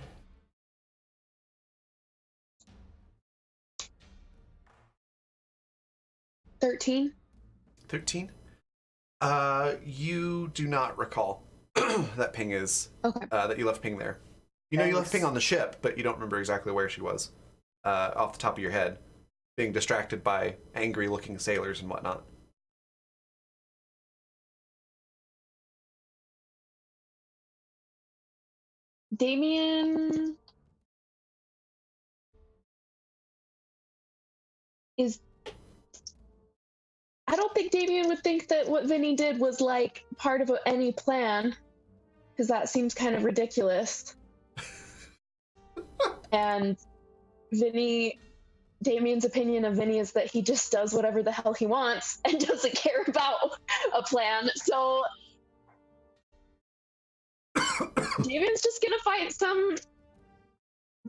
S6: $13.
S1: 13? You do not recall that Ping is...
S6: Okay.
S1: That you left Ping there. You know you left
S6: Thanks.
S1: Ping on the ship, but you don't remember exactly where she was. Off the top of your head. Being distracted by angry-looking sailors and whatnot.
S6: Damien is... I don't think Damien would think that what Vinny did was like part of any plan, because that seems kind of ridiculous. And Damien's opinion of Vinny is that he just does whatever the hell he wants and doesn't care about a plan. So Damien's just gonna fight some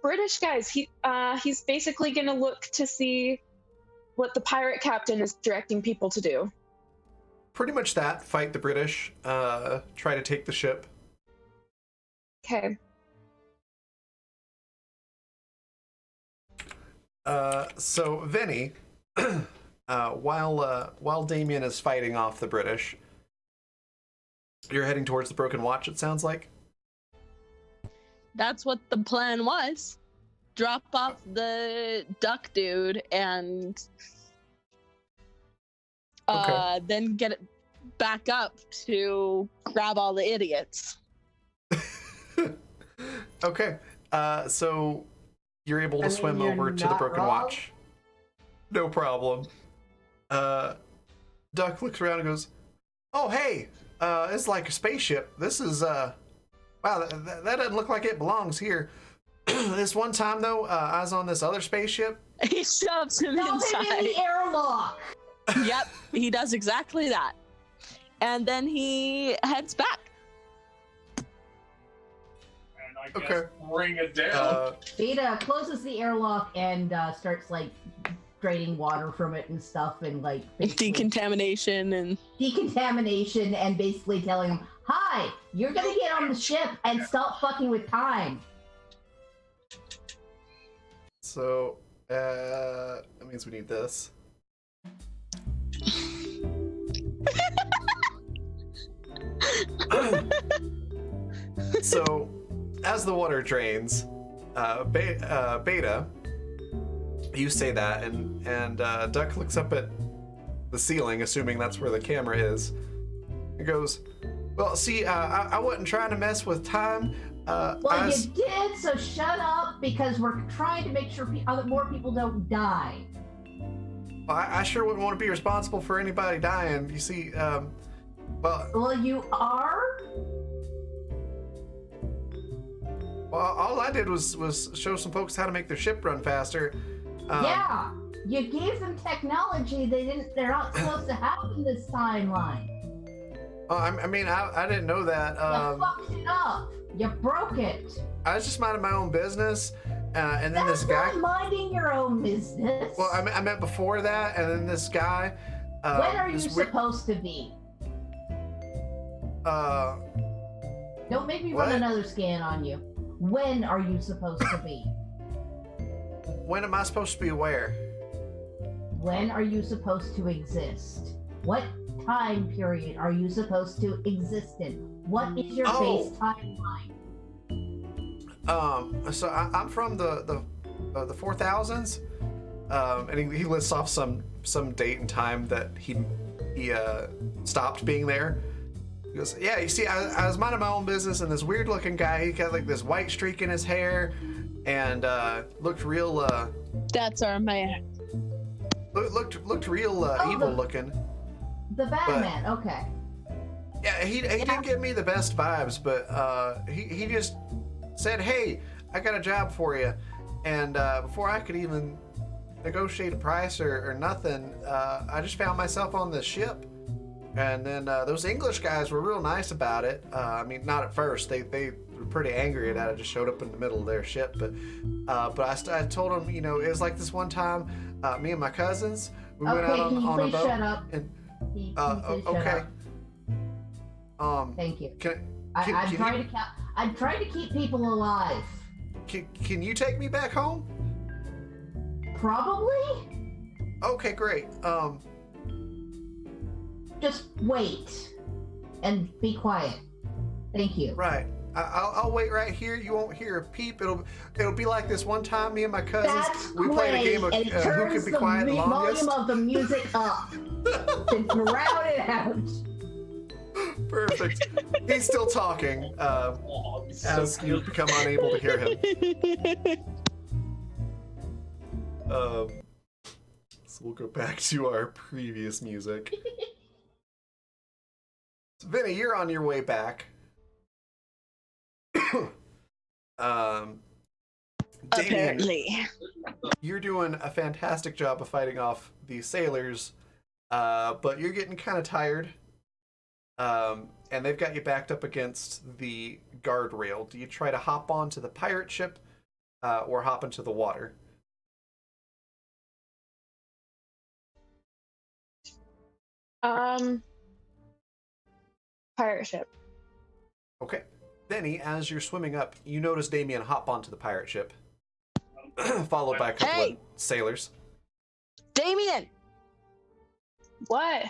S6: British guys. He's basically gonna look to see what the pirate captain is directing people to do.
S1: Pretty much that. Fight the British. Try to take the ship.
S6: Okay.
S1: So Vinny, while Damien is fighting off the British, you're heading towards the Broken Watch, it sounds like?
S3: That's what the plan was. Drop off the duck dude and then get it back up to grab all the idiots.
S1: Okay. So you're able to swim
S2: you're
S1: over to the
S2: not
S1: Broken
S2: wrong.
S1: Watch. No problem. Duck looks around and goes, "Oh, hey, it's like a spaceship. This is, wow, that doesn't look like it belongs here. This one time, though, I was on this other spaceship."
S3: He shoves him
S5: Dump him
S3: inside.
S5: in the airlock.
S3: Yep, he does exactly that. And then he heads back.
S7: And I guess
S1: Okay.
S7: bring it down.
S5: Beta closes the airlock and starts like draining water from it and stuff, and like basically
S3: Decontamination and
S5: decontamination, and basically telling him, "Hi, you're gonna get on the ship and stop fucking with time."
S1: So, that means we need this. So, as the water drains, Beta, you say that, and Duck looks up at the ceiling, assuming that's where the camera is, and goes, Well, see, I wasn't trying to mess with time.
S5: Well, you did, so shut up because we're trying to make sure more people don't die.
S1: I sure wouldn't want to be responsible for anybody dying. You see,
S5: Well, you are?
S1: well, all I did was show some folks how to make their ship run faster.
S5: Yeah. You gave them technology they're not supposed to have in this timeline.
S1: I mean, I didn't know that.
S5: You fucked it up. You broke it.
S1: I was just minding my own business, and then
S5: That's
S1: this guy.
S5: not minding your own business.
S1: Well, I meant before that, and then this guy.
S5: When are you supposed to be? Don't make me
S1: what?
S5: run another scan on you. When are you supposed to be?
S1: When am I supposed to be aware?
S5: When are you supposed to exist? What time period are you supposed to exist in? What is your base timeline?
S1: So I'm from the 4000s, and he lists off some date and time that he stopped being there. He goes, yeah, you see, I was minding my own business, and this weird looking guy, he got like this white streak in his hair, and looked real.
S3: That's our man.
S1: Looked real evil looking.
S5: The Batman, okay.
S1: Yeah, he didn't give me the best vibes, but he just said, hey, I got a job for you. And before I could even negotiate a price or nothing, I just found myself on this ship. And then those English guys were real nice about it. I mean, not at first. They were pretty angry at it. I just showed up in the middle of their ship. But I told them, you know, it was like this one time, me and my cousins, we went out on a boat.
S5: Shut up?
S1: And,
S5: okay. Thank you. I'm trying to keep people alive.
S1: Can you take me back home?
S5: Probably.
S1: Okay, great.
S5: Just wait and be quiet. Thank you.
S1: Right. I'll wait right here. You won't hear a peep. It'll be like this one time. Me and my cousins, we played a game of
S5: and it
S1: who
S5: turns
S1: could be quiet the
S5: the
S1: longest.
S5: volume of the music up to drown it out.
S1: Perfect. He's still talking as you become unable to hear him. So we'll go back to our previous music. So Vinny, you're on your way back. Damien,
S3: Apparently.
S1: you're doing a fantastic job of fighting off these sailors, but you're getting kind of tired. And they've got you backed up against the guardrail. Do you try to hop onto the pirate ship or hop into the water?
S6: Pirate ship.
S1: Okay. Benny, as you're swimming up, you notice Damien hop onto the pirate ship, followed by a couple of sailors.
S3: Damien!
S6: What?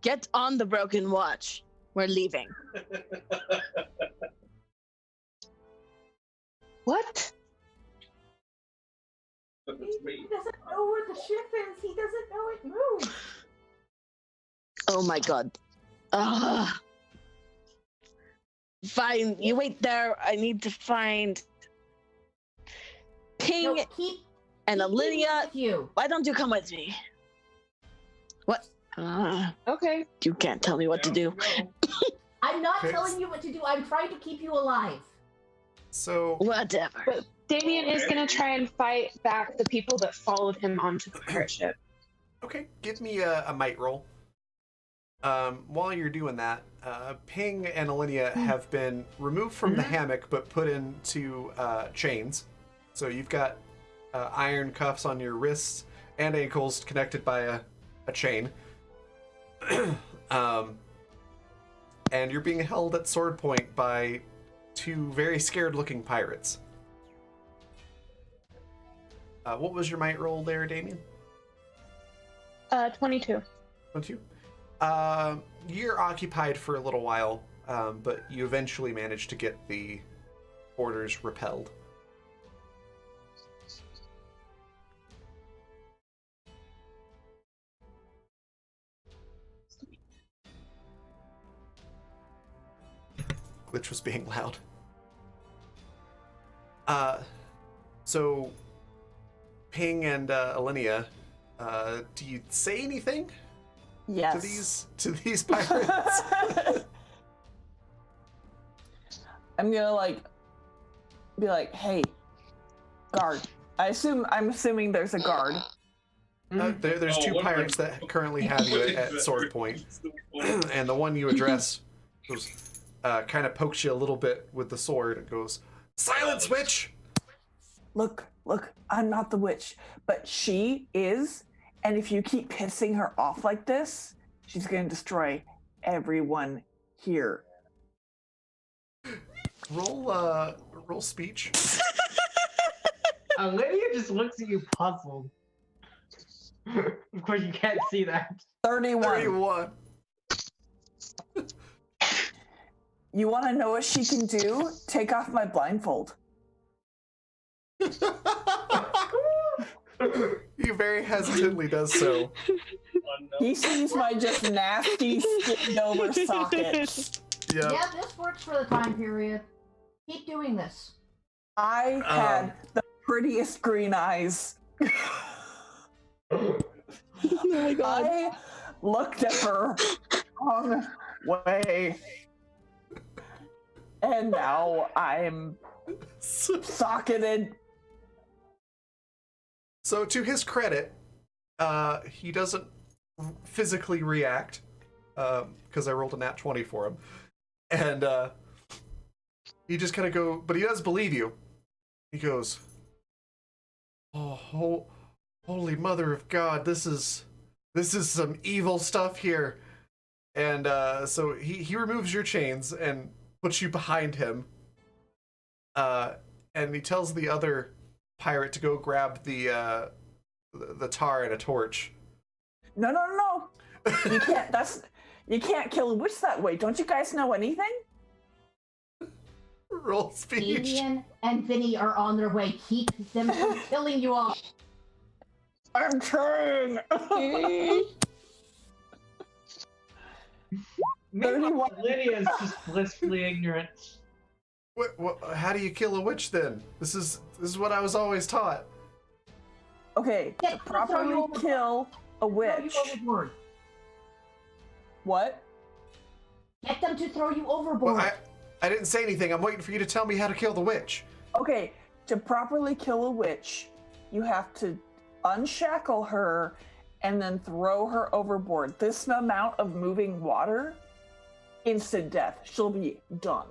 S3: Get on the Broken Watch. We're leaving.
S6: What?
S5: He doesn't know where the ship is. He doesn't know it moves.
S3: Oh my god. Ugh. Fine, you wait there. I need to find Ping
S5: No,
S3: and Alinea.
S5: with you.
S3: Why don't you come with me? What?
S6: Okay.
S3: You can't tell me what to do.
S5: I'm not
S1: Okay.
S5: telling you what to do. I'm trying to keep you alive.
S1: So,
S3: Whatever.
S6: But Damien is gonna try and fight back the people that followed him onto the pirate ship.
S1: okay, give me a might roll. While you're doing that, Ping and Alinea have been removed from the hammock but put into chains. So you've got iron cuffs on your wrists and ankles connected by a chain. And you're being held at sword point by two very scared looking pirates. What was your might roll there, Damien?
S6: 22.
S1: 22. You're occupied for a little while, but you eventually manage to get the orders repelled. glitch was being loud. So Ping and Alinea, do you say anything
S4: Yes.
S1: to these pirates?
S4: I'm gonna be like, hey, guard. I'm assuming there's a guard.
S1: There's two pirates that currently have you at sword point, and the one you address goes, kind of pokes you a little bit with the sword and goes, "Silence, witch!"
S4: Look, I'm not the witch, but she is, and if you keep pissing her off like this, she's gonna destroy everyone here.
S1: Roll speech.
S2: Lydia just looks at you puzzled. Of course, you can't see that.
S4: 31.
S1: 31.
S4: You want to know what she can do? Take off my blindfold.
S1: He very hesitantly does so.
S4: He sees my just nasty skinned over sockets.
S1: Yep.
S5: Yeah, this works for the time period. Keep doing this.
S4: I had the prettiest green eyes.
S3: Oh my god.
S4: I looked at her wrong way. And now I'm socketed.
S1: So to his credit, he doesn't physically react, because I rolled a nat 20 for him. And he just kind of but he does believe you. He goes, "Oh, holy mother of God, this is some evil stuff here." And so he removes your chains and puts you behind him. And he tells the other pirate to go grab the tar and a torch.
S4: No. You can't. You can't kill a witch that way. Don't you guys know anything?
S1: Roll speech.
S5: Gideon and Vinny are on their way. Keep them from killing you all.
S4: I'm trying.
S2: Meanwhile, Lydia's just blissfully ignorant.
S1: What, how do you kill a witch then? This is what I was always taught.
S4: Okay, to properly kill a witch.
S5: Throw you overboard.
S4: What?
S5: Get them to throw you overboard.
S1: Well, I didn't say anything. I'm waiting for you to tell me how to kill the witch.
S4: Okay, to properly kill a witch, you have to unshackle her and then throw her overboard. This amount of moving water, instant death. She'll be done.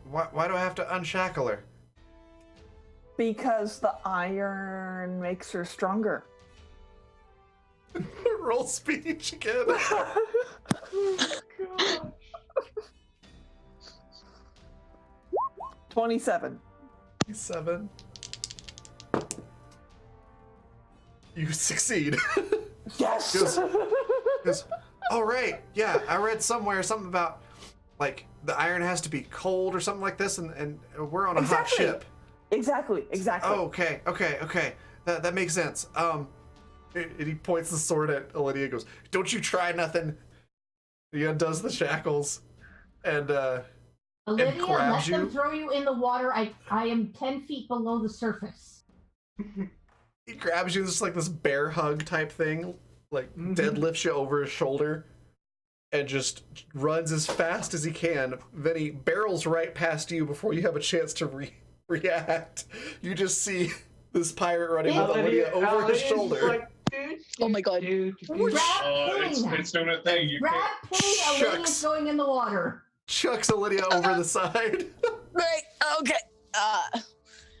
S1: Why do I have to unshackle her?
S4: Because the iron makes her stronger.
S1: Roll speech again.
S2: Oh, God.
S4: 27.
S1: 7. You succeed.
S4: Yes!
S1: Goes, oh, right. Yeah, I read somewhere something about, like, the iron has to be cold or something like this, and we're on a hot ship.
S4: Exactly.
S1: Oh, okay. That makes sense. He points the sword at Olivia and goes, "Don't you try nothing." He undoes the shackles and
S5: Olivia, let
S1: grabs
S5: them
S1: you.
S5: throw you in the water. I am 10 feet below the surface.
S1: He grabs you, just like this bear hug type thing, like deadlifts you over his shoulder, and just runs as fast as he can. Then he barrels right past you before you have a chance to react. You just see this pirate running with Olivia over his shoulder.
S2: Like,
S3: Oh my god.
S7: It's doing a thing. You
S5: Grab
S7: can't.
S5: Ping, Olivia's going in the water.
S1: Chucks Olivia over the side.
S3: Right. Okay.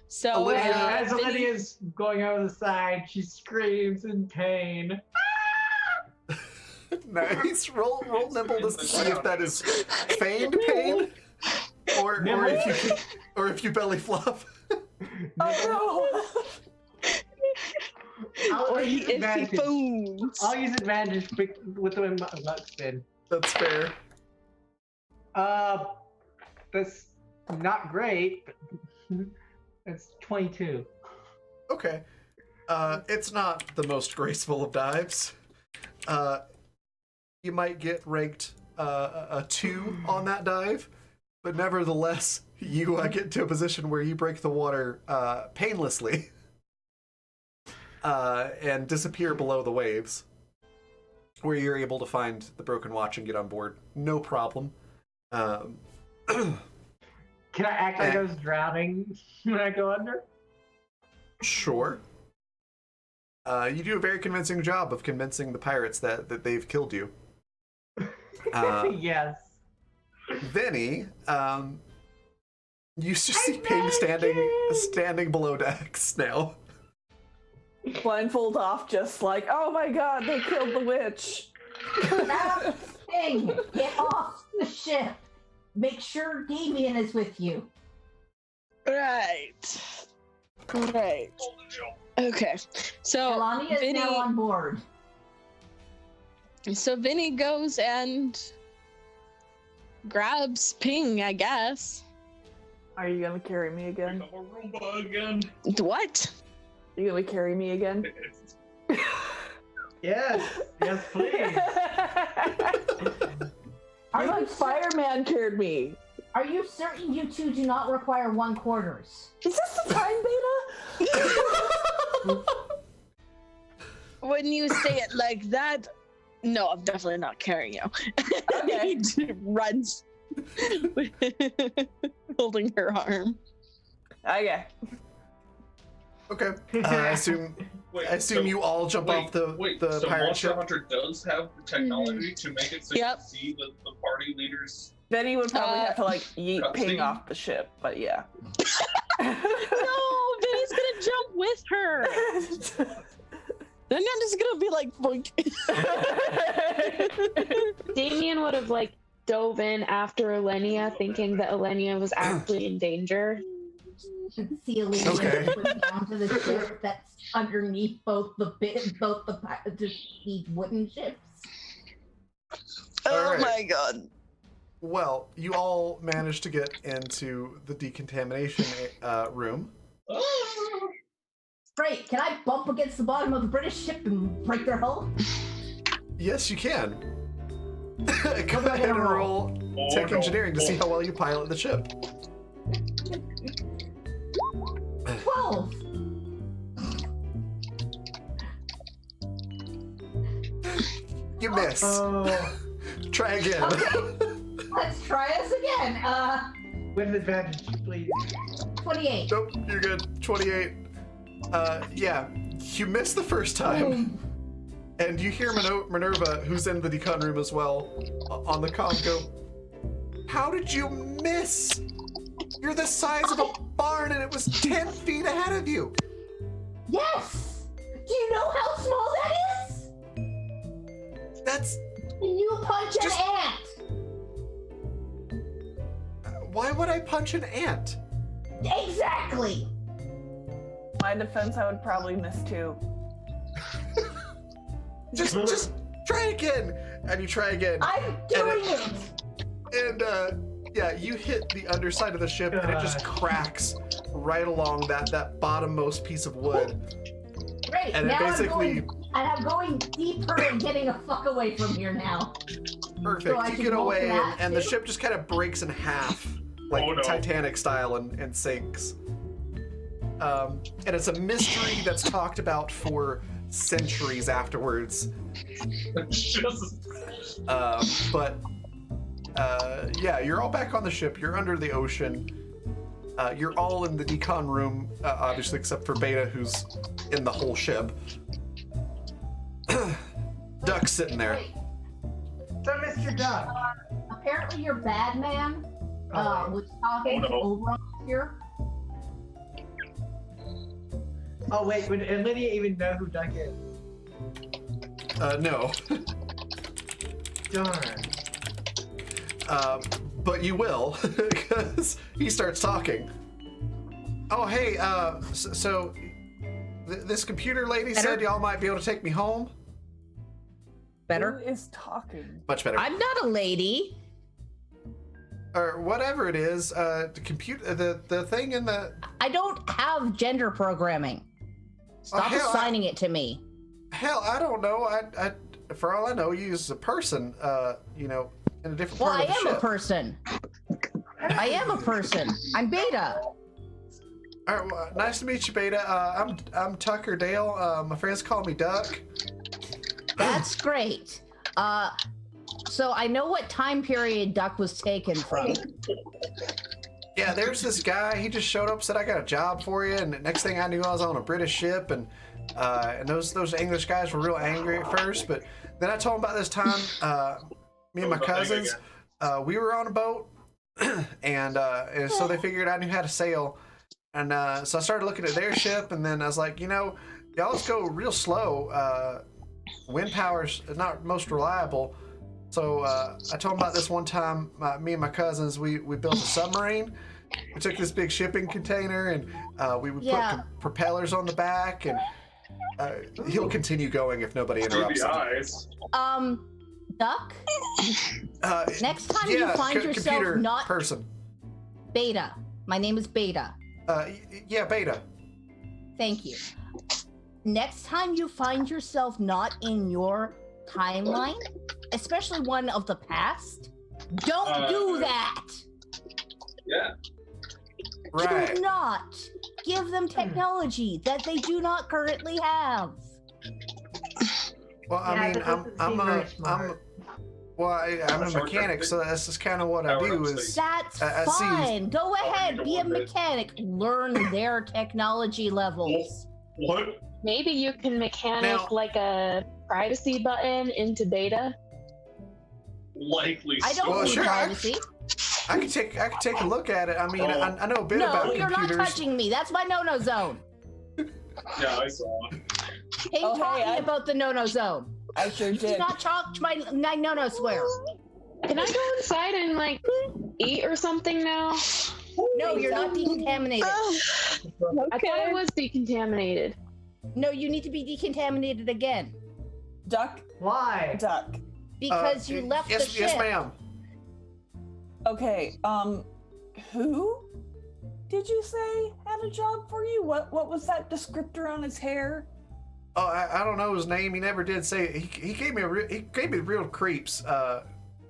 S3: So
S1: Olivia-
S2: as Olivia's going over the side, she screams in pain.
S1: Nice. Roll nimble just to see if that is feigned pain, or if you belly flop.
S4: Oh
S3: or he
S2: use
S3: is he
S2: advantage.
S3: phones.
S2: I'll use advantage with the luck spin.
S1: That's fair.
S2: That's not great. But it's 22.
S1: Okay. It's not the most graceful of dives. You might get ranked a 2 on that dive, but nevertheless, you get into a position where you break the water painlessly and disappear below the waves, where you're able to find the broken watch and get on board. No problem.
S2: Can I act like I was drowning when I go under?
S1: Sure. You do a very convincing job of convincing the pirates that they've killed you.
S2: Yes.
S1: Vinny, you just see Ping standing below decks now.
S4: Blindfold off, just like, oh my god, they killed the witch.
S5: Ping, get off the ship. Make sure Damien is with you.
S3: Right. Okay. So
S5: Melania is
S3: Vinny,
S5: now on board.
S3: So Vinny goes and grabs Ping, I guess.
S4: Are you gonna carry me again?
S7: I'm a robot again.
S3: What?
S4: Are you gonna carry me again?
S2: Yes, please.
S4: I like fireman carried me.
S5: Are you certain you two do not require 1 quarters?
S4: Is this the time beta?
S3: When you say it like that, no, I'm definitely not carrying you.
S4: Okay.
S3: He runs, holding her arm.
S4: Okay.
S1: Okay. I assume you all jump off the
S7: so
S1: pirate
S7: Monster
S1: ship.
S7: Hunter does have the technology to make it so you
S3: Yep.
S7: can see the party leaders.
S4: Benny would probably have to like yeet
S7: cutscene?
S4: Ping off the ship, but yeah.
S3: No, Vinny's gonna jump with her. Then I'm just gonna be like, boink.
S6: Damien would have like dove in after Elenia, thinking that Elenia was actually in danger.
S5: See Elena
S1: Okay.
S5: put down to the ship that's underneath both the wooden ships.
S3: Oh
S1: Alright.
S3: my god.
S1: Well, you all managed to get into the decontamination room.
S5: Great. Can I bump against the bottom of the British ship and break their hull?
S1: Yes, you can. Go
S5: do I
S1: ahead
S5: gotta
S1: and
S5: roll?
S1: roll tech engineering to see how well you pilot the ship.
S5: 12.
S1: You miss.
S2: Oh,
S1: Try again.
S5: Let's try us again.
S2: with advantage, please.
S5: 28.
S1: Nope, you're good. 28. Yeah, you missed the first time. And you hear Minerva, who's in the decon room as well, on the comm go, how did you miss? You're the size of a barn and it was 10 feet ahead of you.
S5: Yes! Do you know how small that is?
S1: That's...
S5: You punch
S1: Just-
S5: an ant!
S1: Why would I punch an ant?
S5: Exactly!
S4: My defense, I would probably miss too.
S1: Just try again. And you try again.
S5: I'm doing it!
S1: And yeah, you hit the underside of the ship and it just cracks right along that bottommost piece of wood.
S5: Great,
S1: And it
S5: now
S1: basically
S5: I'm going deeper and getting a fuck away from here now.
S1: perfect.
S5: So I
S1: You
S5: can
S1: get
S5: roll
S1: away
S5: for that,
S1: and the
S5: too?
S1: ship just kind of breaks in half, like
S7: Oh, no.
S1: Titanic style, and sinks. And it's a mystery that's talked about for centuries afterwards. But yeah, you're all back on the ship. You're under the ocean. You're all in the decon room, obviously, except for Beta, who's in the whole ship. Duck's sitting there.
S5: Wait,
S2: So, Mr. Duck.
S5: apparently your bad man was talking to Oberon here.
S2: Oh wait, would Lydia even know who Duck is?
S1: No.
S2: Darn.
S1: But you will, because he starts talking. Oh, hey, so this computer lady said y'all might be able to take me home?
S5: Better?
S4: Who is talking?
S1: Much better.
S5: I'm not a lady.
S1: Or whatever it is, the thing in the...
S5: I don't have gender programming. Stop
S1: hell,
S5: assigning it to me.
S1: Hell, I don't know. I for all I know, you as a person, you know, in a different
S5: Well,
S1: part
S5: I
S1: of the
S5: am
S1: ship.
S5: a person. I am a person. I'm Beta.
S1: All right, well, nice to meet you, Beta. I'm Tucker Dale. My friends call me Duck.
S5: That's great. So I know what time period Duck was taken from.
S1: Yeah, there's this guy. He just showed up, said I got a job for you, and the next thing I knew, I was on a British ship, and those English guys were real angry at first, but then I told them about this time. Me and my cousins, we were on a boat, and so they figured I knew how to sail, and so I started looking at their ship, and then I was like, y'all let's go real slow. Wind power's not most reliable. So I told him about this one time. Me and my cousins, we built a submarine. We took this big shipping container and we would put propellers on the back. And he'll continue going if nobody interrupts him.
S7: eyes.
S5: Duck. Next time you find yourself not
S1: person.
S5: Beta. My name is Beta.
S1: Yeah, Beta.
S5: Thank you. Next time you find yourself not in your timeline, especially one of the past, don't do that.
S7: Yeah.
S1: Right.
S5: Do not give them technology that they do not currently have.
S1: Well, I mean, I'm a mechanic, so that's just kind of what I do. Is
S5: That's
S1: I see-
S5: fine. Go ahead, be a mechanic. Learn their technology levels.
S7: What?
S6: Maybe you can mechanic
S1: Now-
S6: like a privacy button into Beta.
S7: Likely.
S5: I don't
S1: Well,
S5: need
S1: sure,
S5: privacy.
S1: I could take a look at it. I mean, I know a bit
S5: No,
S1: about
S5: you're
S1: computers.
S5: not touching me. That's my no-no zone.
S7: Yeah, I saw.
S5: Hey,
S4: Oh,
S5: taught
S4: hey,
S5: me
S4: I-
S5: about the no-no zone.
S4: I sure
S5: Do
S4: did.
S5: not talk my no-no swear.
S6: Can I go inside and like eat or something now?
S5: No, you're not decontaminated.
S6: I thought I was decontaminated.
S5: No, you need to be decontaminated again
S4: Duck,
S2: Why?
S4: duck.
S5: because you left the ship.
S1: Yes, ma'am.
S4: Okay, who did you say had a job for you? What was that descriptor on his hair?
S1: Oh, I don't know his name. He never did say it. He gave me real creeps.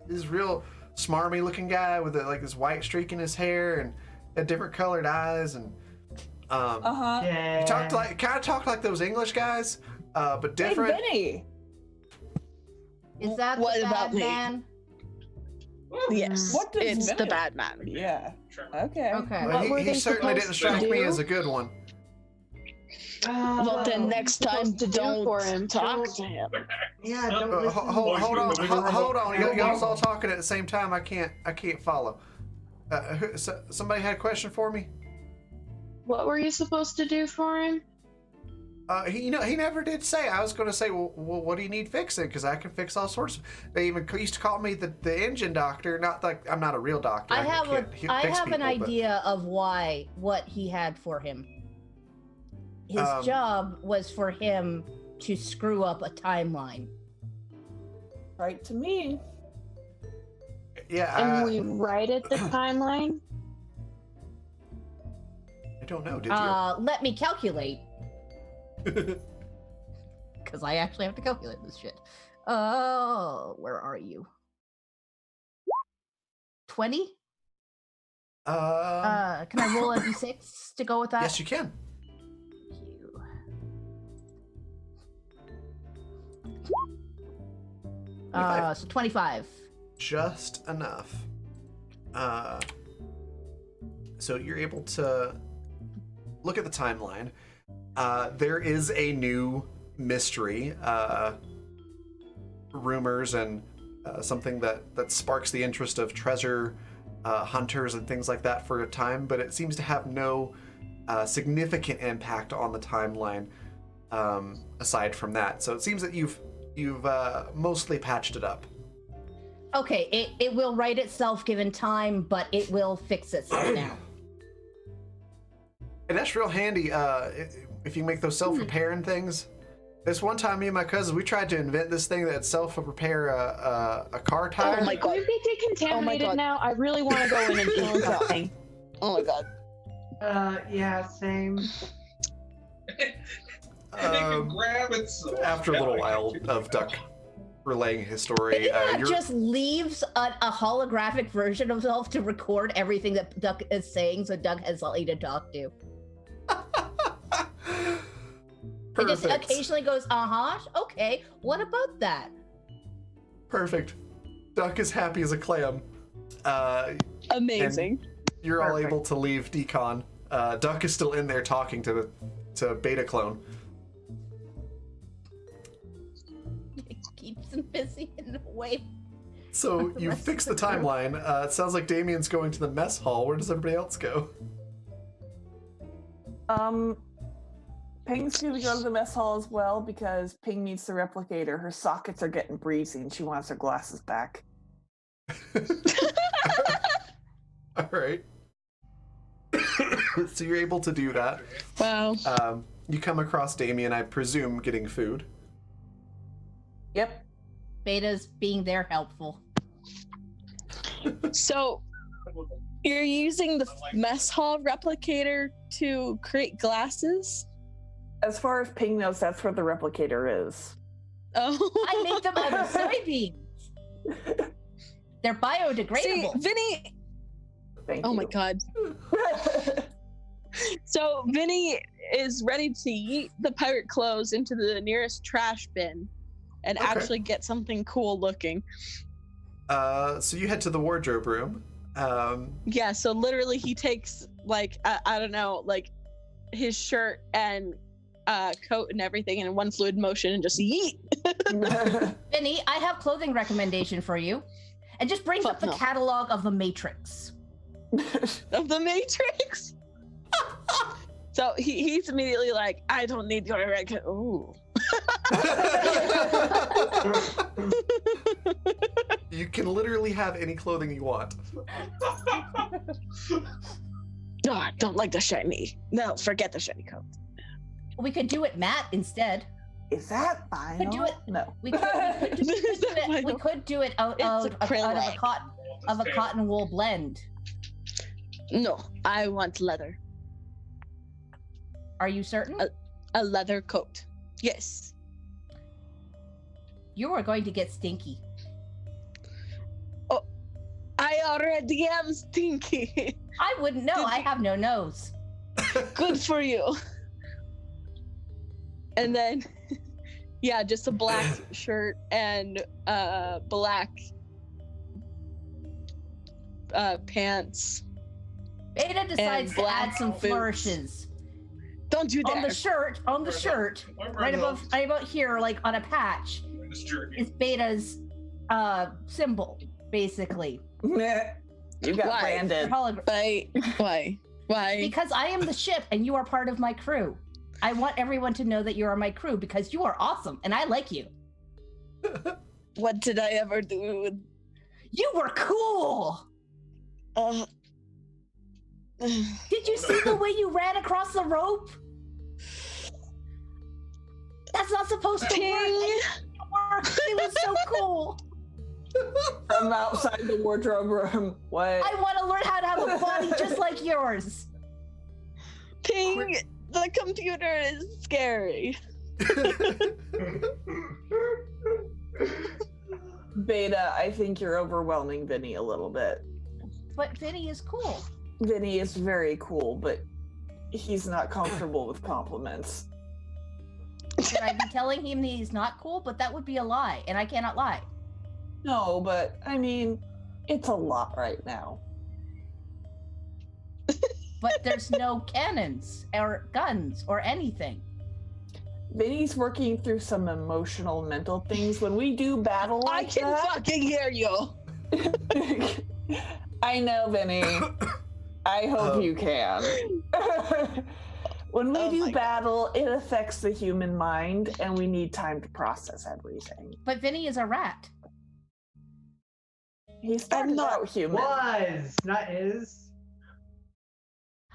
S1: He's real smarmy looking guy with like this white streak in his hair and had different colored eyes and
S4: Uh-huh.
S2: Yeah.
S1: he talked like those English guys, but
S4: Hey,
S1: different.
S4: Benny.
S5: Is that
S3: What
S5: the
S3: about
S5: bad
S3: me?
S5: man?
S3: Yes,
S4: What does
S3: it's the
S4: Benny-
S3: bad man.
S4: Yeah. Okay.
S5: Okay.
S1: Well,
S6: What were
S1: he
S6: they
S1: certainly didn't
S6: supposed to
S1: strike me
S6: do?
S1: as a good one.
S3: Well, then next time,
S6: Supposed to do
S3: don't
S6: for him.
S3: talk to him.
S2: Yeah, don't listen.
S1: Hold on.
S2: Don't
S1: Y'all
S2: listen.
S1: all talking at the same time. I can't follow. Somebody had a question for me.
S6: What were you supposed to do for him?
S1: He never did say. I was going to say, well, what do you need fixing? Because I can fix all sorts. They even used to call me the engine doctor. Not like I'm not a real doctor.
S5: I have
S1: can't fix
S5: an
S1: people, but-
S5: idea of what he had for him. His job was for him to screw up a timeline.
S4: Right to me.
S1: Yeah,
S6: And we write it the timeline.
S1: I don't know. Did you?
S5: Let me calculate, because I actually have to calculate this shit. Oh, where are you? 20? Can I roll a d6 to go with that?
S1: yes, you can.
S5: Thank you. So 25.
S1: Just enough. So you're able to look at the timeline. There is a new mystery, rumors, and something that sparks the interest of treasure hunters and things like that for a time, but it seems to have no significant impact on the timeline aside from that. So it seems that you've mostly patched it up.
S5: Okay, it will right itself given time, but it will fix itself now.
S1: And that's real handy if you make those self-repairing things. This one time, me and my cousins, we tried to invent this thing that self-repair a car tire.
S3: Oh my
S6: Can we be decontaminated
S3: God.
S6: now? I really want to go in and do something.
S3: Oh my god.
S2: Yeah, same.
S7: And it can grab itself.
S1: After a little while of Duck relaying his story.
S5: Maybe just leaves a holographic version of himself to record everything that Duck is saying, so Duck has something to talk to. He just occasionally goes, okay, what about that?
S1: Perfect. Duck is happy as a clam.
S3: Amazing.
S1: You're all able to leave Decon. Duck is still in there talking to Beta Clone.
S5: It keeps him busy in a way.
S1: So you fix the timeline. It sounds like Damien's going to the mess hall. Where does everybody else go?
S4: Ping's gonna go to the mess hall as well because Ping needs the replicator. Her sockets are getting breezy and she wants her glasses back.
S1: All right. So you're able to do that.
S3: Wow.
S1: You come across Damien, I presume, getting food.
S4: Yep.
S5: Beta's being there helpful.
S3: So you're using the mess hall replicator to create glasses?
S4: As far as Ping knows, that's where the replicator is.
S3: Oh.
S5: I made them out of soybeans. They're biodegradable.
S3: See, Vinny.
S4: Thank
S3: Oh
S4: you.
S3: my god. So Vinny is ready to yeet the pirate clothes into the nearest trash bin and actually get something cool looking.
S1: So you head to the wardrobe room.
S3: Yeah, so literally he takes like I don't know, like his shirt and coat and everything in one fluid motion and just yeet.
S5: Vinny, I have clothing recommendation for you. And just brings up the catalog of the Matrix.
S3: Of the Matrix? So he's immediately like, I don't need your record. Ooh.
S1: You can literally have any clothing you want.
S3: No, I don't like the shiny. No, forget the shiny coat.
S5: We could do it matte instead.
S4: Is that final?
S5: Could do it.
S4: No.
S5: We could do it out of a cotton wool blend.
S3: No, I want leather.
S5: Are you certain?
S3: A leather coat. Yes.
S5: You are going to get stinky.
S3: Oh, I already am stinky.
S5: I wouldn't know. I have no nose.
S3: Good for you. And then, yeah, just a black shirt and black pants.
S5: Beta decides to add some
S3: boots.
S5: flourishes.
S3: Don't do that.
S5: On the shirt, right about here, like on a patch, is Beta's symbol, basically.
S4: You got
S3: Why?
S4: branded.
S3: Why?
S5: Because I am the ship and you are part of my crew. I want everyone to know that you are my crew because you are awesome and I like you.
S3: What did I ever do?
S5: You were cool. Did you see the way you ran across the rope? That's not supposed to work. It was so cool.
S4: From outside the wardrobe room. What?
S5: I want to learn how to have a body just like yours.
S3: Ping, the computer is scary.
S4: Beta, I think you're overwhelming Vinny a little bit.
S5: But Vinny is cool.
S4: Vinny is very cool, but he's not comfortable with compliments.
S5: Should I be telling him that he's not cool? But that would be a lie, and I cannot lie.
S4: No, but I mean, it's a lot right now.
S5: But there's no cannons or guns or anything.
S4: Vinny's working through some emotional, mental things. When we do battle
S3: I
S4: like
S3: can fucking hear you.
S4: I know, Vinny. I hope you can. When we do battle, it affects the human mind, and we need time to process everything.
S5: But Vinny is a rat.
S4: He started out human.
S2: Was, not is.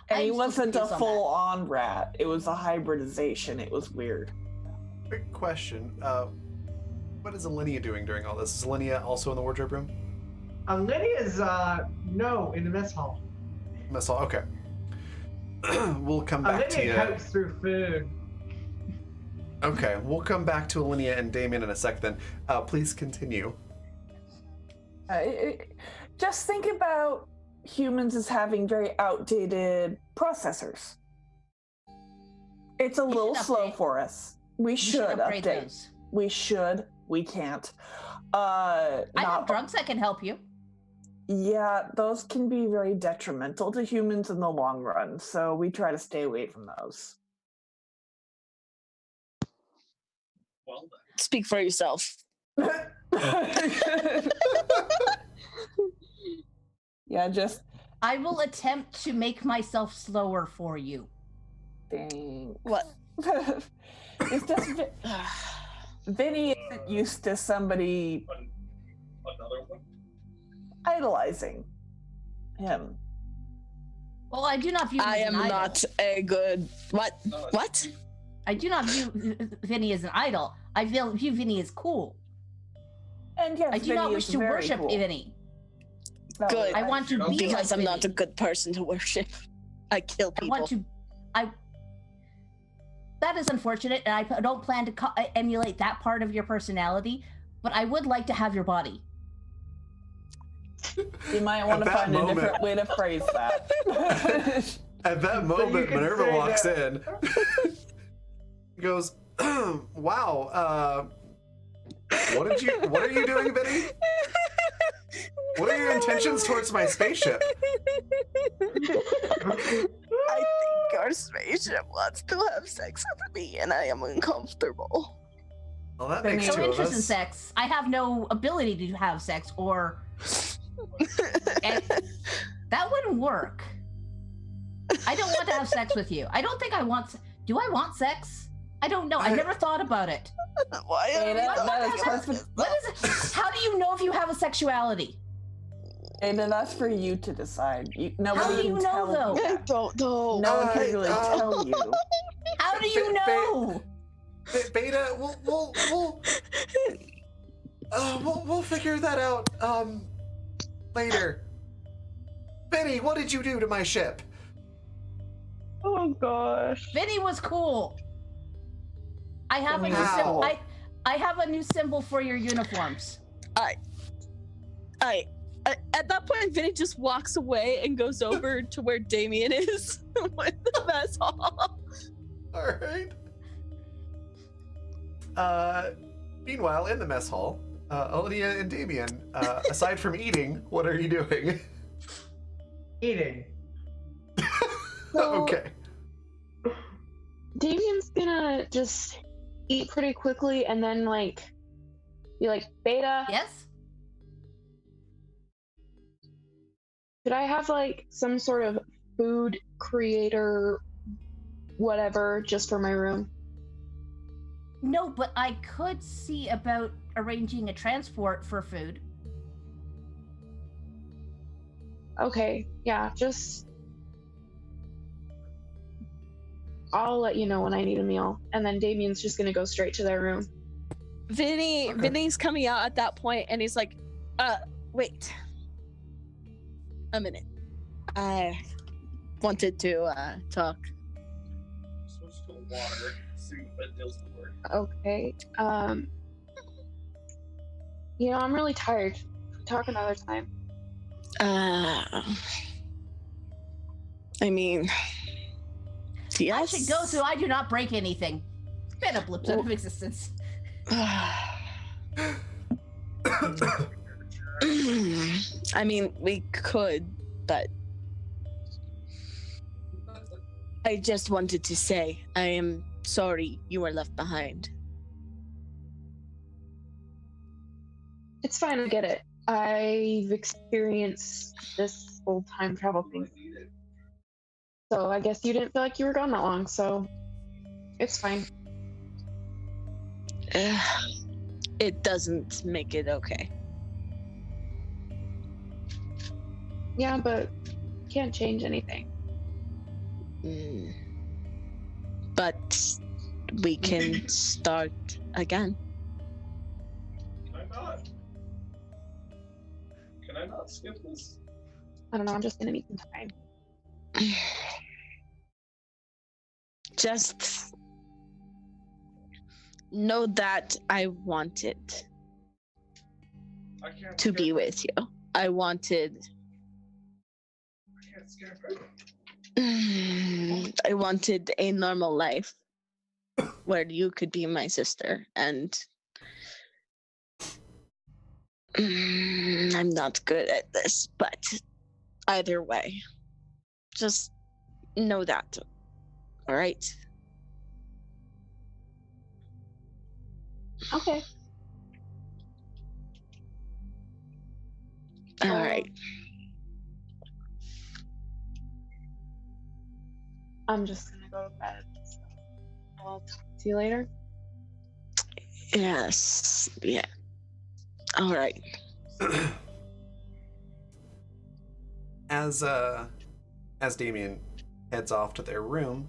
S4: And he
S5: I'm so
S4: wasn't a
S5: confused on
S4: full-on rat. It was a hybridization. It was weird.
S1: Quick question. What is Alinea doing during all this? Is Alinea also in the wardrobe room?
S2: Lydia's, no, in the mess hall.
S1: Mess hall, okay. We'll come back to
S2: Lydia
S1: you.
S2: copes through food.
S1: Okay, we'll come back to Alinea and Damien in a sec then. Please continue.
S4: Just think about humans as having very outdated processors. It's a little slow for us. We should update.
S5: Those.
S4: We should. We can't.
S5: I have drugs that can help you.
S4: Yeah, those can be very detrimental to humans in the long run, so we try to stay away from those.
S7: Well,
S3: Speak for yourself.
S4: Yeah, just
S5: I will attempt to make myself slower for you.
S4: thanks.
S3: What?
S4: It's just Vinny isn't used to somebody
S7: another one.
S4: idolizing him.
S5: Well, I do not view him
S3: I
S5: as
S3: am
S5: an idol.
S3: not a good. What?
S7: No,
S3: What?
S5: I do not view Vinny as an idol. I view Vinny as cool.
S4: And yes,
S5: I do
S4: Vinny
S5: not
S4: is
S5: wish to
S4: very
S5: worship
S4: cool.
S5: Vinny.
S3: Good.
S5: I want to be
S3: Because
S5: like
S3: I'm not a
S5: Vinny.
S3: good person to worship. I kill
S5: I
S3: people.
S5: want to. That is unfortunate, and I don't plan to emulate that part of your personality. But I would like to have your body.
S4: You might want
S1: At
S4: to
S1: that
S4: find
S1: moment-
S4: a different way to phrase that.
S1: At that
S2: you
S1: moment,
S2: can
S1: Minerva
S2: say
S1: walks
S2: that.
S1: in. He goes, "Wow, what are you doing, Vinny? What are your intentions towards my spaceship?"
S3: I think our spaceship wants to have sex with me, and I am uncomfortable.
S1: Well, that makes
S5: No
S1: two of
S5: interest in
S1: us.
S5: sex. I have no ability to have sex, or and that wouldn't work. I don't want to have sex with you. I don't think I want. Do I want sex? I don't know. I've never thought about it.
S3: Why are
S4: Ada,
S3: we
S4: that is
S3: talking
S4: perfect.
S3: about
S5: What is it? How do you know if you have a sexuality?
S4: And that's for you to decide. Nobody
S5: How do you
S4: can
S5: know,
S4: tell
S5: though?
S4: you
S3: I
S4: that.
S3: don't know.
S4: No one
S1: Hey,
S4: can really tell you.
S5: How do you know?
S1: Beta, we'll figure that out later. Benny, what did you do to my ship?
S6: Oh gosh.
S5: Vinny was cool. I have a
S4: Vinny
S5: new
S1: was
S5: symbol.
S1: cool.
S5: I have a new symbol for your uniforms.
S3: I at that point, Vinny just walks away and goes over to where Damien is with the mess hall.
S1: All right. Meanwhile, in the mess hall, Olivia and Damien, aside from eating, what are you doing?
S2: Eating.
S6: So,
S1: Okay.
S6: Damien's gonna just eat pretty quickly and then be like, Beta,
S5: Yes?
S6: could I have some sort of food creator whatever just for my room?
S5: No, but I could see about arranging a transport for food.
S6: Okay, yeah, just I'll let you know when I need a meal. And then Damien's just gonna go straight to their room.
S3: Vinny's coming out at that point, and he's like, wait. A minute. I wanted to talk.
S7: Switch to water. See if that deals with work.
S6: Okay. I'm really tired. Talk another time.
S3: I mean, yes.
S5: I should go so I do not break anything. Beta blips out of existence.
S3: I mean, we could, but I just wanted to say I am sorry you were left behind.
S6: It's fine, I get it. I've experienced this whole time travel thing. So I guess you didn't feel like you were gone that long, so it's fine.
S3: It doesn't make it okay.
S6: Yeah, but can't change anything.
S3: But we can start again.
S7: Can I not skip this?
S6: I don't know, I'm just gonna need some time.
S3: Just know that I wanted
S7: I can't
S3: to
S7: skip
S3: be
S7: it.
S3: with you. I wanted
S7: I can't skip it.
S3: I wanted a normal life where you could be my sister, and I'm not good at this, but either way, just know that. All right?
S6: Okay.
S3: All right.
S6: I'm just gonna go to bed. So I'll talk to you later.
S3: Yes. Yeah. All right.
S1: As Damien heads off to their room,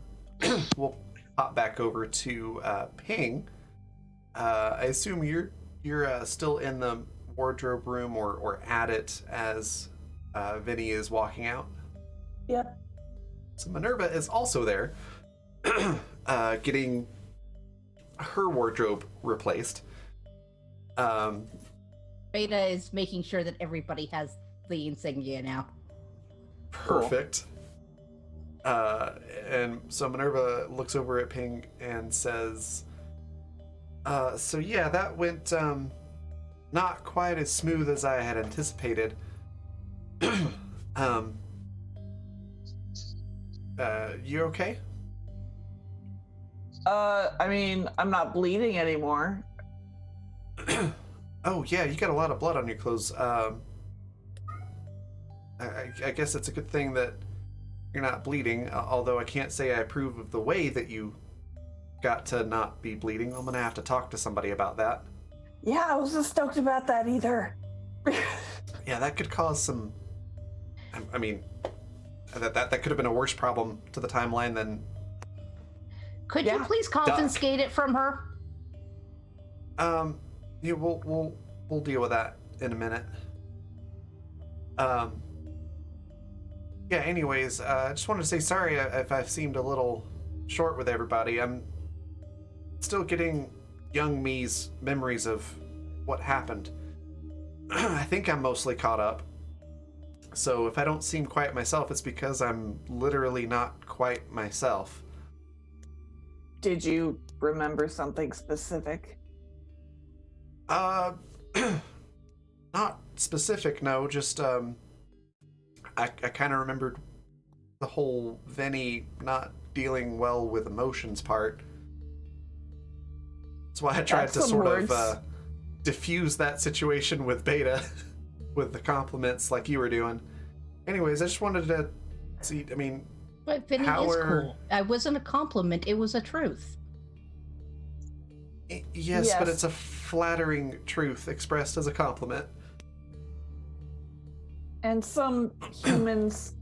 S1: we'll pop back over to Ping. I assume you're still in the wardrobe room or at it as Vinny is walking out.
S4: Yep.
S1: So Minerva is also there, getting her wardrobe replaced.
S5: Beta is making sure that everybody has the insignia now.
S1: Perfect. And so Minerva looks over at Ping and says, so yeah, that went not quite as smooth as I had anticipated. You okay?
S4: I mean, I'm not bleeding anymore.
S1: Oh yeah, you got a lot of blood on your clothes. I guess it's a good thing that you're not bleeding, although I can't say I approve of the way that you got to not be bleeding. I'm gonna have to talk to somebody about that.
S4: Yeah, I wasn't stoked about that either.
S1: Yeah, that could cause some... I mean, that could have been a worse problem to the timeline than...
S5: Could you please confiscate it from her?
S1: Yeah, we'll deal with that in a minute. Yeah, anyways, I just wanted to say sorry if I've seemed a little short with everybody. I'm still getting young me's memories of what happened. I think I'm mostly caught up. So if I don't seem quite myself, it's because I'm literally not quite myself.
S4: Did you remember something specific?
S1: Not specific, no. Just, I kind of remembered the whole Venny not dealing well with emotions part. That's why I tried to sort of diffuse that situation with Beta with the compliments like you were doing. Anyways, I just wanted to see, I mean...
S5: But Vinny is cool. It wasn't a compliment, it was a truth.
S1: Yes, but it's a flattering truth expressed as a compliment.
S4: And some humans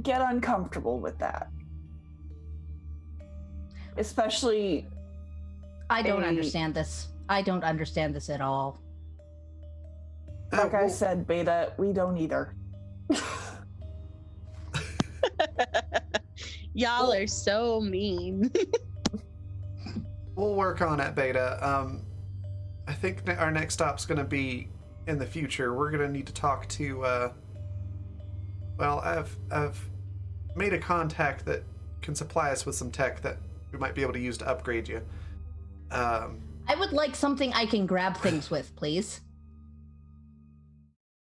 S4: get uncomfortable with that. Especially...
S5: I don't understand this. I don't understand this at all.
S4: Like I said, Beta, we don't either.
S3: Y'all are so mean.
S1: We'll work on it, Beta. I think our next stop's going to be in the future. We're going to need to talk to, well, I've made a contact that can supply us with some tech that we might be able to use to upgrade you.
S5: I would like something I can grab things with, please.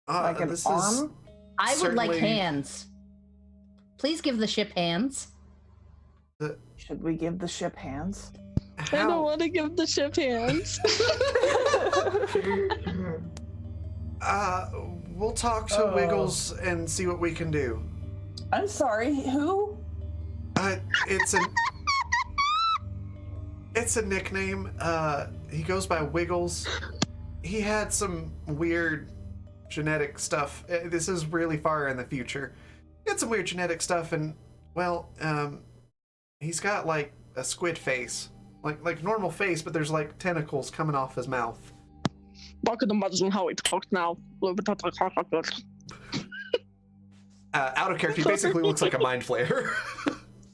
S4: Like an arm?
S5: I would like hands. Please give the ship hands.
S4: Should we give the ship hands?
S3: I don't want to give the ship hands.
S1: We'll talk to Wiggles and see what we can do.
S4: I'm sorry, who?
S1: It's a nickname. He goes by Wiggles. He had some weird genetic stuff. This is really far in the future. He had some weird genetic stuff, and well, he's got like a squid face, like normal face, but there's like tentacles coming off his mouth.
S3: I can imagine how he talks now.
S1: Out of character, he basically looks like a mind flayer.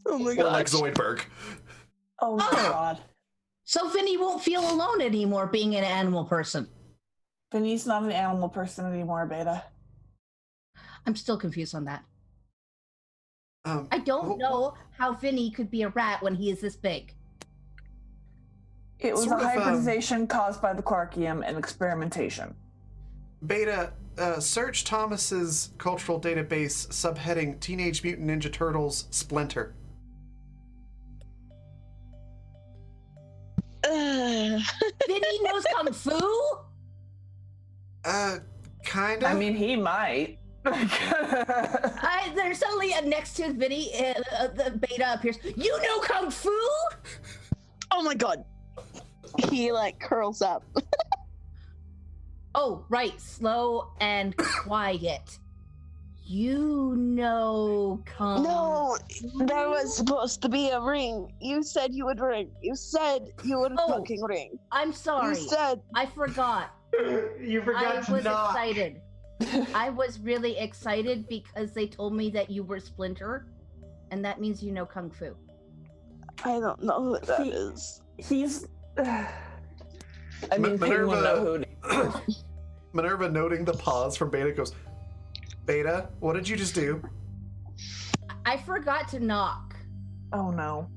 S3: Oh my
S1: Or
S3: god.
S1: like Zoidberg.
S4: Oh my god.
S5: So Vinny won't feel alone anymore being an animal person.
S4: Vinny's not an animal person anymore, Beta.
S5: I'm still confused on that.
S1: Um,
S5: I don't
S1: well,
S5: know how Vinny could be a rat when he is this big.
S4: It was
S1: Sort
S4: a
S1: of,
S4: hybridization caused by the Clarkium and experimentation.
S1: Beta, search Thomas's cultural database subheading Teenage Mutant Ninja Turtles Splinter.
S5: Vinny knows kung fu?
S1: Kind of.
S4: I mean, he might.
S5: There's suddenly a next to Vinny, the Beta appears. You know kung fu?
S3: Oh my god. He like curls up.
S5: Oh, right. Slow and quiet. You know kung
S3: No,
S5: fu?
S3: that was supposed to be a ring. You said you would ring. You said you would fucking ring.
S5: I'm sorry.
S3: You said
S5: I forgot.
S2: You
S5: I
S2: forgot to
S5: was
S2: knock.
S5: excited. I was really excited because they told me that you were Splinter, and that means you know kung fu.
S3: I don't know who that is.
S4: He's. I mean, Ping will know who it is.
S1: Minerva, noting the pause from Beta, goes, Beta, what did you just do?
S5: I forgot to knock.
S4: Oh no.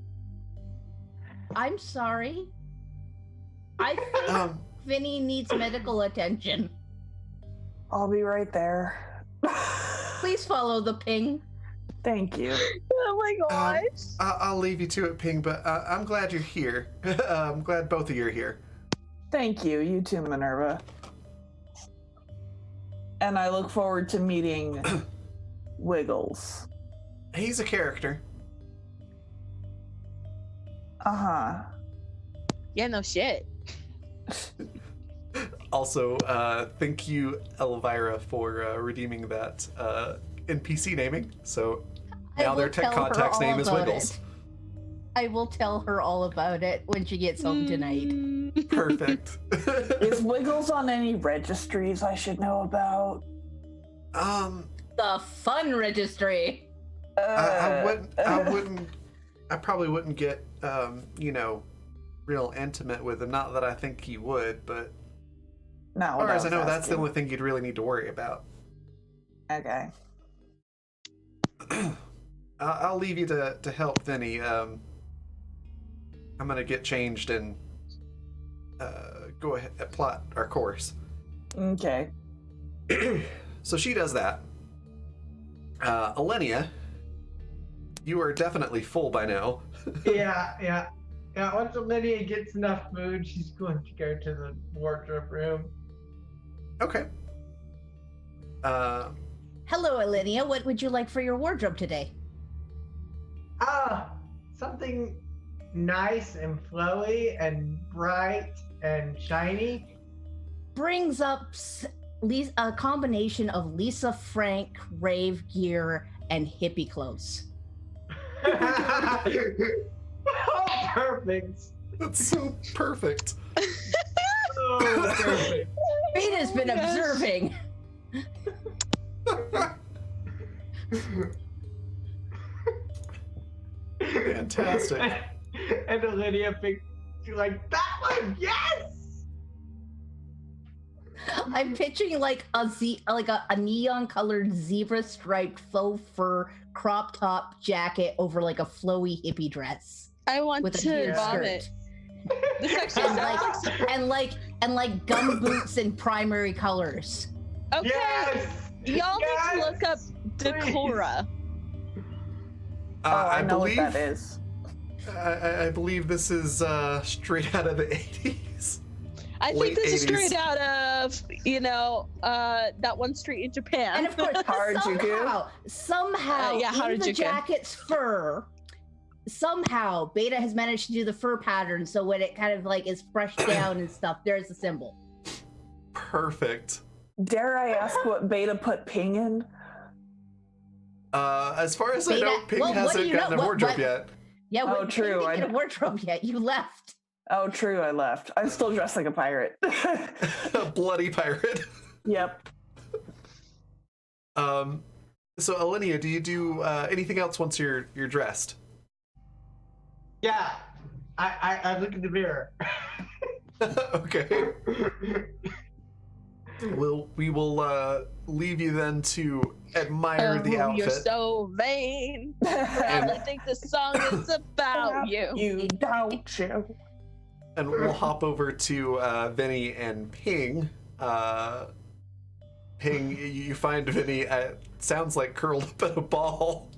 S5: I'm sorry. I think Vinny needs medical attention.
S4: I'll be right there.
S5: Please follow the ping.
S4: Thank you.
S3: Oh my gosh.
S1: I'll leave you to it, Ping, but I'm glad you're here. I'm glad both of you are here.
S4: Thank you. You too, Minerva. And I look forward to meeting Wiggles.
S1: He's a character.
S4: Uh-huh.
S3: Yeah, no shit.
S1: Also, thank you, Elvira, for redeeming that NPC naming. So
S5: I
S1: now
S5: will
S1: their tech
S5: tell her
S1: contact's
S5: all
S1: name is
S5: about
S1: Wiggles.
S5: it. I will tell her all about it when she gets home tonight.
S1: Perfect.
S4: Is Wiggles on any registries I should know about?
S5: The fun registry.
S1: I probably wouldn't get, real intimate with him. Not that I think he would, but
S4: No.
S1: as far as I know, that's the
S4: asking.
S1: only thing you'd really need to worry about.
S4: Okay.
S1: I'll leave you to help Vinny. I'm gonna get changed and go ahead and plot our course.
S4: Okay.
S1: So she does that. Alenia, you are definitely full by now.
S2: Yeah. Once Lydia gets enough food, she's going to go to the wardrobe room.
S1: Okay.
S5: Hello, Alinea. What would you like for your wardrobe today?
S2: Something nice and flowy and bright and shiny.
S5: Brings up a combination of Lisa Frank rave gear and hippie clothes.
S2: Oh, perfect.
S1: That's so perfect.
S2: Oh, perfect.
S5: Beta's been observing.
S1: Fantastic.
S2: And Olivia picked, she's like, that one, yes!
S5: I'm picturing like a neon colored zebra striped faux fur crop top jacket over like a flowy hippie dress
S3: I want
S5: with a
S3: to
S5: huge
S3: vomit.
S5: skirt.
S3: This actually
S5: And
S3: sounds
S5: and like gum boots in primary colors.
S3: okay.
S2: Yes!
S3: Y'all need
S2: Yes!
S3: to look up Decora.
S4: I know
S1: believe,
S4: what that is.
S1: I believe this is straight out of the 80s.
S3: I
S1: Late
S3: think this is
S1: 80s.
S3: straight out of, that one street in Japan.
S5: And of course,
S4: Harajuku?
S5: somehow
S3: Yeah,
S5: in the
S3: Harajuku.
S5: jacket's fur, somehow Beta has managed to do the fur pattern so when it kind of like is brushed down and stuff, there's a symbol.
S1: Perfect.
S4: Dare I ask what Beta put Ping in?
S1: As far as I
S5: Beta-
S1: know, Ping
S5: well, what do
S1: hasn't
S5: you
S1: gotten
S5: know?
S1: a wardrobe
S5: What-
S1: yet.
S5: Yeah,
S4: Oh,
S5: you
S4: true,
S5: didn't
S4: I
S5: get a
S4: know.
S5: wardrobe yet. You left.
S4: Oh, true, I left. I'm still dressed like a pirate.
S1: A bloody pirate.
S4: Yep.
S1: So Alinea, do you do anything else once you're dressed?
S2: Yeah. I look in the mirror.
S1: Okay. We will leave you then to admire the outfit.
S3: You're so vain. I think the song is about you.
S4: You don't you?
S1: And we'll hop over to Vinny and Ping. Ping, you find Vinny, sounds like curled up in a ball.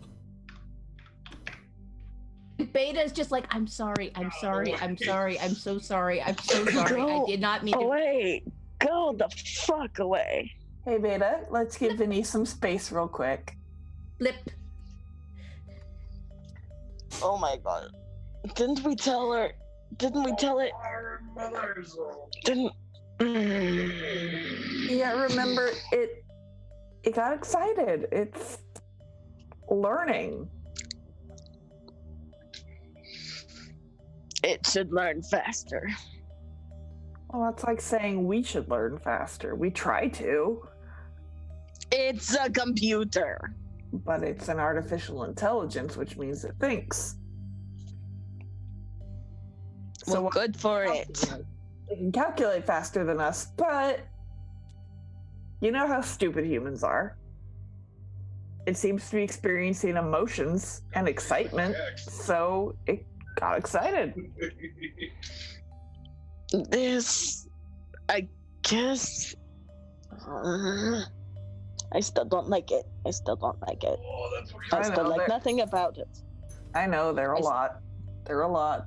S5: Beta's just like, I'm sorry, I'm so sorry, I'm so sorry, I did not mean to.
S3: Away. Go the fuck away.
S4: Hey, Beta, let's give Vinny some space real quick.
S5: Flip.
S3: Oh my god. Didn't we tell her? Didn't we tell it? Didn't.
S4: Yeah, remember, it got excited. It's learning.
S3: It should learn faster.
S4: Well, that's like saying we should learn faster. We try to.
S3: It's a computer.
S4: But it's an artificial intelligence, which means it thinks.
S3: Well, good for it.
S4: It can calculate faster than us, but you know how stupid humans are. It seems to be experiencing emotions and excitement, so it got excited.
S3: This, I guess. I still don't like it. I still don't like it. I still like nothing about it.
S4: I know, they're a lot. They're a lot.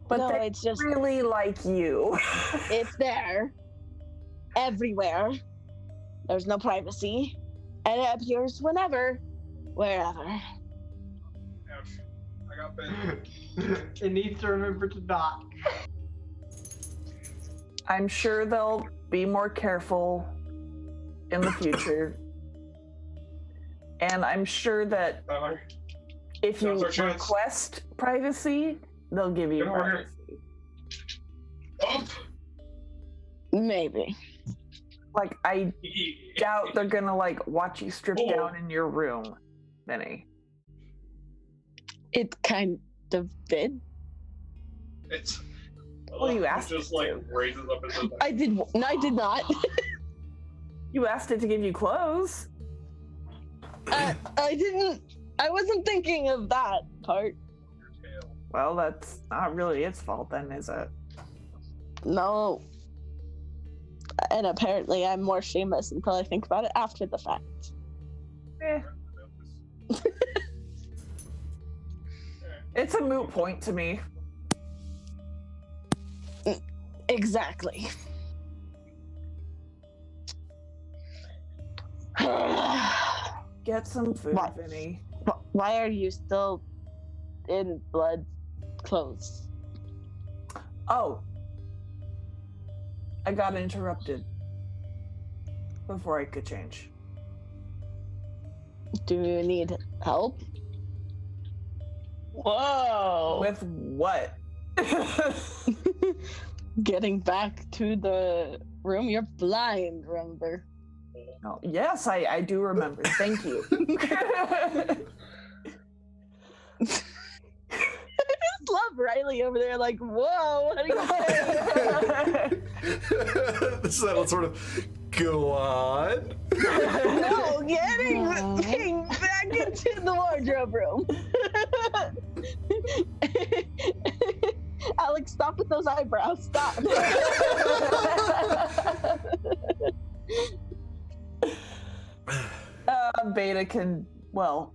S4: But
S3: No,
S4: they
S3: it's just
S4: really like you.
S3: it's there, everywhere. There's no privacy, and it appears whenever, wherever.
S7: Ouch. I got bit.
S2: It needs to remember to knock.
S4: I'm sure they'll be more careful in the future. And I'm sure that
S7: Tyler,
S4: if you
S7: now's our chance.
S4: request privacy, they'll give you
S7: Get over
S4: privacy.
S7: Up.
S3: Maybe.
S4: Like, I doubt they're gonna, like, watch you strip
S7: Oh.
S4: down in your room, Vinny.
S3: It kind of did.
S7: It's.
S4: Well, you asked
S7: Just
S4: it
S7: like
S4: to.
S7: raises up his head.
S3: I did. No, I did not.
S4: You asked it to give you clothes.
S3: I didn't. I wasn't thinking of that part.
S4: Well, that's not really its fault then, is it?
S3: No. And apparently, I'm more shameless until I think about it after the fact.
S4: Eh. It's a moot point to me.
S3: Exactly.
S4: Get some food,
S3: What?
S4: Vinny.
S3: Why are you still in blood clothes?
S4: Oh. I got interrupted before I could change.
S3: Do you need help? Whoa!
S4: With what?
S3: Getting back to the room. You're blind, remember?
S4: Oh, yes, I do remember. Thank you.
S3: Love Riley over there, like, whoa, what are you doing?
S1: This is that sort of go on.
S3: No, getting back into the wardrobe room. Alex, stop with those eyebrows. Stop.
S4: Beta can, well,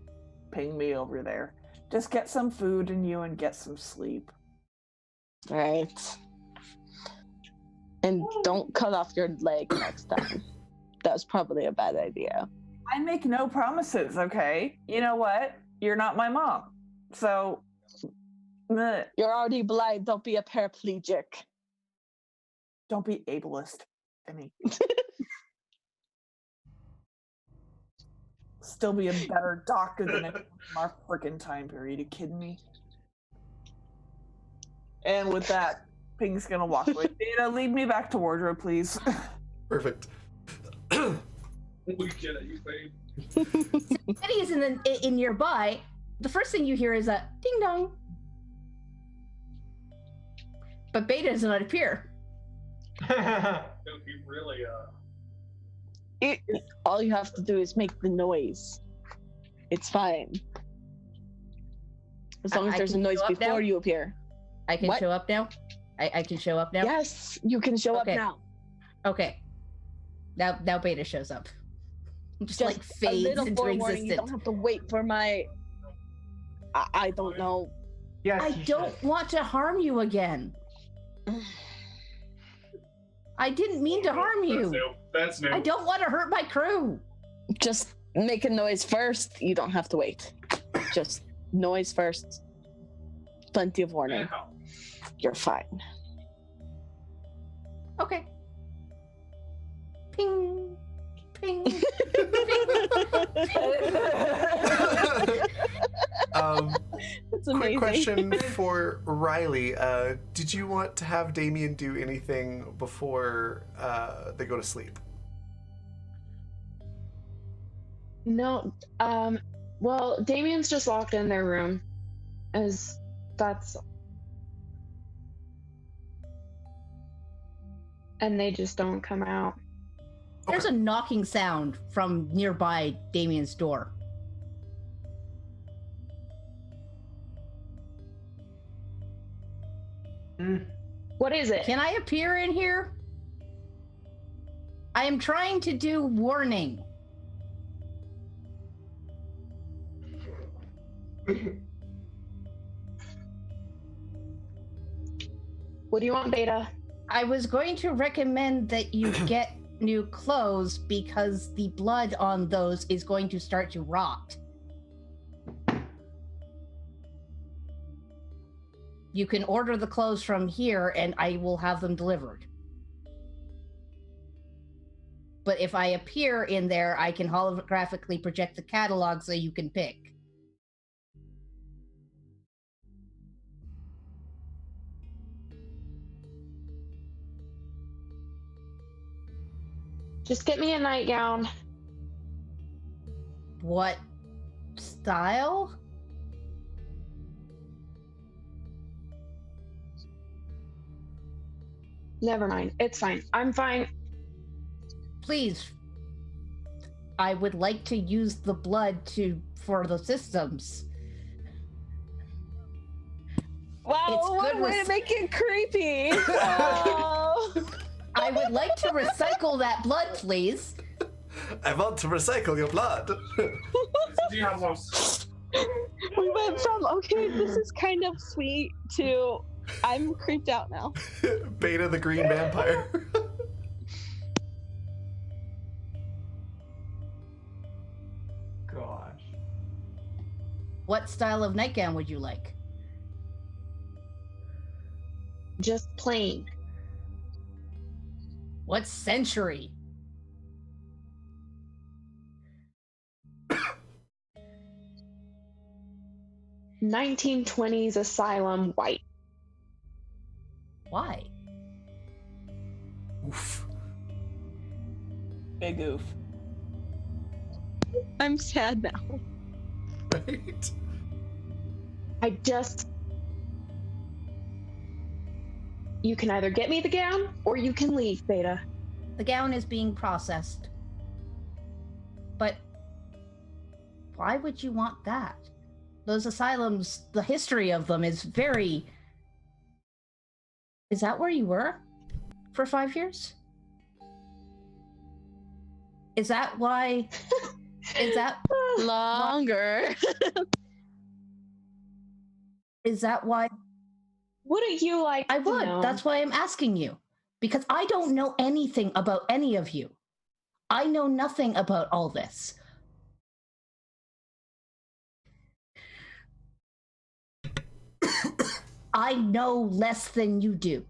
S4: ping me over there. Just get some food in you and get some sleep.
S3: Right. And don't cut off your leg next time. That's probably a bad idea.
S4: I make no promises, okay? You know what? You're not my mom. So, meh,
S3: You're already blind. Don't be a paraplegic.
S4: don't be ableist, Vinny. Still be a better doctor than anyone from our freaking time period. You kidding me? And with that, Ping's gonna walk away. Data, lead me back to wardrobe, please.
S1: Perfect.
S7: We get it, you babe.
S5: Betty is in nearby. The first thing you hear is a ding dong. But Beta does not appear.
S7: Dude, he really,
S3: All you have to do is make the noise. It's fine. As long as
S5: I
S3: there's a
S5: can
S3: noise
S5: show up now?
S3: before you appear.
S5: I can
S3: What?
S5: show up now? I can show up now?
S3: Yes, you can show
S5: Okay.
S3: up now.
S5: Okay. Now Beta shows up. Just like
S3: a
S5: fades
S3: little
S5: into
S3: forewarning. You don't
S5: existence.
S3: have to wait for my. I don't know.
S2: Yes,
S5: I
S2: you
S5: don't
S2: should.
S5: want to harm you again. I didn't mean to harm
S7: that's
S5: you.
S7: new. That's new.
S5: I don't want to hurt my crew.
S3: Just make a noise first. You don't have to wait. Just noise first. Plenty of warning.
S7: Ow.
S3: You're fine.
S5: Okay. Ping. Ping.
S3: That's
S1: Quick
S3: amazing.
S1: question for Riley. Did you want to have Damien do anything before they go to sleep?
S6: No. Well, Damien's just locked in their room. And they just don't come out.
S5: There's a knocking sound from nearby Damien's door.
S6: What is it?
S5: Can I appear in here? I am trying to do warning.
S6: What do you want, Beta?
S5: I was going to recommend that you get new clothes because the blood on those is going to start to rot. You can order the clothes from here and I will have them delivered. But if I appear in there, I can holographically project the catalog so you can pick.
S6: Just get me a nightgown.
S5: What style?
S6: Never mind. It's fine. I'm fine.
S5: Please. I would like to use the blood for the systems.
S3: Wow,
S5: It's
S3: what
S5: good
S3: a way
S5: res-
S3: to make it creepy. Oh.
S5: I would like to recycle that blood, please.
S1: I want to recycle your blood.
S7: Diablos.
S3: We went from, okay, this is kind of sweet, to I'm creeped out now.
S1: Beta the green vampire.
S2: Gosh.
S5: What style of nightgown would you like?
S6: Just plain.
S5: What century?
S6: $1920s asylum white.
S5: Why?
S1: Oof.
S4: Big oof.
S3: I'm sad now.
S1: Right?
S6: You can either get me the gown or you can leave, Beta.
S5: The gown is being processed. But why would you want that? Those asylums, the history of them is very... Is that where you were for 5 years? Is that why... Is that...
S3: Longer.
S5: Is that why...
S6: Wouldn't you like
S5: I
S6: to
S5: would.
S6: know?
S5: That's why I'm asking you. Because I don't know anything about any of you. I know nothing about all this. I know less than you do.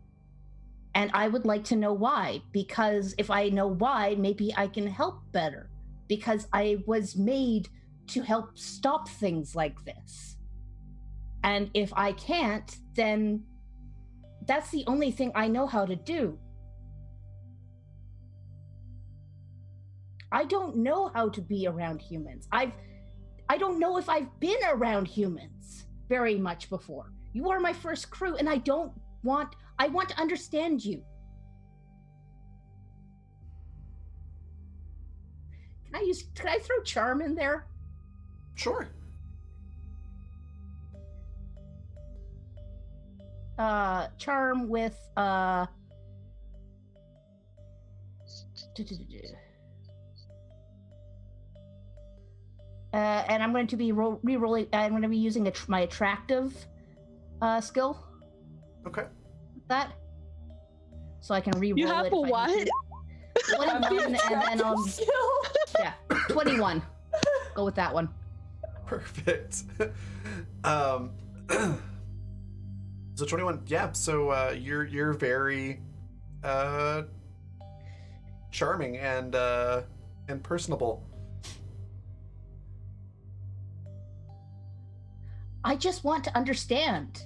S5: And I would like to know why. Because if I know why, maybe I can help better. Because I was made to help stop things like this. And if I can't, then that's the only thing I know how to do. I don't know how to be around humans. I don't know if I've been around humans very much before. You are my first crew, and I don't want I want to understand you. Can I throw charm in there?
S1: Sure.
S5: Charm with and I'm going to be re-rolling. I'm going to be using my attractive skill.
S1: Okay.
S5: With that, so I can re-roll
S3: You have
S5: it.
S3: a what?
S5: 21, and then yeah, 21. Go with that one.
S1: Perfect. So 21. Yeah. So you're very charming and personable.
S5: I just want to understand.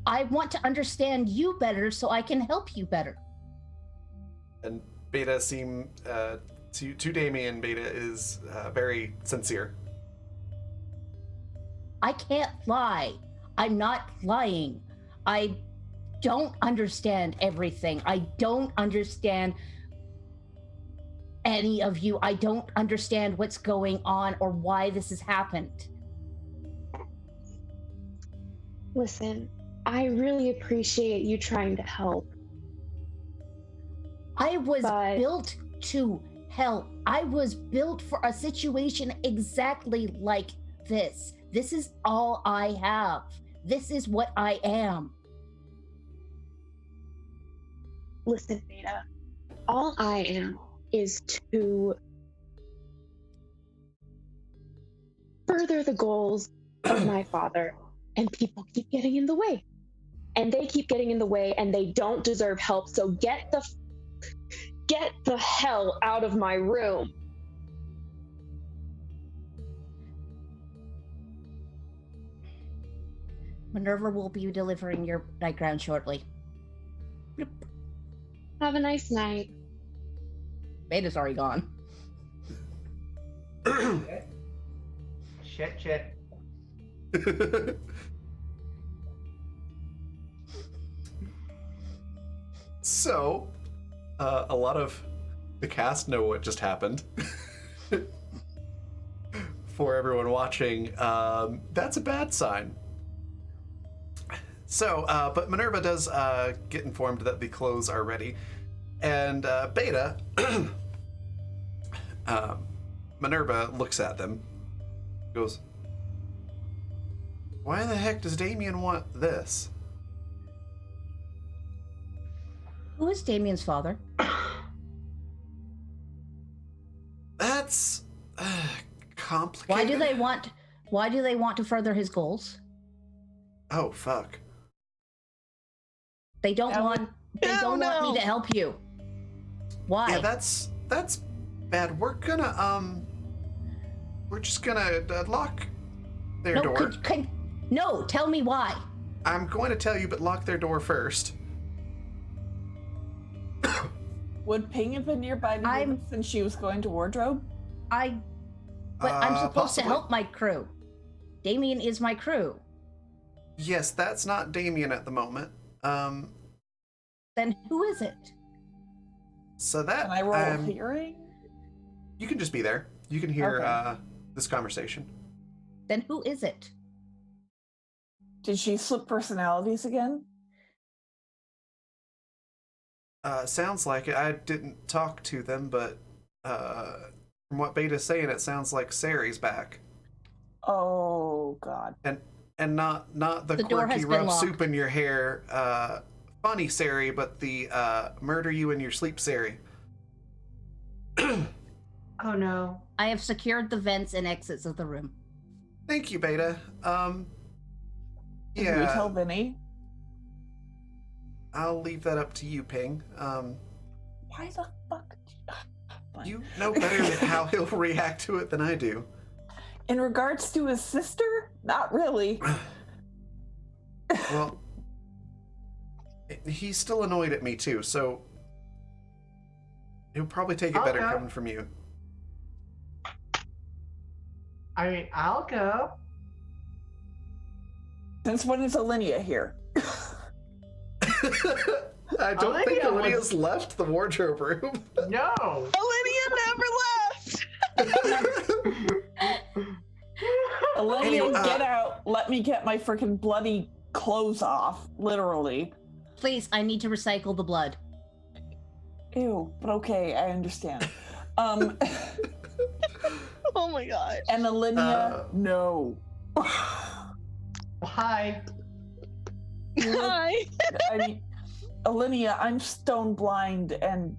S5: I want to understand you better so I can help you better.
S1: And Beta seem to Damien. Beta is very sincere.
S5: I can't lie. I'm not lying. I don't understand everything. I don't understand any of you. I don't understand what's going on or why this has happened.
S6: Listen, I really appreciate you trying to help.
S5: I was
S6: But-
S5: built to help. I was built for a situation exactly like this. This is all I have. This is what I am.
S6: Listen, Beta, all I am is to further the goals of my father, and people keep getting in the way. And they keep getting in the way, and they don't deserve help, so get the hell out of my room.
S5: Minerva will be delivering your nightgown shortly.
S6: Have a nice night.
S5: Beta's already gone.
S2: Shit.
S1: So, a lot of the cast know what just happened. For everyone watching, that's a bad sign. So, but Minerva does get informed that the clothes are ready. And Beta, Minerva looks at them, goes, "Why the heck does Damien want this?"
S5: Who is Damien's father?
S1: That's complicated.
S5: Why do they want to further his goals?
S1: Oh, fuck.
S5: They don't want me to help you. Why?
S1: Yeah, that's bad. We're just gonna lock their door.
S5: No, tell me why.
S1: I'm going to tell you, but lock their door first.
S4: Would Ping have been nearby to hear this since she was going to wardrobe?
S5: I'm supposed
S1: possibly.
S5: to help my crew. Damien is my crew.
S1: Yes, that's not Damien at the moment.
S5: Then who is it?
S1: So that
S4: Can I roll hearing?
S1: You can just be there. You can hear
S4: Okay.
S1: this conversation.
S5: Then who is it?
S4: Did she slip personalities again?
S1: Sounds like it. I didn't talk to them, but from what Beta's saying, it sounds like Sari's back.
S4: Oh God.
S1: And not the
S5: door has
S1: quirky
S5: been
S1: rub
S5: locked.
S1: soup in your hair, funny Sari, but the murder you in your sleep Sari.
S2: Oh no.
S5: I have secured the vents and exits of the room.
S1: Thank you, Beta.
S4: Did we tell Vinny?
S1: I'll leave that up to you, Ping.
S4: Why the fuck? Fine.
S1: You know better how he'll react to it than I do.
S4: In regards to his sister? Not really.
S1: Well, he's still annoyed at me too, so he'll probably take it better
S2: Okay.
S1: coming from you.
S2: I mean, I'll go.
S4: Since when is Alinea here?
S1: I don't think
S2: Olivia
S1: Olivia's left the wardrobe room.
S2: No.
S3: Olivia never left.
S4: Olivia,
S1: Anyway,
S4: get out. Let me get my freaking bloody clothes off. Literally.
S5: Please, I need to recycle the blood.
S4: Ew, but okay, I understand.
S3: Oh my god.
S4: And Olivia, no.
S2: Hi.
S3: Hi.
S4: I mean, Olivia, I'm stone blind and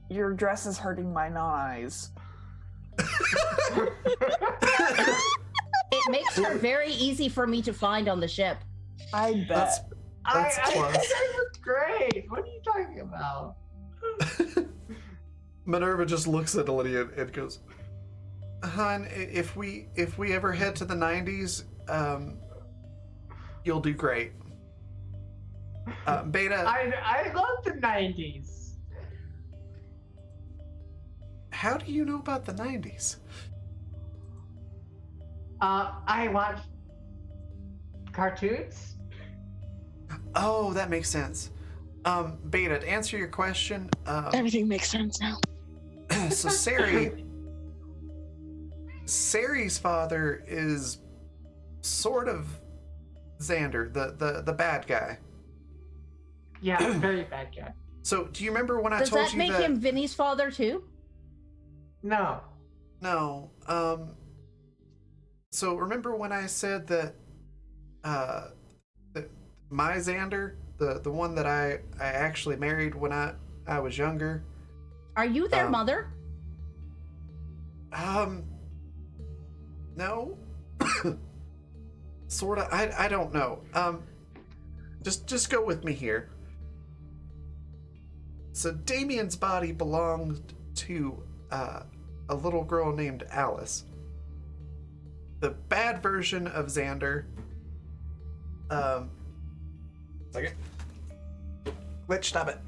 S4: your dress is hurting my eyes.
S5: It makes her very easy for me to find on the ship.
S4: I bet.
S1: That's
S2: I
S1: close.
S2: think I look great. What are you talking about?
S1: Minerva just looks at Olivia and goes, "Hon, if we ever head to the 90s, you'll do great." Beta,
S2: I love the 90s.
S1: how do you know about the 90s?
S2: I watch cartoons.
S1: Oh, that makes sense. Beta, to answer your question,
S3: Everything makes sense now.
S1: so Sari's father is sort of Xander, the bad guy.
S2: Yeah, very bad guy.
S1: So, do you remember when I
S5: Does
S1: told
S5: that
S1: you
S5: make
S1: that?
S5: him Vinny's father too?
S2: No.
S1: No. So remember when I said that, that my Xander, the one that I actually married when I was younger.
S5: Are you their mother?
S1: No. Sorta. I don't know. Just go with me here. So Damien's body belonged to a little girl named Alice. The bad version of Xander. Second. Glitch, stop it.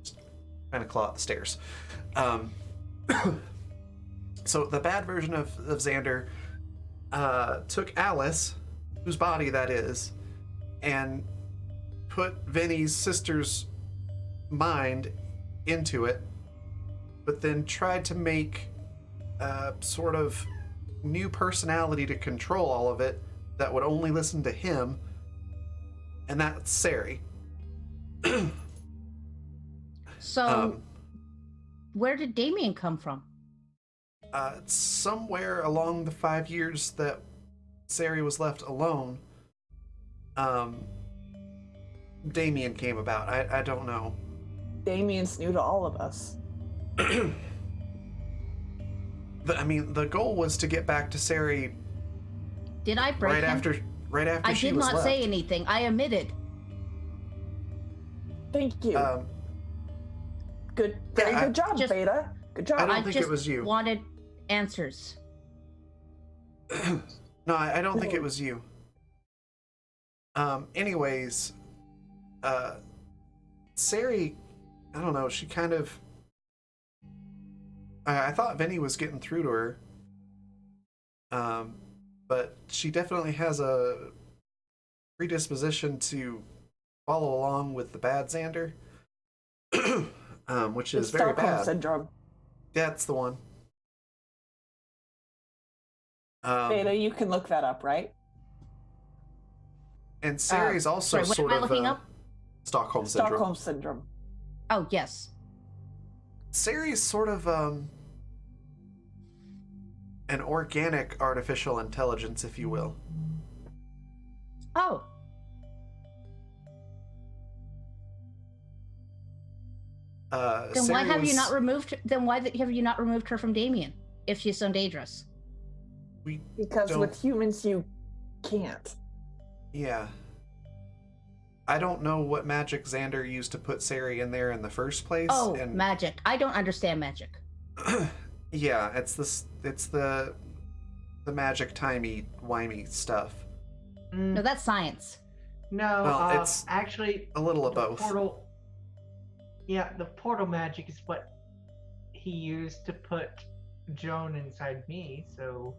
S1: Just trying to claw at the stairs. So the bad version of Xander took Alice, whose body that is, and put Vinny's sister's mind into it, but then tried to make a sort of new personality to control all of it that would only listen to him, and that's Sari.
S5: So, where did Damien come from?
S1: Somewhere along the 5 years that Sari was left alone, Damien came about. I don't know.
S4: Damien's new to all of us.
S1: The goal was to get back to Sari
S5: Did I break
S1: right
S5: him?
S1: after
S5: I
S1: she
S5: did
S1: was
S5: not
S1: left.
S5: say anything. I omitted.
S4: Thank you. Very
S1: yeah,
S4: good job,
S5: just-
S4: Beta. Good job.
S1: I don't
S5: I
S1: think
S5: just
S1: it was you.
S5: wanted answers.
S1: No, I don't think it was you. Anyways, Sari, I don't know, she kind of... I thought Vinny was getting through to her. But she definitely has a predisposition to follow along with the bad Xander. Which is very
S4: Stockholm
S1: bad.
S4: syndrome.
S1: That's the one.
S4: Beta, you can look that up, right?
S1: And Sari's also
S5: sorry, what
S1: sort
S5: am I
S1: of
S5: looking up?
S1: Stockholm syndrome.
S4: Stockholm syndrome.
S5: Oh, yes.
S1: Sari's sort of an organic artificial intelligence, if you will.
S5: Oh, then why
S1: Sari
S5: have you
S1: was-
S5: not removed? Then why have you not removed her from Damien if she's so dangerous?
S1: We
S4: Because
S1: don't-
S4: with humans, you can't.
S1: Yeah. I don't know what magic Xander used to put Sari in there in the first place.
S5: Oh,
S1: and
S5: magic! I don't understand magic.
S1: yeah, it's the magic timey-wimey stuff.
S5: No, that's science.
S2: No,
S1: Well, it's
S2: actually
S1: A little of
S2: the
S1: both.
S2: portal. Yeah, the portal magic is what he used to put Joan inside me. So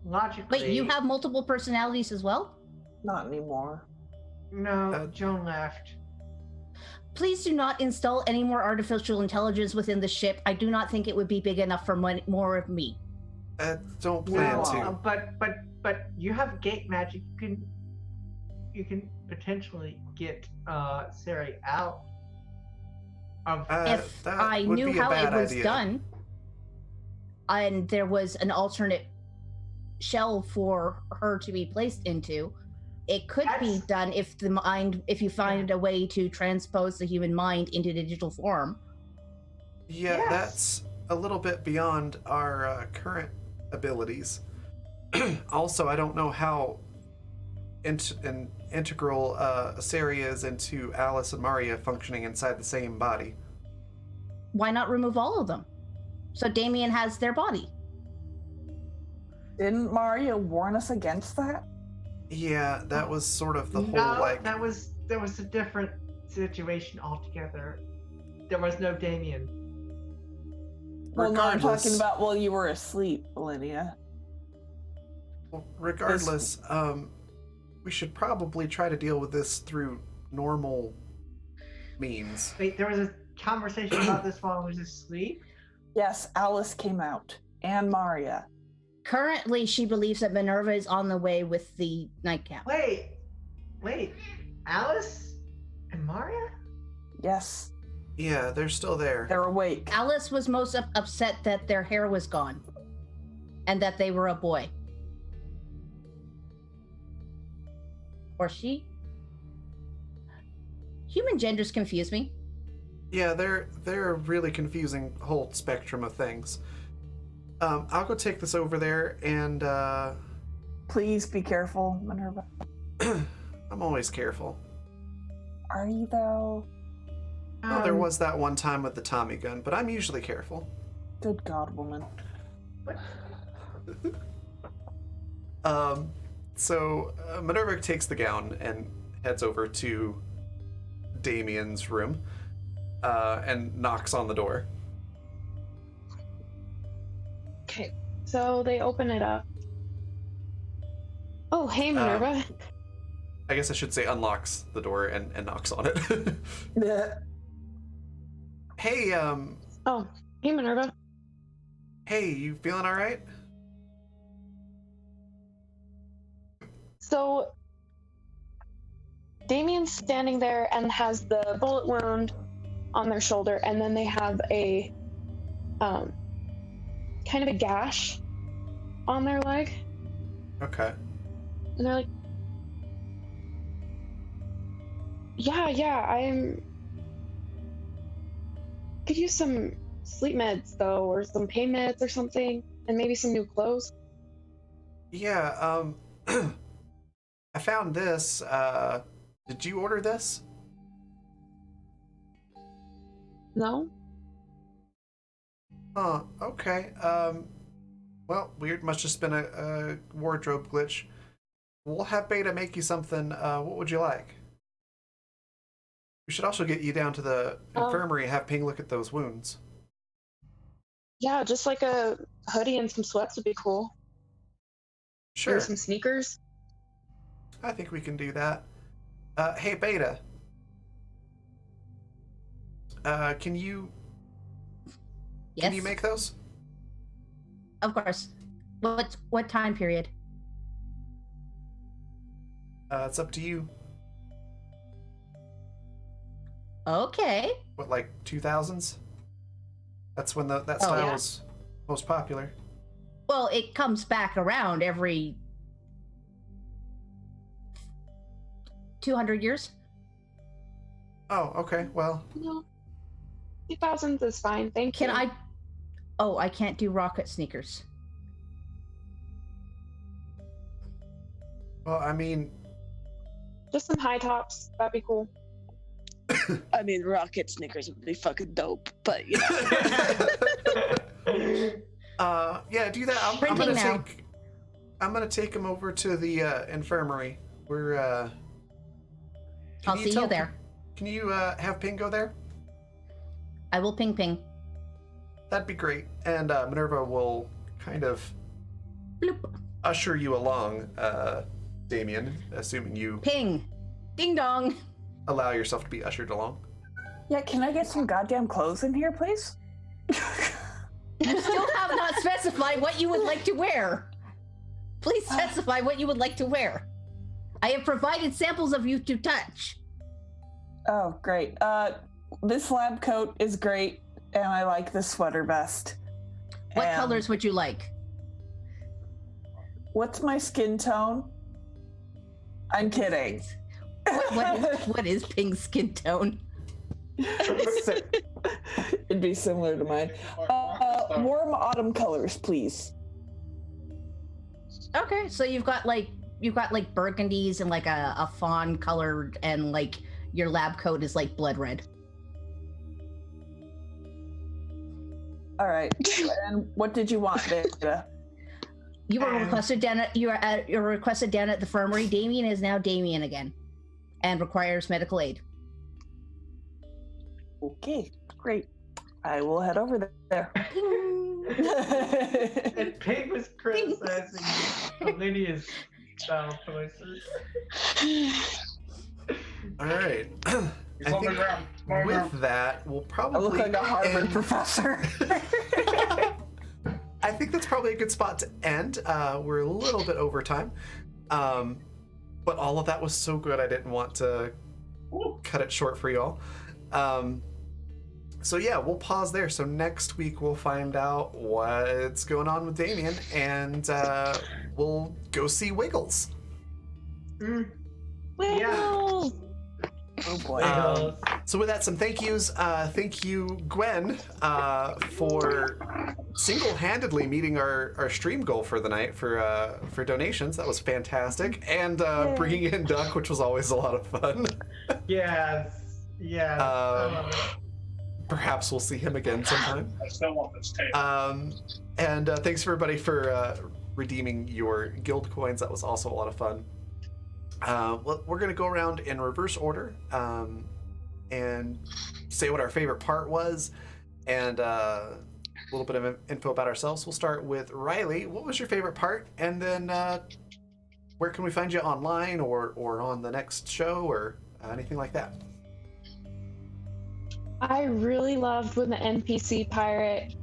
S2: logically,
S5: Wait, you have multiple personalities as well?
S4: Not anymore.
S2: No, Joan left.
S5: Please do not install any more artificial intelligence within the ship. I do not think it would be big enough for more of me.
S1: Don't plan
S2: No,
S1: to.
S2: but you have gate magic. You can potentially get Sari out of.
S5: If
S1: that
S5: I
S1: would
S5: knew
S1: be a
S5: how it
S1: bad
S5: was
S1: idea.
S5: done, and there was an alternate shell for her to be placed into, it could be
S2: That's-
S5: done if you find a way to transpose the human mind into digital form.
S1: Yeah,
S2: Yes.
S1: that's a little bit beyond our current abilities. Also, I don't know how integral Sari is into Alice and Maria functioning inside the same body.
S5: Why not remove all of them? So Damien has their body.
S4: Didn't Maria warn us against that?
S1: Yeah, that was sort of the
S2: no,
S1: whole like.
S2: that was a different situation altogether. There was no Damien.
S4: Well, no, I'm
S1: Regardless,
S4: talking about while you were asleep, Linnea.
S1: regardless, we should probably try to deal with this through normal means.
S2: Wait, there was a conversation about this while I was asleep.
S4: Yes, Alice came out. And Maria.
S5: Currently, she believes that Minerva is on the way with the nightcap.
S2: Wait, Alice and Maria?
S4: Yes,
S1: Yeah, they're still there.
S4: they're awake.
S5: Alice was most upset that their hair was gone and that they were a boy. Or she? Human genders confuse me.
S1: Yeah, they're a really confusing whole spectrum of things. I'll go take this over there, and
S4: Please be careful, Minerva.
S1: I'm always careful.
S4: Are you though?
S1: Well, there was that one time with the Tommy gun, but I'm usually careful.
S4: Good God, woman.
S1: So Minerva takes the gown and heads over to Damien's room and knocks on the door.
S6: Okay, so they open it up. Oh, hey, Minerva.
S1: I guess I should say unlocks the door and knocks on it.
S4: Yeah.
S1: Hey,
S6: Oh, hey, Minerva.
S1: hey, you feeling all right?
S6: So, Damien's standing there and has the bullet wound on their shoulder, and then they have a kind of a gash on their leg,
S1: Okay.
S6: and they're like, yeah, I'm. Could use some sleep meds though, or some pain meds or something, and maybe some new clothes.
S1: Yeah, I found this. Did you order this?
S6: No?
S1: Huh, okay. Well, weird. Must just been a wardrobe glitch. We'll have Beta make you something. What would you like? We should also get you down to the infirmary and have Ping look at those wounds.
S6: Yeah, just like a hoodie and some sweats would be cool.
S1: Sure.
S6: Or some sneakers.
S1: I think we can do that. Hey, Beta. Can you
S5: Yes.
S1: make those?
S5: Of course. What time period?
S1: It's up to you.
S5: Okay.
S1: What, like 2000s? That's when that
S5: Oh,
S1: style
S6: yeah.
S1: was most popular.
S5: Well, it comes back around every 200 years.
S1: Oh, okay. Well,
S6: No. 2000s is fine, thank you.
S5: Can I? Oh, I can't do rocket sneakers.
S1: I mean,
S6: Just some high tops, that'd be cool.
S3: I mean, rocket sneakers would be fucking dope, but you know.
S1: yeah, do that. I'm
S5: Printing now.
S1: gonna take him over to the infirmary. We're
S5: I'll see you there.
S1: Can you have Ping go there?
S5: I will ping.
S1: That'd be great. And Minerva will kind of
S5: Bloop.
S1: usher you along Damien, assuming you
S5: Ping. Ding dong.
S1: allow yourself to be ushered along.
S4: Yeah, can I get some goddamn clothes in here, please?
S5: You still have not specified what you would like to wear. Please specify what you would like to wear. I have provided samples of you to touch.
S4: Oh, great. This lab coat is great, and I like this sweater vest.
S5: What
S4: And
S5: colors would you like?
S4: What's my skin tone? I'm kidding.
S5: What is pink skin tone?
S4: It'd be similar to mine. Warm autumn colors, please.
S5: Okay, so you've got like burgundies and like a fawn colored, and like your lab coat is like blood red.
S4: All right. And what did you want, Veda?
S5: You were requested down at you're requested down at the infirmary. Damien is now Damien again, and requires medical aid.
S4: Okay, great. I will head over there.
S2: And Pig was criticizing Olivia's style choices.
S1: All right.
S7: He's on the ground.
S1: With that, we'll probably
S4: I look like a Harvard
S1: end-
S4: professor.
S1: I think that's probably a good spot to end. We're a little bit over time. But all of that was so good, I didn't want to cut it short for y'all. So yeah, we'll pause there. So next week we'll find out what's going on with Damien, and we'll go see Wiggles.
S2: Yeah.
S4: Oh boy.
S1: So with that, some thank yous. Thank you, Gwen, for single-handedly meeting our stream goal for the night for donations. That was fantastic, and bringing in Duck, which was always a lot of fun.
S2: Yes. I love it.
S1: Perhaps we'll see him again sometime.
S7: I still want this tape.
S1: And thanks everybody for redeeming your guild coins. That was also a lot of fun. Well, we're gonna go around in reverse order and say what our favorite part was, and a little bit of info about ourselves. We'll start with Riley. What was your favorite part? And then where can we find you online or on the next show or anything like that?
S6: I really loved when the NPC pirate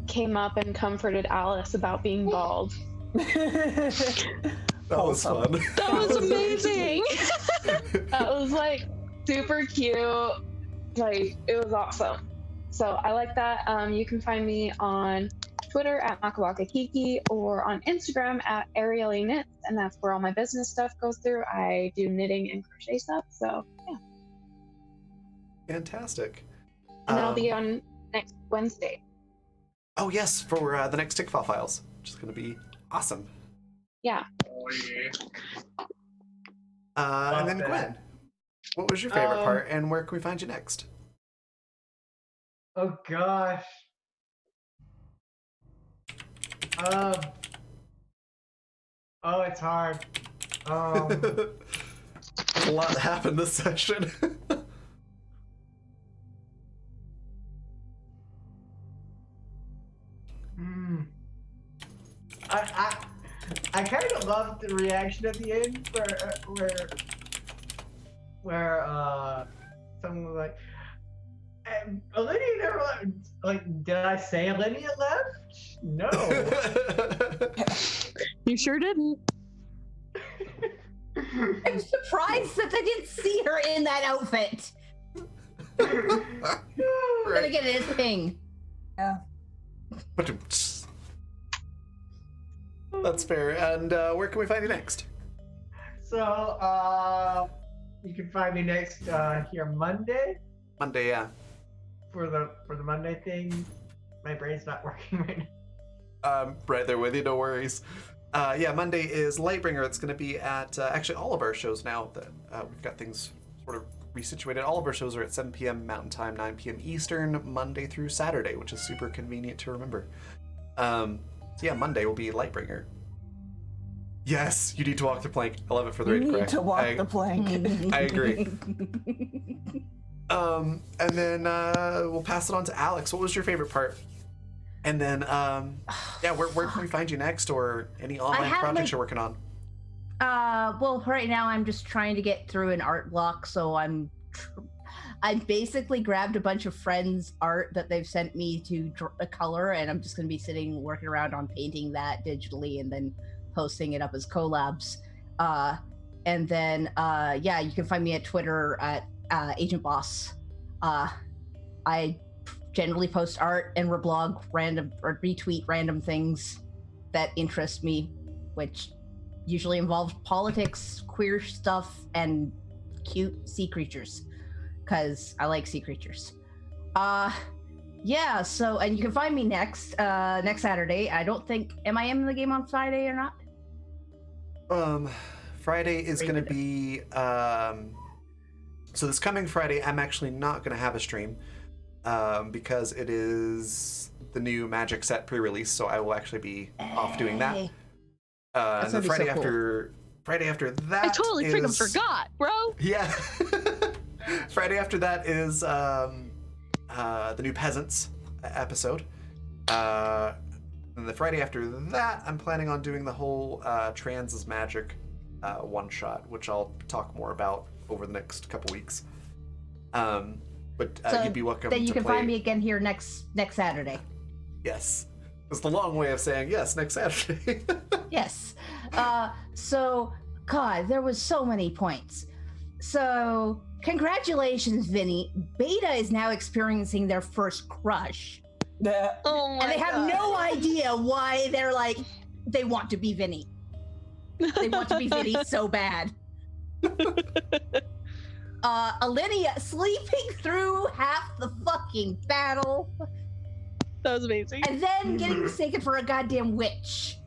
S6: came up and comforted Alice about being bald.
S1: That was fun.
S6: That was amazing. That was like super cute. Like it was awesome. So I like that. You can find me on Twitter at Makawaka Kiki or on Instagram at Ariely Knits, and that's where all my business stuff goes through. I do knitting and crochet stuff. So yeah.
S1: Fantastic.
S6: And then I'll be on next Wednesday.
S1: Oh yes, for the next Tick File Files, which is going to be awesome.
S6: Yeah.
S7: Oh, yeah.
S1: And then
S2: that.
S1: Gwen, what was your favorite part, and where can we find you next?
S2: Oh gosh. Oh, it's hard.
S1: There's a lot that happened this session.
S2: I kind of loved the reaction at the end where someone was like, Olivia never left. Like, did I say Olivia left? No.
S3: You sure didn't.
S5: I'm surprised that they didn't see her in that outfit. Then
S1: Right.
S5: again, it is Ping.
S4: Yeah.
S1: That's fair. And where can we find you next?
S2: So, you can find me next here Monday
S1: Monday, yeah.
S2: for the Monday thing. My brain's not working right now.
S1: Right there with you, no worries. Yeah, Monday is Lightbringer. It's going to be at actually all of our shows now that we've got things sort of resituated. All of our shows are at 7 p.m. Mountain Time, 9 p.m. Eastern, Monday through Saturday, which is super convenient to remember. So yeah, Monday will be Lightbringer. Yes, you need to walk the plank. I love it for the
S4: You
S1: raid
S4: need
S1: correct.
S4: to walk the plank.
S1: I agree. And then we'll pass it on to Alex. What was your favorite part? And then, yeah, where can we find you next, or any online
S5: have
S1: projects
S5: my-
S1: you're working on?
S5: Well, right now I'm just trying to get through an art block, so I basically grabbed a bunch of friends' art that they've sent me to color, and I'm just going to be sitting working around on painting that digitally and then posting it up as collabs. And then, yeah, you can find me at Twitter at Agent Boss. I generally post art and reblog random or retweet random things that interest me, which usually involves politics, queer stuff, and cute sea creatures, because I like sea creatures. Yeah, so, and you can find me next Saturday. I don't think, am I in the game on Friday or not?
S1: Friday is going to be, so this coming Friday, I'm actually not going to have a stream, because it is the new Magic set pre-release, so I will actually be off doing that. And the Friday after that,
S3: I totally freaking forgot, bro.
S1: Yeah. Friday after that is the new Peasants episode. And the Friday after that, I'm planning on doing the whole Trans is Magic one-shot, which I'll talk more about over the next couple weeks. But
S5: So
S1: you'd be welcome
S5: then you
S1: to
S5: can
S1: play.
S5: find me again here next Saturday.
S1: Yes. It's the long way of saying yes, next Saturday.
S5: Yes. So, God, there was so many points. So, congratulations, Vinny. Beta is now experiencing their first crush.
S4: Yeah.
S3: Oh my
S5: And they have
S3: God.
S5: no idea why they're like, they want to be Vinny. They want to be Vinny so bad. Alinea sleeping through half the fucking battle
S3: That was amazing.
S5: and then getting mistaken for a goddamn witch.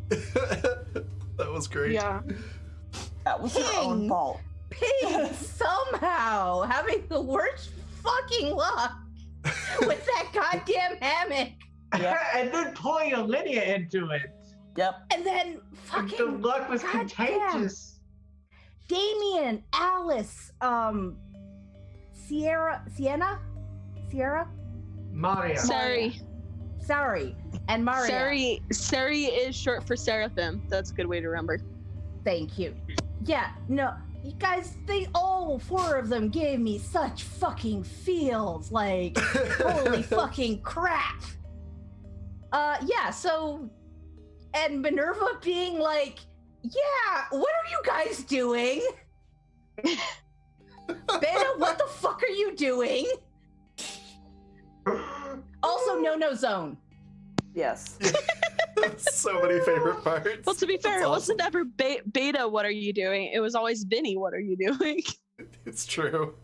S1: That was great.
S3: Yeah.
S4: That was your own
S5: King.
S4: fault.
S5: Pig somehow having the worst fucking luck with that goddamn hammock.
S4: Yep.
S2: And then pulling Alinea into it.
S4: Yep.
S5: And then
S2: The
S5: fucking
S2: luck was
S5: goddamn.
S2: contagious.
S5: Damien, Alice, Sierra,
S2: Mario.
S3: Sorry.
S5: and Maria.
S3: Sari is short for Seraphim. That's a good way to remember.
S5: Thank you. Yeah, no, you guys, all four of them gave me such fucking feels. Like, holy fucking crap. Yeah, so, and Minerva being like, yeah, what are you guys doing? Beta, what the fuck are you doing? Also, no zone.
S4: Yes.
S1: So many favorite parts.
S3: Well, to be fair,
S1: That's
S3: it wasn't
S1: awesome.
S3: ever Beta, what are you doing? It was always Vinny, what are you doing?
S1: It's true.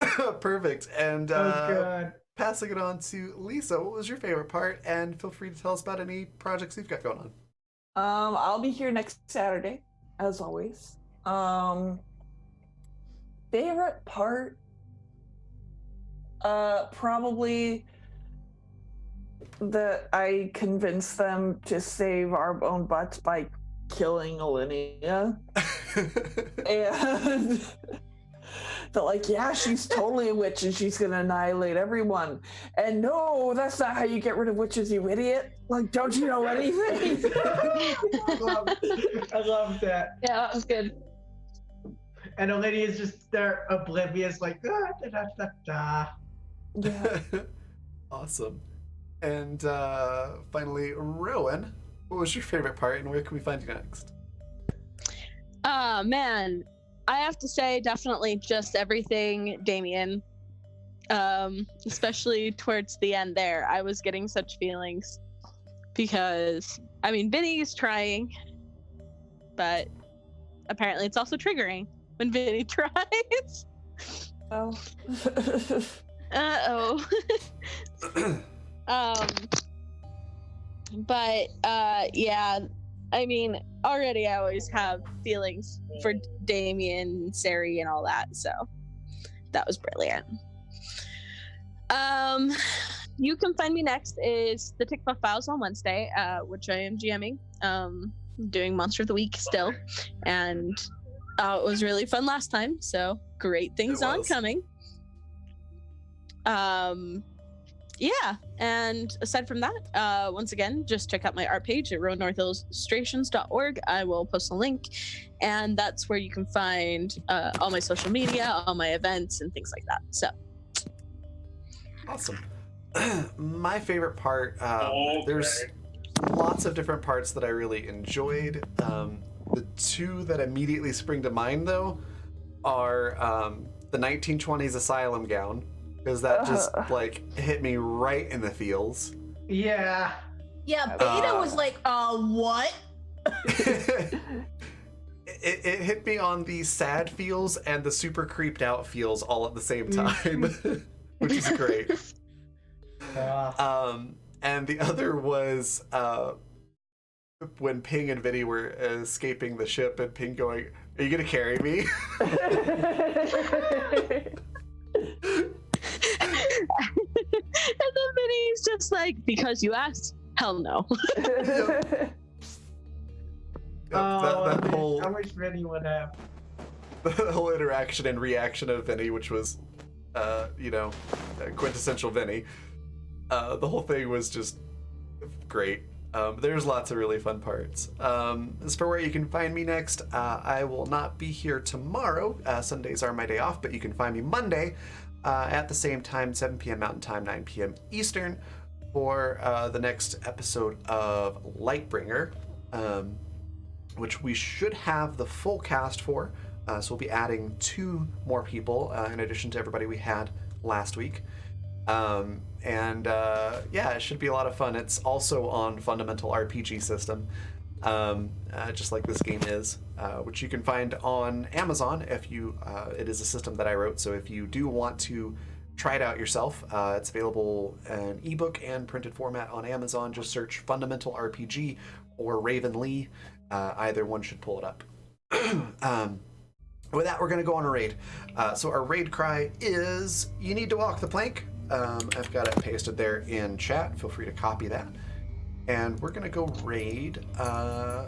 S1: Perfect. And
S2: Oh god.
S1: passing it on to Lisa, what was your favorite part? And feel free to tell us about any projects you've got going on.
S4: I'll be here next Saturday, as always. Favorite part? Probably that I convinced them to save our own butts by killing Alinea. And they're like, yeah, she's totally a witch and she's gonna annihilate everyone. And no, that's not how you get rid of witches, you idiot. Like, don't you know anything?
S2: I love that.
S6: Yeah, that was good.
S2: And Olivia's just there oblivious, like da da da da da.
S4: Yeah.
S1: Awesome. And finally, Rowan, what was your favorite part and where can we find you next?
S3: Man, I have to say definitely just everything Damien. Especially towards the end there. I was getting such feelings because, I mean, Vinny's trying, but apparently it's also triggering when Vinny tries.
S4: Oh.
S3: Uh-oh. But yeah, I mean, already I always have feelings for Damien, Sari, and all that, so that was brilliant. You can find me next is the TikTok Files on Wednesday, which I am GMing, doing Monster of the Week still, and it was really fun last time, so great things
S1: It was.
S3: oncoming. yeah, and aside from that, once again, just check out my art page at roadnorthillustrations.org. I will post a link, and that's where you can find all my social media, all my events, and things like that. So
S1: Awesome. My favorite part,
S7: Okay.
S1: there's lots of different parts that I really enjoyed. The two that immediately spring to mind, though, are the 1920s asylum gown, because that just like hit me right in the feels.
S2: Yeah.
S5: Yeah, Beta was like, what?
S1: It hit me on the sad feels and the super creeped out feels all at the same time, which is great. And the other was when Ping and Vinny were escaping the ship, and Ping going, "Are you gonna carry me?"
S3: And then Vinny's just like, because you asked, hell no.
S1: That whole
S2: I wish Vinny would have.
S1: the whole interaction and reaction of Vinny, which was, quintessential Vinny. The whole thing was just great. There's lots of really fun parts. As for where you can find me next, I will not be here tomorrow. Sundays are my day off, but you can find me Monday at the same time, 7 p.m. Mountain Time, 9 p.m. Eastern, for the next episode of Lightbringer, which we should have the full cast for. So we'll be adding 2 more people in addition to everybody we had last week. It should be a lot of fun. It's also on Fundamental RPG System, just like this game is, which you can find on Amazon if you, it is a system that I wrote, so if you do want to try it out yourself, it's available in ebook and printed format on Amazon. Just search Fundamental RPG or Raven Lee. Either one should pull it up. With that, we're going to go on a raid. So our raid cry is, "You need to walk the plank." I've got it pasted there in chat. Feel free to copy that. And we're going to go raid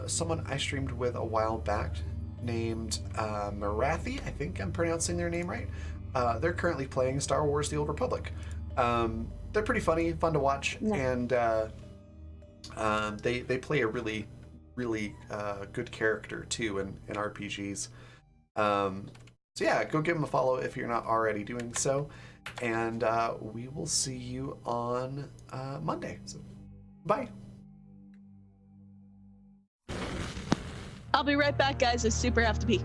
S1: someone I streamed with a while back named Marathi. I think I'm pronouncing their name right. They're currently playing Star Wars The Old Republic. They're pretty funny, fun to watch, and they play a really, really good character, too, in RPGs. So yeah, go give them a follow if you're not already doing so. And we will see you on Monday. So, bye.
S3: I'll be right back, guys. I super have to pee.